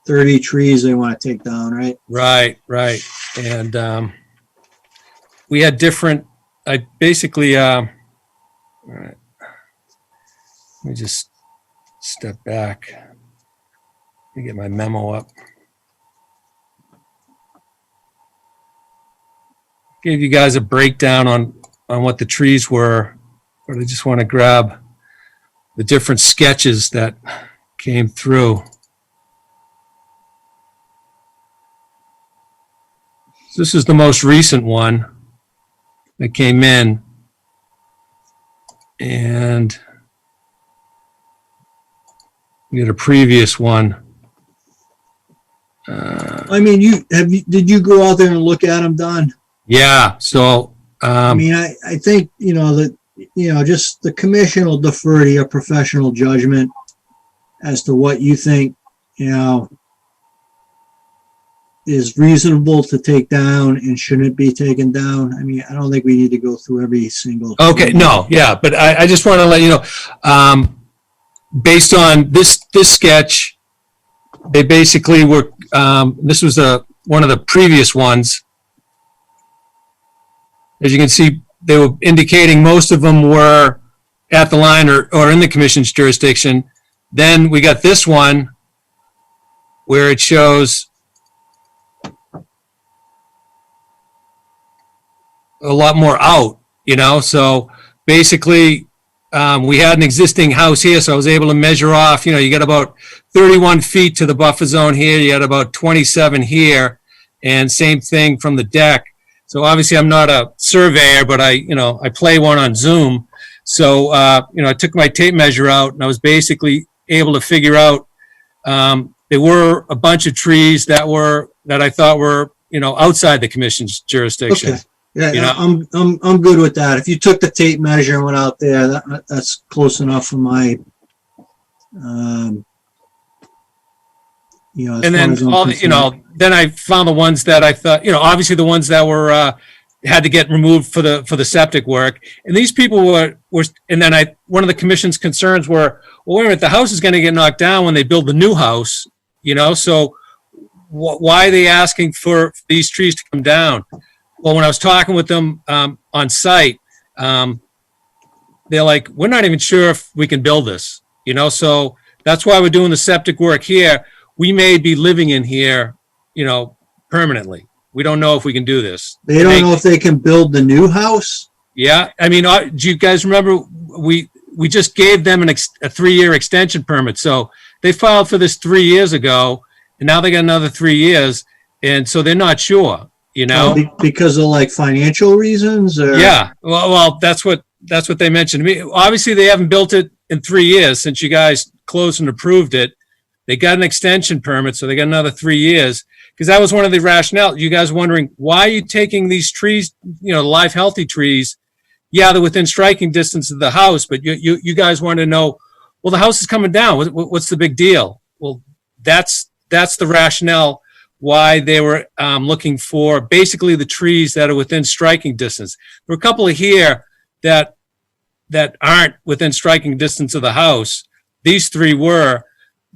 30 trees they want to take down, right? Right. And we had different. I basically. All right. Let me just step back. Let me get my memo up. Gave you guys a breakdown on what the trees were, but I just want to grab the different sketches that came through. This is the most recent one that came in, and we had a previous one. Did you go out there and look at them, Don? Yeah. So, I think, just the commission will defer to your professional judgment as to what you think, is reasonable to take down and shouldn't be taken down. I don't think we need to go through every single. Okay. No. Yeah. But I just want to let you know, based on this sketch, they basically were, this was one of the previous ones. As you can see, they were indicating most of them were at the line or in the commission's jurisdiction. Then we got this one where it shows a lot more out, so basically we had an existing house here, so I was able to measure off, you got about 31 feet to the buffer zone here, you got about 27 here, and same thing from the deck. So obviously I'm not a surveyor, but I play one on Zoom. So, I took my tape measure out and I was basically able to figure out, there were a bunch of trees that I thought were, outside the commission's jurisdiction. Okay. Yeah, I'm good with that. If you took the tape measure and went out there, that's close enough for my, as and then far as I'm then I found the ones that I thought, obviously the ones that were had to get removed for the septic work. And these people were and then one of the commission's concerns were, well, wait a minute, the house is going to get knocked down when they build the new house, so why are they asking for these trees to come down? Well, when I was talking with them on site, they're like, we're not even sure if we can build this, so that's why we're doing the septic work here. We may be living in here, permanently. We don't know if we can do this. They don't know if they can build the new house? Yeah. Do you guys remember we just gave them a 3-year extension permit. So they filed for this 3 years ago, and now they got another 3 years. And so they're not sure, Because of like financial reasons? Or? Yeah. Well, that's what they mentioned to me. Obviously, they haven't built it in 3 years since you guys closed and approved it. They got an extension permit, so they got another 3 years. Because that was one of the rationale. You guys wondering, why are you taking these trees, live healthy trees? Yeah, they're within striking distance of the house, but you guys want to know, well, the house is coming down. What's the big deal? Well, that's that's the rationale why they were looking for basically the trees that are within striking distance. There are a couple of here that aren't within striking distance of the house. These three were.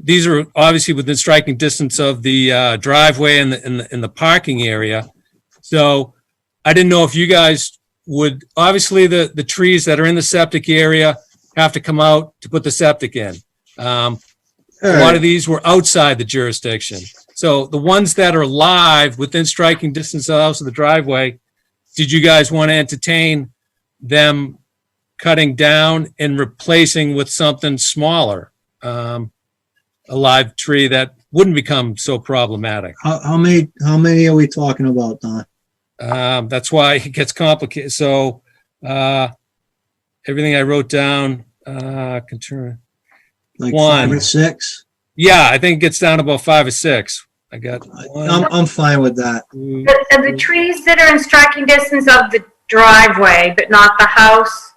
These are obviously within striking distance of the driveway and the parking area. So I didn't know if you guys would, obviously the trees that are in the septic area have to come out to put the septic in. A lot of these were outside the jurisdiction. So the ones that are live within striking distance of the house of the driveway, did you guys want to entertain them cutting down and replacing with something smaller? A live tree that wouldn't become so problematic. How many are we talking about, Don? That's why it gets complicated. So everything I wrote down, Like one. 5 or 6? Yeah, I think it gets down to about 5 or 6. I got one. I'm fine with that. The trees that are in striking distance of the driveway, but not the house,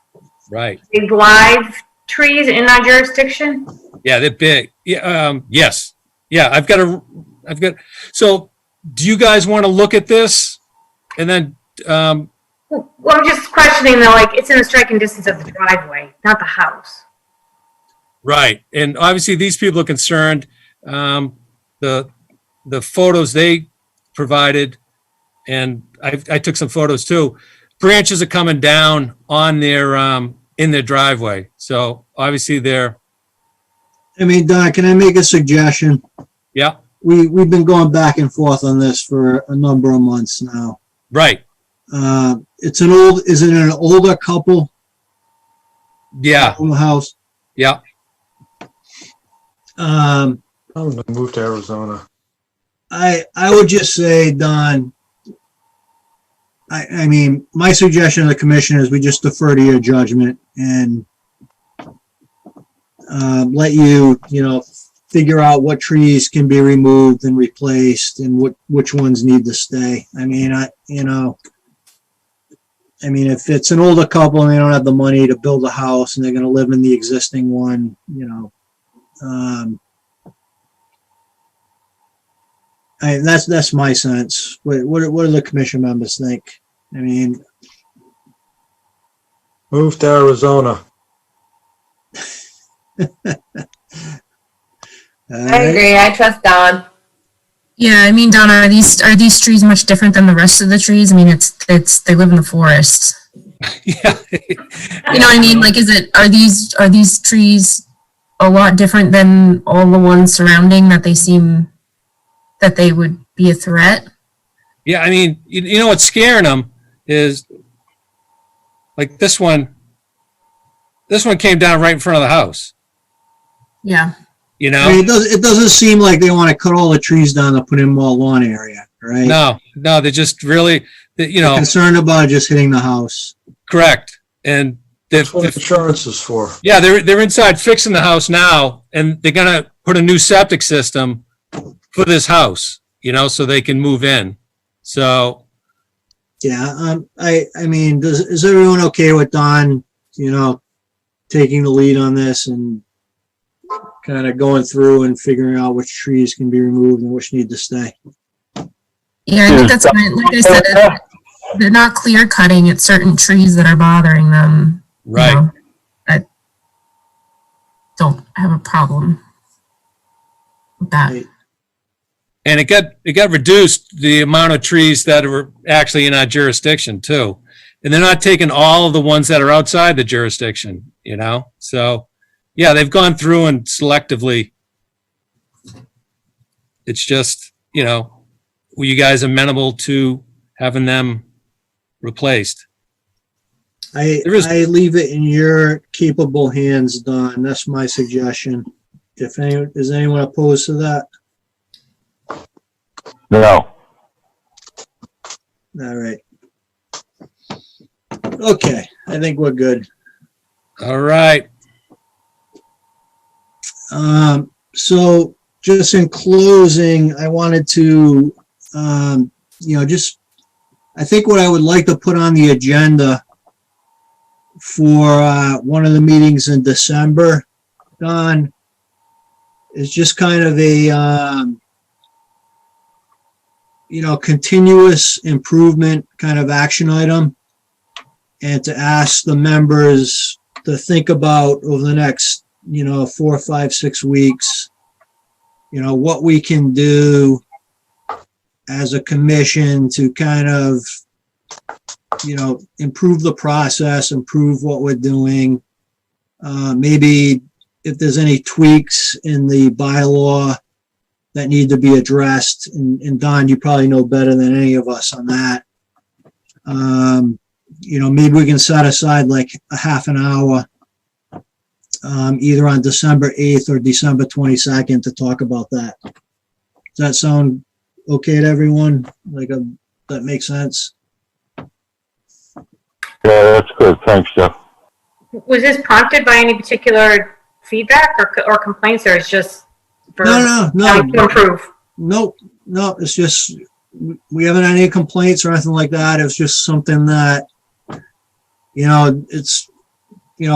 Right. big live trees in our jurisdiction? Yeah, they're big. Yeah. Yes. Yeah. I've got. So, do you guys want to look at this, and then? Well, I'm just questioning though, like it's in the striking distance of the driveway, not the house. Right, and obviously these people are concerned. The photos they provided, and I took some photos too. Branches are coming down on their in their driveway, so obviously they're. I mean, Don, can I make a suggestion? Yeah. We've been going back and forth on this for a number of months now. Right. Is it an older couple? Yeah. Old house? Yeah. I'm gonna move to Arizona. I would just say, Don, I mean, my suggestion to the commission is we just defer to your judgment and let you figure out what trees can be removed and replaced and which ones need to stay. I mean, if it's an older couple and they don't have the money to build a house and they're going to live in the existing one, that's my sense. What do the commission members think? I mean, Move to Arizona. I agree. I trust Don. Yeah, I mean, Donna, are these trees much different than the rest of the trees? I mean, it's they live in the forest. Yeah. You know what I mean? Like, are these trees a lot different than all the ones surrounding that they would be a threat? Yeah, I mean, you know what's scaring them is like this one. This one came down right in front of the house. Yeah. You know, I mean, it doesn't seem like they want to cut all the trees down to put in more lawn area, right? No, they're just really, They're concerned about just hitting the house. Correct. And That's what insurance is for. yeah, they're inside fixing the house now, and they're gonna put a new septic system for this house, so they can move in. So Yeah, I mean, is everyone okay with Don, taking the lead on this and kind of going through and figuring out which trees can be removed and which need to stay? Yeah, I think that's fine. Like I said, they're not clear cutting. It's certain trees that are bothering them. Right. I don't have a problem with that. and it got reduced, the amount of trees that were actually in our jurisdiction too. And they're not taking all of the ones that are outside the jurisdiction, So yeah, they've gone through and selectively. It's just, were you guys amenable to having them replaced? I leave it in your capable hands, Don. That's my suggestion. Is anyone opposed to that? No. All right. Okay, I think we're good. All right. So just in closing, I wanted to, I think what I would like to put on the agenda for one of the meetings in December, Don, is just kind of continuous improvement kind of action item, and to ask the members to think about over the next, 4, 5, 6 weeks, what we can do as a commission to kind of, improve the process, improve what we're doing. Maybe if there's any tweaks in the bylaw that need to be addressed, and Don, you probably know better than any of us on that. Maybe we can set aside like a half an hour, either on December 8th or December 22nd to talk about that. Does that sound okay to everyone? That makes sense? Yeah, that's good. Thanks, Jeff. Was this prompted by any particular feedback or complaints, or it's just for No. to improve? No, it's just, we haven't had any complaints or anything like that. It was just something that, it's,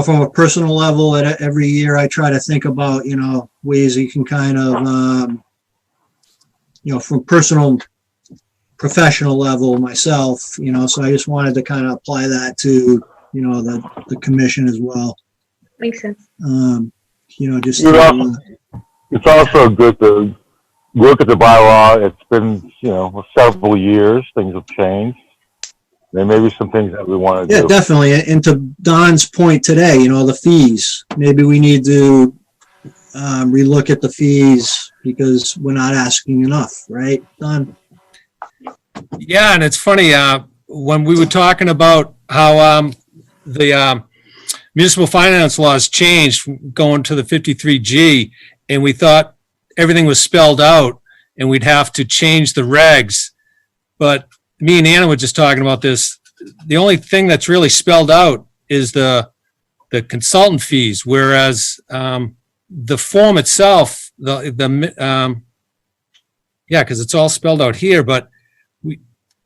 from a personal level, every year I try to think about, ways you can kind of, from personal, professional level myself, so I just wanted to kind of apply that to, the commission as well. Makes sense. Just. It's also good to look at the bylaw. It's been, several years. Things have changed. There may be some things that we want to do. Yeah, definitely. And to Don's point today, the fees. Maybe we need to relook at the fees because we're not asking enough, right, Don? Yeah, and it's funny, when we were talking about how the municipal finance laws changed going to the 53G, and we thought everything was spelled out and we'd have to change the regs. But me and Anna were just talking about this. The only thing that's really spelled out is the consultant fees, whereas the form itself, because it's all spelled out here, but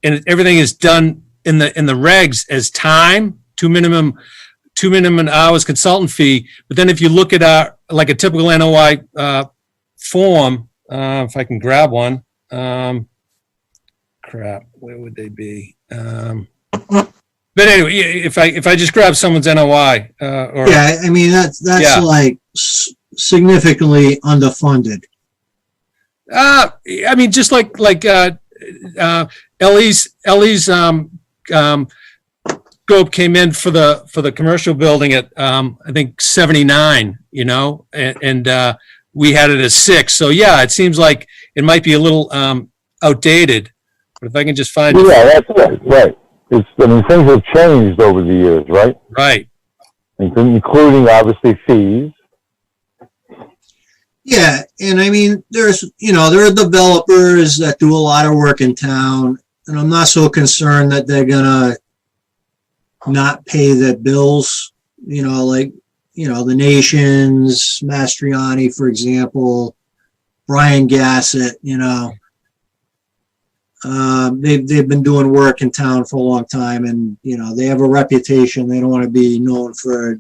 everything is done in the regs as time, two minimum hours consultant fee. But then if you look at like a typical NOI form, if I can grab one, where would they be? But anyway, if I just grab someone's NOI, that's Yeah. like significantly underfunded. Just like Ellie's scope came in for the commercial building at I think 79, and we had it as 6. So yeah, it seems like it might be a little outdated. But if I can just find it. Yeah, that's right. Things have changed over the years, right? Right. Including obviously fees. Yeah, and there's, there are developers that do a lot of work in town, and I'm not so concerned that they're gonna not pay their bills, the Nations, Mastriani, for example, Brian Gassett, they've been doing work in town for a long time, and, they have a reputation. They don't want to be known for,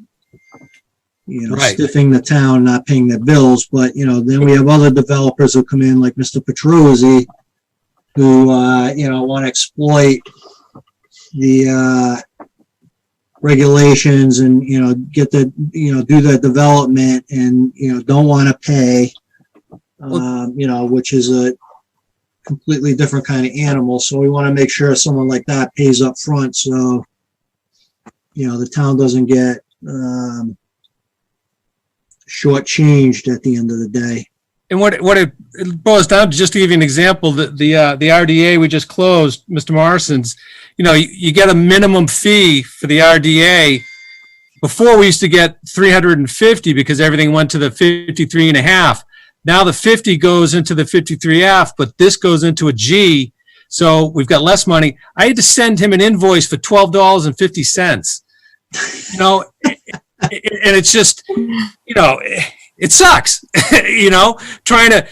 Right. stiffing the town, not paying their bills. But, then we have other developers who come in like Mr. Petrozzi who, want to exploit the, regulations and, get the, do the development and, don't want to pay, which is a completely different kind of animal. So we want to make sure someone like that pays up front. So, the town doesn't get, shortchanged at the end of the day. And what it boils down to, just to give you an example, the RDA we just closed, Mr. Morrison's, you get a minimum fee for the RDA. Before we used to get 350 because everything went to the 53 and a half. Now the 50 goes into the 53F, but this goes into a G. So we've got less money. I had to send him an invoice for $12.50. And it's just, it sucks, trying to,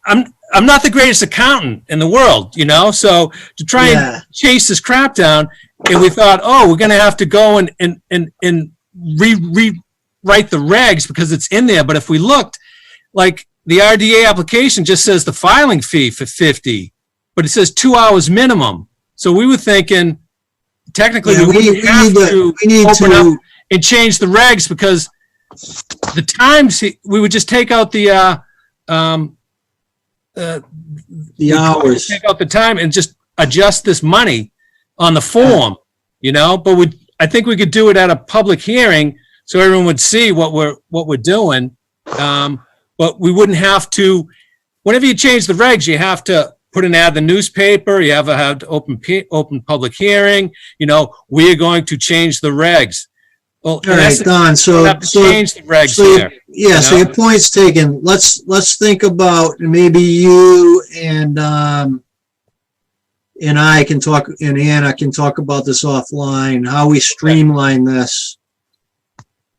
I'm not the greatest accountant in the world, so to try and chase this crap down. And we thought, we're going to have to go and rewrite the regs because it's in there. But if we looked, like the RDA application just says the filing fee for 50, but it says 2 hours minimum. So we were thinking, technically, Yeah, we wouldn't have to open up and change the regs, because the times, we would just take out the hours. Take out the time and just adjust this money on the form, but I think we could do it at a public hearing so everyone would see what we're doing. But we wouldn't have to, whenever you change the regs, you have to put an ad in the newspaper, you have to open public hearing, we are going to change the regs. Well, all right, Don, so change the regs here. Yeah, so your point's taken. Let's think about, maybe you and I can talk, and Anna can talk about this offline, how we streamline this.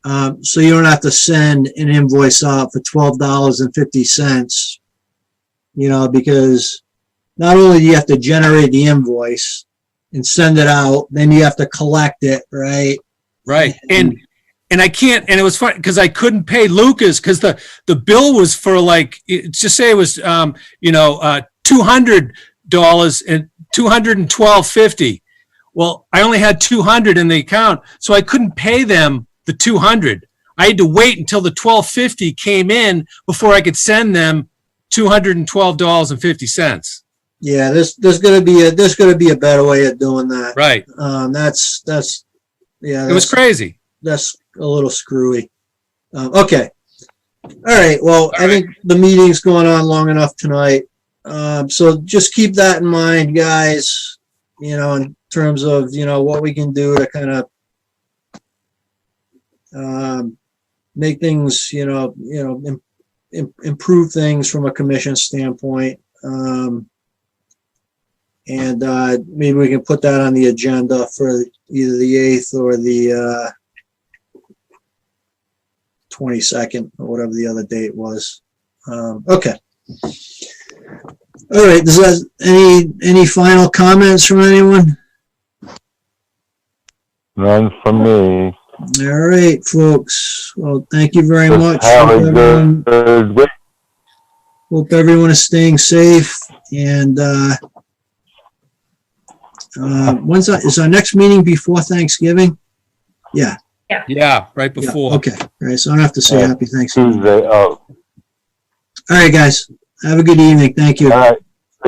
So you don't have to send an invoice out for $12.50, because not only do you have to generate the invoice and send it out, then you have to collect it, right? Right. And I can't, and it was fun because I couldn't pay Lucas because the bill was for just say it was, $200 and $212.50. Well, I only had 200 in the account, so I couldn't pay them the 200. I had to wait until the $12.50 came in before I could send them $212.50. Yeah, there's gonna be a better way of doing that. Right. It was crazy. That's a little screwy. Okay. All right. Well, I think the meeting's going on long enough tonight. So just keep that in mind, guys, in terms of, what we can do to kind of make things, improve things from a commission standpoint. And maybe we can put that on the agenda for either the 8th or the 22nd or whatever the other date was. Okay. All right. Does that any final comments from anyone? None from me. All right, folks. Well, thank you very much. Have a good week. Hope everyone is staying safe. And is our next meeting before Thanksgiving? Yeah. Yeah, right before. Yeah, okay. All right. So I don't have to say happy Thanksgiving. Tuesday. All right, guys. Have a good evening. Thank you. All right.